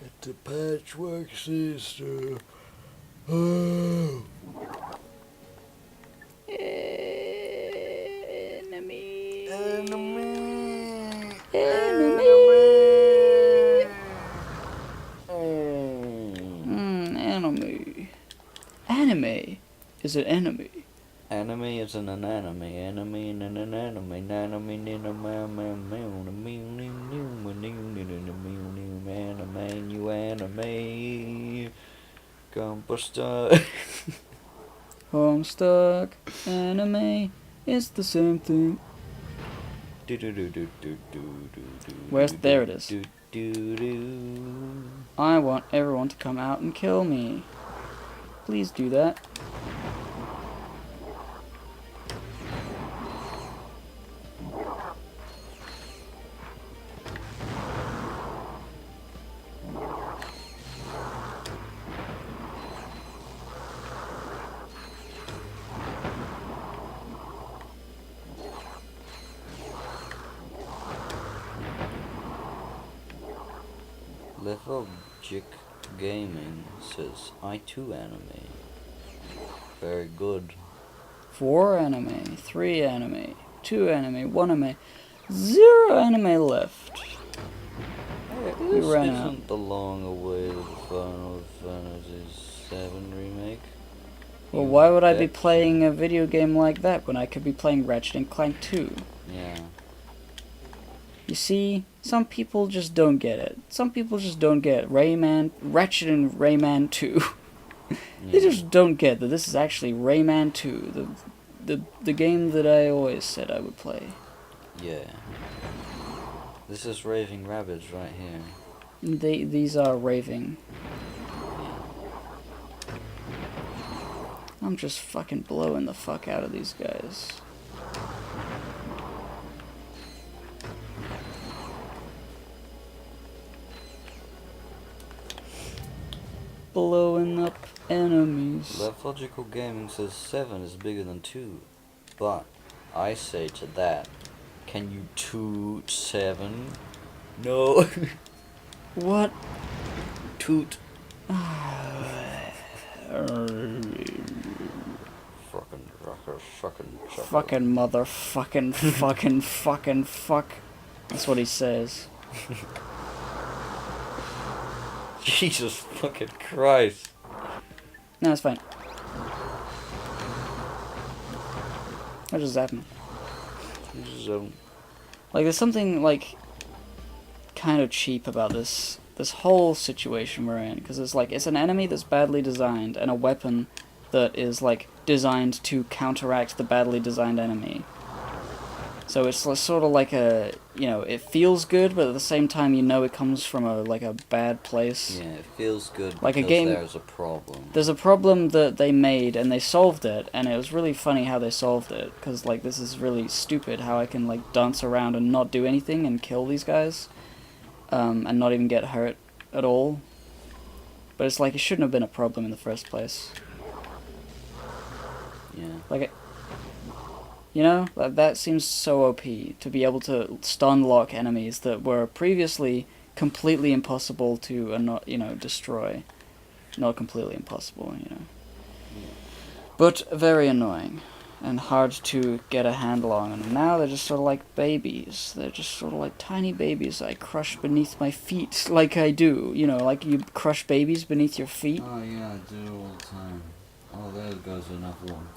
It's a patchwork system. Oh. Enemy. Enemy. Enemy. Enemy. Anime is an enemy. Enemy is an enemy. Enemy in an enemy. Enemy in a anime. You anime. Composter. Homestuck. Anime. It's the same thing. Where's there it is. I want everyone to come out and kill me. Please do that. Lethargic Gaming says, I too anime. Very good. 4 anime, 3 anime, 2 anime, 1 anime, 0 anime left. We This ran isn't out. the long-awaited Final Fantasy VII remake. Well, You why would I be bet. playing a video game like that when I could be playing Ratchet and Clank 2? Yeah. You see, some people just don't get it. Some people just don't get Ratchet and Rayman 2. They just don't get that this is actually Rayman 2, the game that I always said I would play. Yeah. This is Raving Rabbids right here. These are raving. I'm just fucking blowing the fuck out of these guys. Blowing up enemies. Lethargical Gaming says 7 is bigger than 2. But, I say to that, can you toot 7? No. What? Toot. Fucking motherfucking fucking fuck. That's what he says. Jesus fucking Christ. No, it's fine. What just happened? Like, there's something, like, kind of cheap about this whole situation we're in. Because it's an enemy that's badly designed, and a weapon that is, like, designed to counteract the badly designed enemy. So it's sort of like a, you know, it feels good, but at the same time you know it comes from a bad place. Yeah, it feels good Like a because game- there's a problem. There's a problem that they made, and they solved it, and it was really funny how they solved it, because, like, this is really stupid how I can, like, dance around and not do anything and kill these guys, and not even get hurt at all. But it's like, it shouldn't have been a problem in the first place. Yeah. Like, you know, that seems so OP, to be able to stun lock enemies that were previously completely impossible to, not, you know, destroy. Not completely impossible, you know. But very annoying, and hard to get a handle on, and now they're just sort of like babies. They're just sort of like tiny babies I crush beneath my feet, like I do, you know, like you crush babies beneath your feet. Oh yeah, I do all the time. Oh, there goes another one.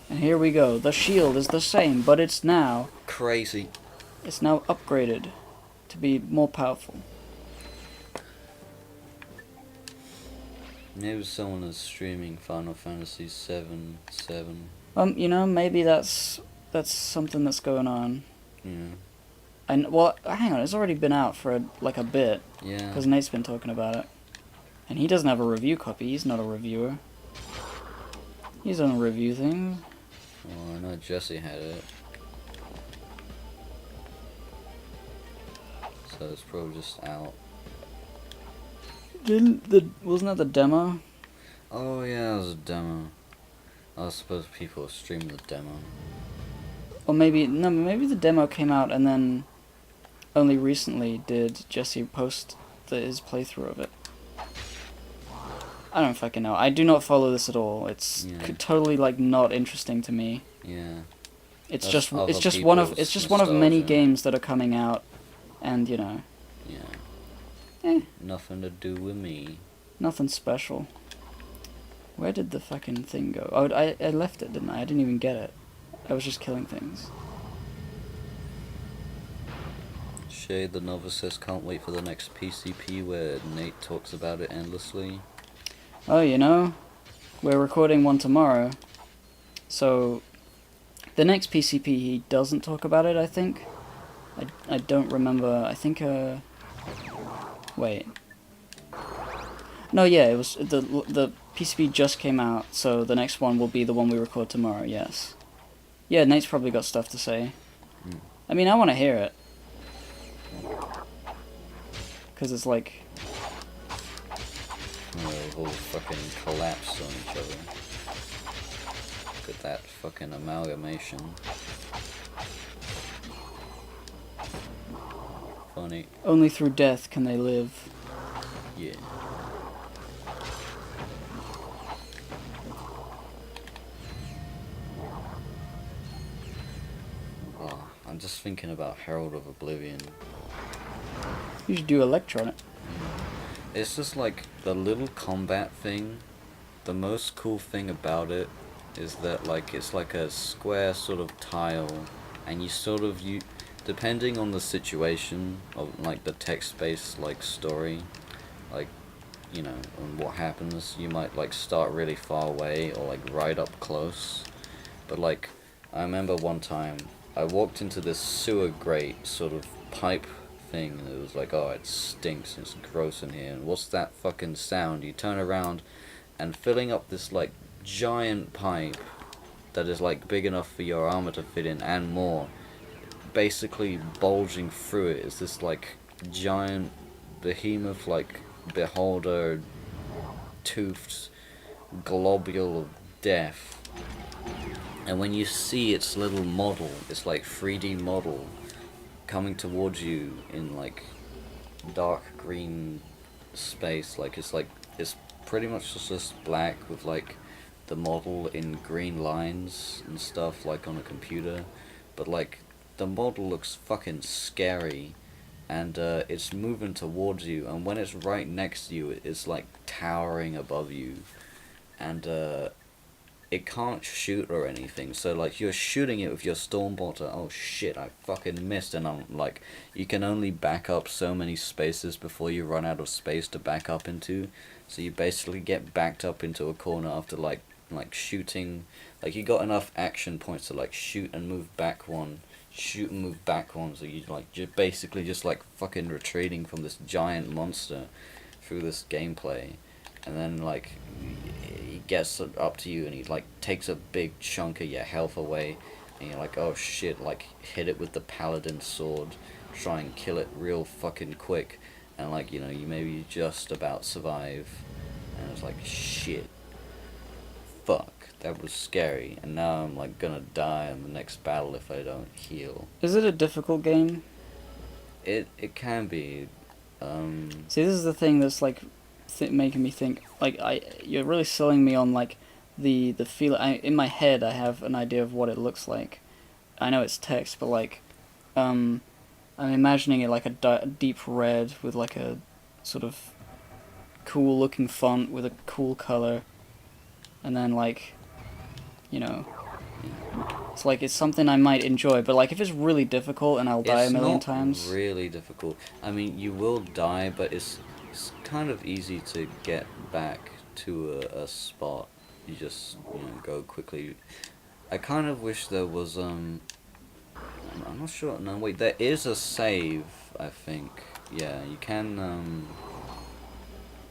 And here we go. The shield is the same, but it's now Crazy. It's now upgraded to be more powerful. Maybe someone is streaming Final Fantasy 7. You know, maybe that's something that's going on. Yeah. And well, hang on, it's already been out for a bit. Yeah. Because Nate's been talking about it, and he doesn't have a review copy. He's not a reviewer. He doesn't review things. Well, I know Jesse had it. So it's probably just out. Wasn't that the demo? Oh yeah, it was a demo. I suppose people are streaming the demo. Or maybe the demo came out and then only recently did Jesse post his playthrough of it. I don't fucking know. I do not follow this at all. It's totally like not interesting to me. Yeah. It's just one of many games that are coming out, and you know. Yeah. Nothing to do with me. Nothing special. Where did the fucking thing go? Oh, I left it, didn't I? I didn't even get it. I was just killing things. Shade the Novice says can't wait for the next PCP where Nate talks about it endlessly. Oh, you know, we're recording one tomorrow, so the next PCP he doesn't talk about it, I think. I don't remember. I think wait. No, yeah, it was the PCP just came out, so the next one will be the one we record tomorrow. Yes. Yeah, Nate's probably got stuff to say. I mean, I want to hear it. Because it's like... Oh, they've all fucking collapsed on each other. Look at that fucking amalgamation. Funny. Only through death can they live. Yeah. Oh, I'm just thinking about Herald of Oblivion. You should do electronic. It's just like the little combat thing. The most cool thing about it is that like it's like a square sort of tile, and you depending on the situation of like the text-based like story, like you know, and what happens, you might like start really far away or like right up close. But like I remember one time I walked into this sewer grate sort of pipe thing, and it was like, oh, it stinks, it's gross in here, and what's that fucking sound? You turn around, and filling up this like giant pipe that is like big enough for your armor to fit in and more, basically bulging through it is this like giant behemoth like beholder toothed globule of death. And when you see its little model, its like 3D model coming towards you in like dark green space, like it's pretty much just black with like the model in green lines and stuff like on a computer, but like the model looks fucking scary, and it's moving towards you, and when it's right next to you it's like towering above you, and it can't shoot or anything, so like you're shooting it with your Stormbolter. Oh shit, I fucking missed, and I'm like, you can only back up so many spaces before you run out of space to back up into, so you basically get backed up into a corner after like shooting, like you got enough action points to like shoot and move back one, shoot and move back one, so you like you're basically just like fucking retreating from this giant monster through this gameplay. And then like he gets up to you and he like takes a big chunk of your health away, and you're like, oh shit, like hit it with the paladin sword, try and kill it real fucking quick, and like, you know, you maybe just about survive, and it's like, shit, fuck, that was scary, and now I'm like gonna die in the next battle if I don't heal. Is it a difficult game? It can be. See, this is the thing that's like making me think, like, you're really selling me on like the feel. In my head I have an idea of what it looks like. I know it's text, but like I'm imagining it like a deep red with like a sort of cool looking font with a cool color, and then like, you know, It's like it's something I might enjoy, but like if it's really difficult and I'll die a It's million not times. really difficult. I mean, you will die, but it's kind of easy to get back to a spot. You just go quickly. I kind of wish there was I'm not sure. No, wait, there is a save. I think. Yeah, you can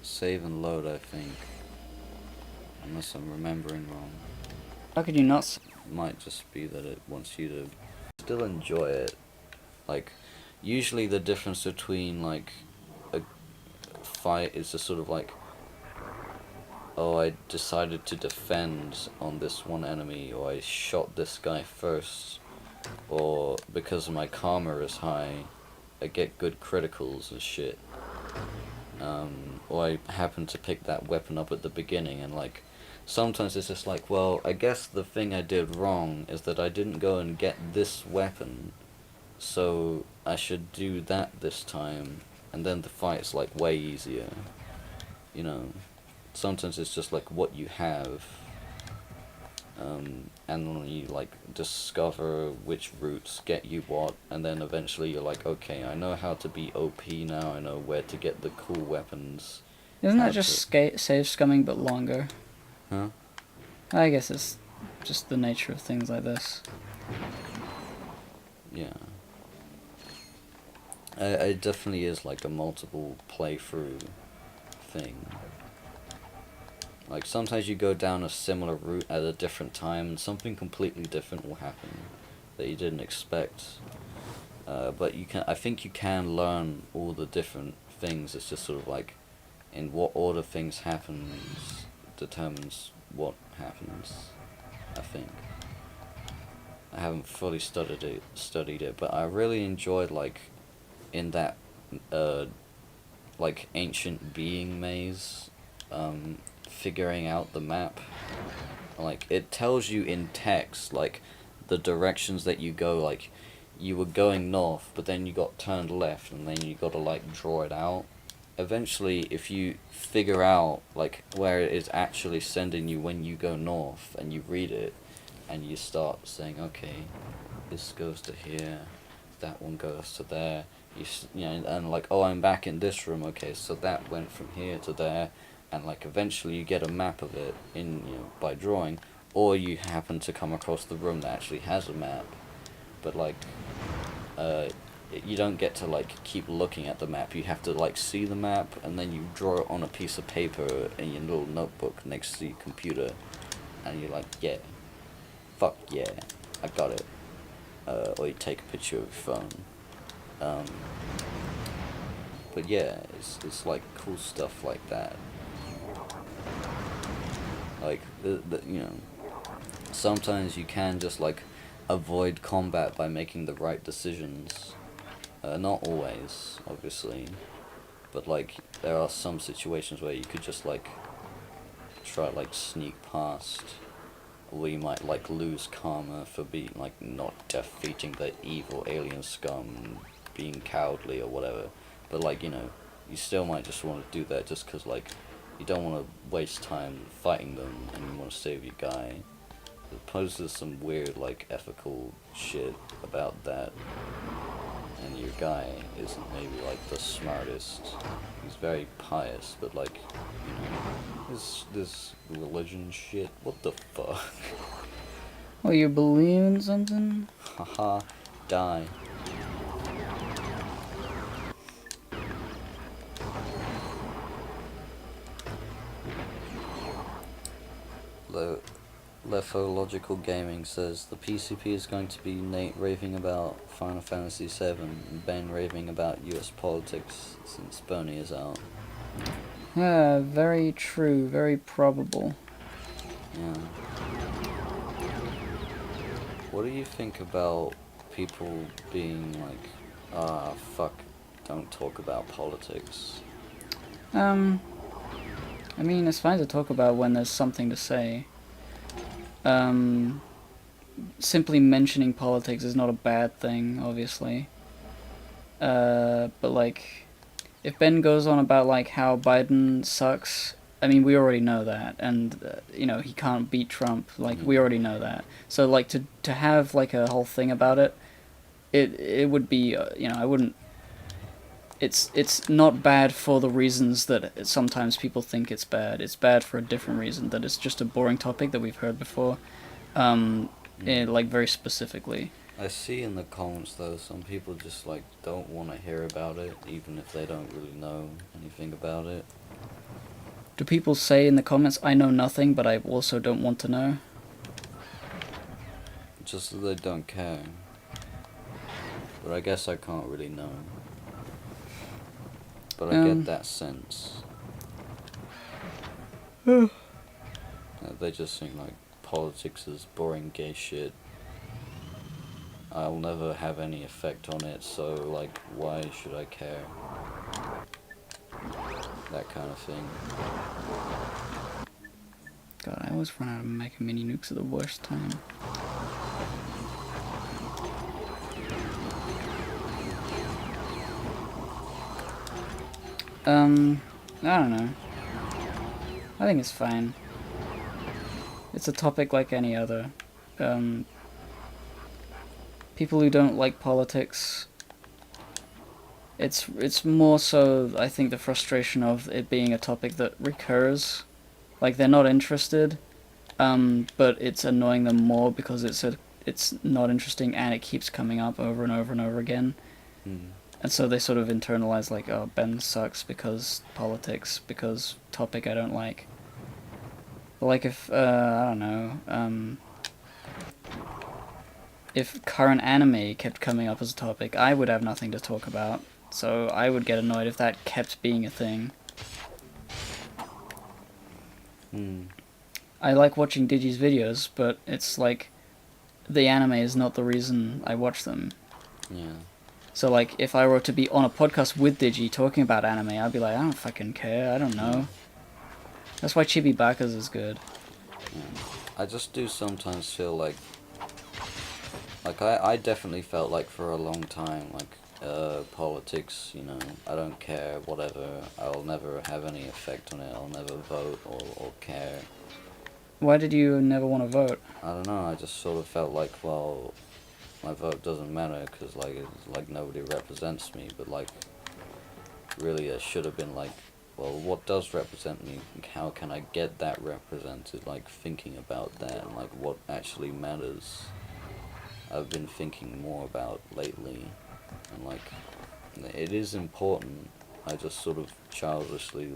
save and load. I think, unless I'm remembering wrong. How could you not? It might just be that it wants you to still enjoy it. Like, usually the difference between like a fight is just sort of like, oh, I decided to defend on this one enemy, or I shot this guy first, or because my karma is high, I get good criticals and shit. Or I happen to pick that weapon up at the beginning, and like, sometimes it's just like, well, I guess the thing I did wrong is that I didn't go and get this weapon, so I should do that this time, and then the fight's like way easier. You know, sometimes it's just like what you have, and then you like discover which routes get you what, and then eventually you're like, okay, I know how to be OP now. I know where to get the cool weapons. Isn't How that just save scumming but longer? Huh? I guess it's just the nature of things like this. Yeah. It definitely is like a multiple playthrough thing. Like sometimes you go down a similar route at a different time and something completely different will happen that you didn't expect. But I think you can learn all the different things. It's just sort of like in what order things happens determines what happens, I think. I haven't fully studied it, but I really enjoyed like in that like ancient being maze, figuring out the map. Like it tells you in text like the directions that you go. Like you were going north, but then you got turned left, and then you got to like draw it out. Eventually, if you figure out like where it is actually sending you when you go north, and you read it, and you start saying, okay, this goes to here, that one goes to there. And like, oh, I'm back in this room. Okay, so that went from here to there, and like eventually you get a map of it in by drawing, or you happen to come across the room that actually has a map, but like, you don't get to like keep looking at the map. You have to like see the map, and then you draw it on a piece of paper in your little notebook next to your computer, and you're like, yeah, fuck yeah, I got it. Or you take a picture of your phone. But yeah, it's like cool stuff like that. Like sometimes you can just like avoid combat by making the right decisions. Not always, obviously, but like there are some situations where you could just like try like sneak past, or you might like lose karma for being like not defeating the evil alien scum, being cowardly or whatever. But like you still might just want to do that just because like you don't want to waste time fighting them and you want to save your guy. It poses some weird like ethical shit about that, and your guy isn't maybe like the smartest. He's very pious, but like this religion shit. What the fuck? Well, you believe in something? Haha, die. Lefological Gaming says the PCP is going to be Nate raving about Final Fantasy VII and Ben raving about US politics since Bernie is out. Yeah, very true, very probable. Yeah. What do you think about people being like, fuck, don't talk about politics? I mean, it's fine to talk about when there's something to say. Simply mentioning politics is not a bad thing, obviously. But like, if Ben goes on about like how Biden sucks I mean, we already know that, and he can't beat Trump. Like, we already know that. So, like, to have like a whole thing about it, it would be, I wouldn't. It's not bad for the reasons that sometimes people think it's bad. It's bad for a different reason, that it's just a boring topic that we've heard before, like very specifically. I see in the comments though, some people just like don't want to hear about it, even if they don't really know anything about it. Do people say in the comments, "I know nothing, but I also don't want to know"? Just that they don't care. But I guess I can't really know. But I get that sense. They just think like politics is boring gay shit. I'll never have any effect on it, so like why should I care? That kind of thing. God, I always run out of mega mini nukes at the worst time. I don't know. I think it's fine. It's a topic like any other. People who don't like politics, it's more so, I think, the frustration of it being a topic that recurs. Like, they're not interested, but it's annoying them more because it's not interesting and it keeps coming up over and over and over again. And so they sort of internalize, like, oh, Ben sucks because politics, because topic I don't like. But, like, if, I don't know, if current anime kept coming up as a topic, I would have nothing to talk about. So I would get annoyed if that kept being a thing. I like watching Digi's videos, but it's like, the anime is not the reason I watch them. Yeah. So, like, if I were to be on a podcast with Digi talking about anime, I'd be like, I don't fucking care, I don't know. That's why Chibi Bakas is good. Yeah. I just do sometimes feel like I definitely felt like for a long time, like, politics, I don't care, whatever, I'll never have any effect on it, I'll never vote or care. Why did you never want to vote? I don't know, I just sort of felt like, well, my vote doesn't matter, because, like, it's like nobody represents me, but, like, really it should have been, like, well, what does represent me? How can I get that represented? Like, thinking about that, and, like, what actually matters. I've been thinking more about lately, and, like, it is important. I just sort of childishly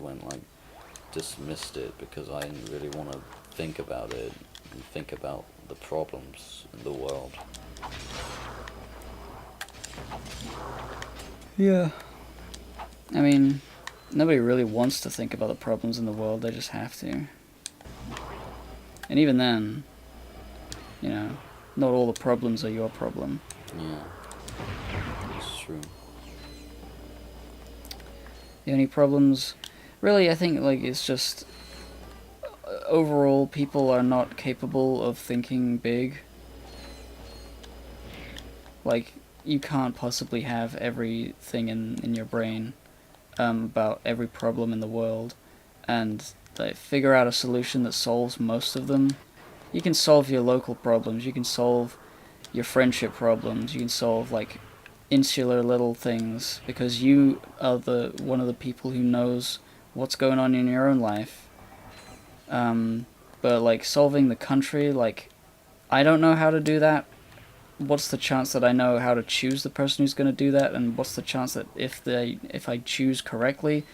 dismissed it, because I didn't really want to think about it, and think about the problems in the world. Yeah. I mean, nobody really wants to think about the problems in the world, they just have to. And even then, not all the problems are your problem. Yeah, it's true. The only problems, really, I think, like, it's just, overall, people are not capable of thinking big. Like, you can't possibly have everything in your brain about every problem in the world and figure out a solution that solves most of them. You can solve your local problems, you can solve your friendship problems, you can solve, like, insular little things, because you are one of the people who knows what's going on in your own life. But, like, solving the country, like, I don't know how to do that. What's the chance that I know how to choose the person who's going to do that, and what's the chance that if I choose correctly,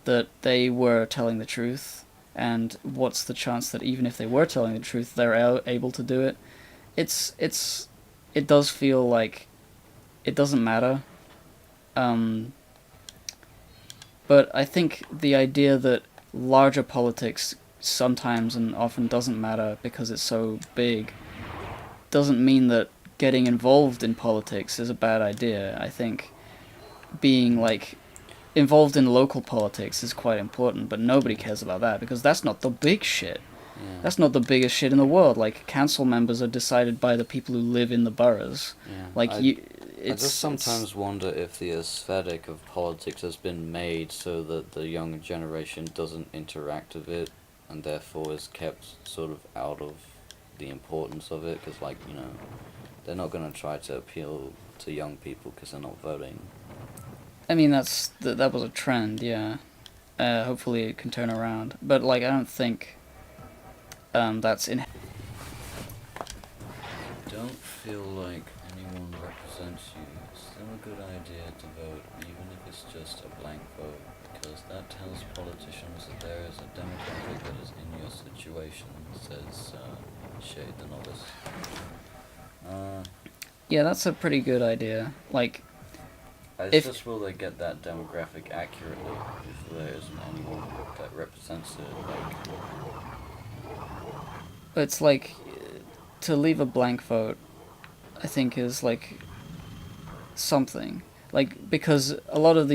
that they were telling the truth, and what's the chance that even if they were telling the truth, they're able to do it? It does feel like it doesn't matter. But I think the idea that larger politics sometimes and often doesn't matter because it's so big doesn't mean that getting involved in politics is a bad idea. I think being, like, involved in local politics is quite important, but nobody cares about that because that's not the big shit. Yeah. That's not the biggest shit in the world. Like, council members are decided by the people who live in the boroughs. Yeah. Like, just sometimes wonder if the aesthetic of politics has been made so that the younger generation doesn't interact with it, and therefore is kept sort of out of the importance of it, because, like, you know, they're not going to try to appeal to young people because they're not voting. I mean, that was a trend, yeah. Hopefully it can turn around. But, like, I don't think that's in... Don't feel like anyone represents you. It's still a good idea to vote, even if it's just a blank vote, because that tells politicians that there is a demographic that is in your situation, says Shade the Novice. Yeah, that's a pretty good idea. Like, it's just, will they get that demographic accurately if there isn't anyone that represents it? Like, it's like, to leave a blank vote, I think is like something. Like, because a lot of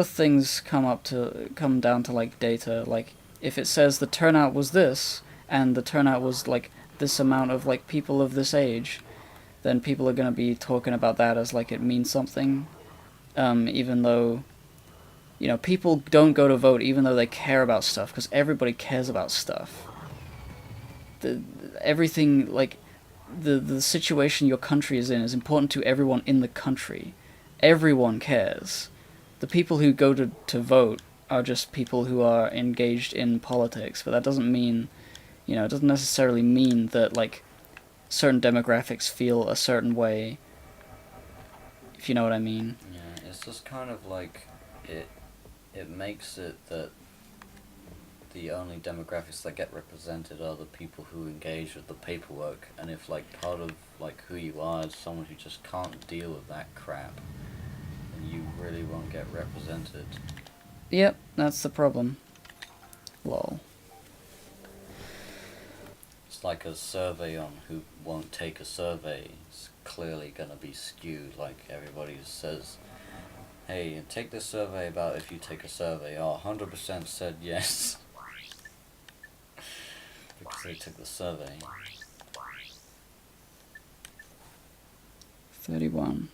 things come down to like data. Like, if it says the turnout was this, and the turnout was like this amount of like people of this age, then people are gonna be talking about that as like it means something. Even though, you know, people don't go to vote even though they care about stuff, because everybody cares about stuff. Everything, like, the situation your country is in is important to everyone in the country. Everyone cares. The people who go to vote are just people who are engaged in politics, but that doesn't mean, you know, it doesn't necessarily mean that, like, certain demographics feel a certain way, if you know what I mean. Yeah, it's just kind of like, it makes it that the only demographics that get represented are the people who engage with the paperwork, and if, like, part of, like, who you are is someone who just can't deal with that crap, then you really won't get represented. Yep, that's the problem. Lol. It's like a survey on who won't take a survey. It's clearly gonna be skewed. Like, everybody says, hey, take this survey about if you take a survey. Oh, 100% said yes. Because they took the survey. 31.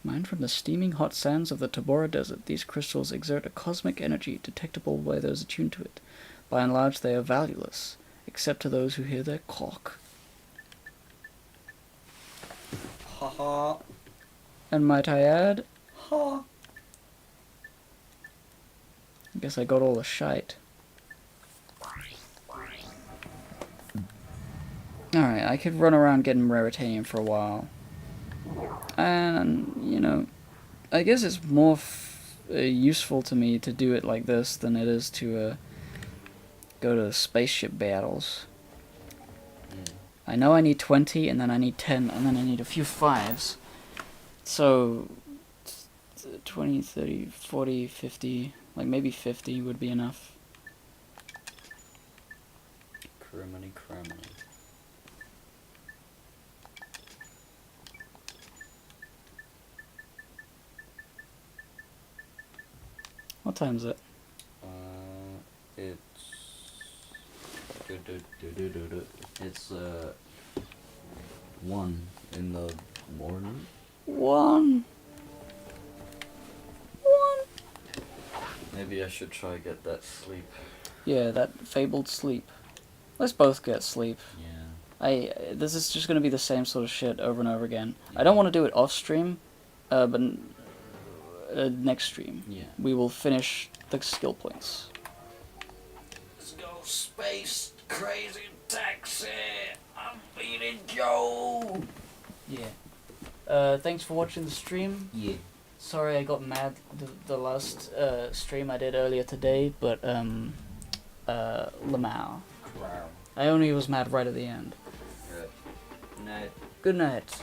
Mined from the steaming hot sands of the Tabora Desert, these crystals exert a cosmic energy detectable by those attuned to it. By and large, they are valueless, except to those who hear their cock. Haha. And might I add, Ha. I guess I got all the shite. Alright, I could run around getting raritanium for a while. And, you know, I guess it's more useful to me to do it like this than it is to go to spaceship battles. I know I need 20, and then I need 10, and then I need a few 5s. So, 20, 30, 40, 50, like maybe 50 would be enough. Criminy. What time is it? It's 1 in the morning. 1. Maybe I should try get that sleep. Yeah, that fabled sleep. Let's both get sleep. Yeah. This is just gonna be the same sort of shit over and over again. Yeah. I don't want to do it off stream, but next stream. Yeah. We will finish the skill points. Let's go space crazy taxi. I'm beating Joe. Yeah. Thanks for watching the stream. Yeah. Sorry I got mad the last stream I did earlier today, but Lamau. Wow. I only was mad right at the end. Good night. Good night.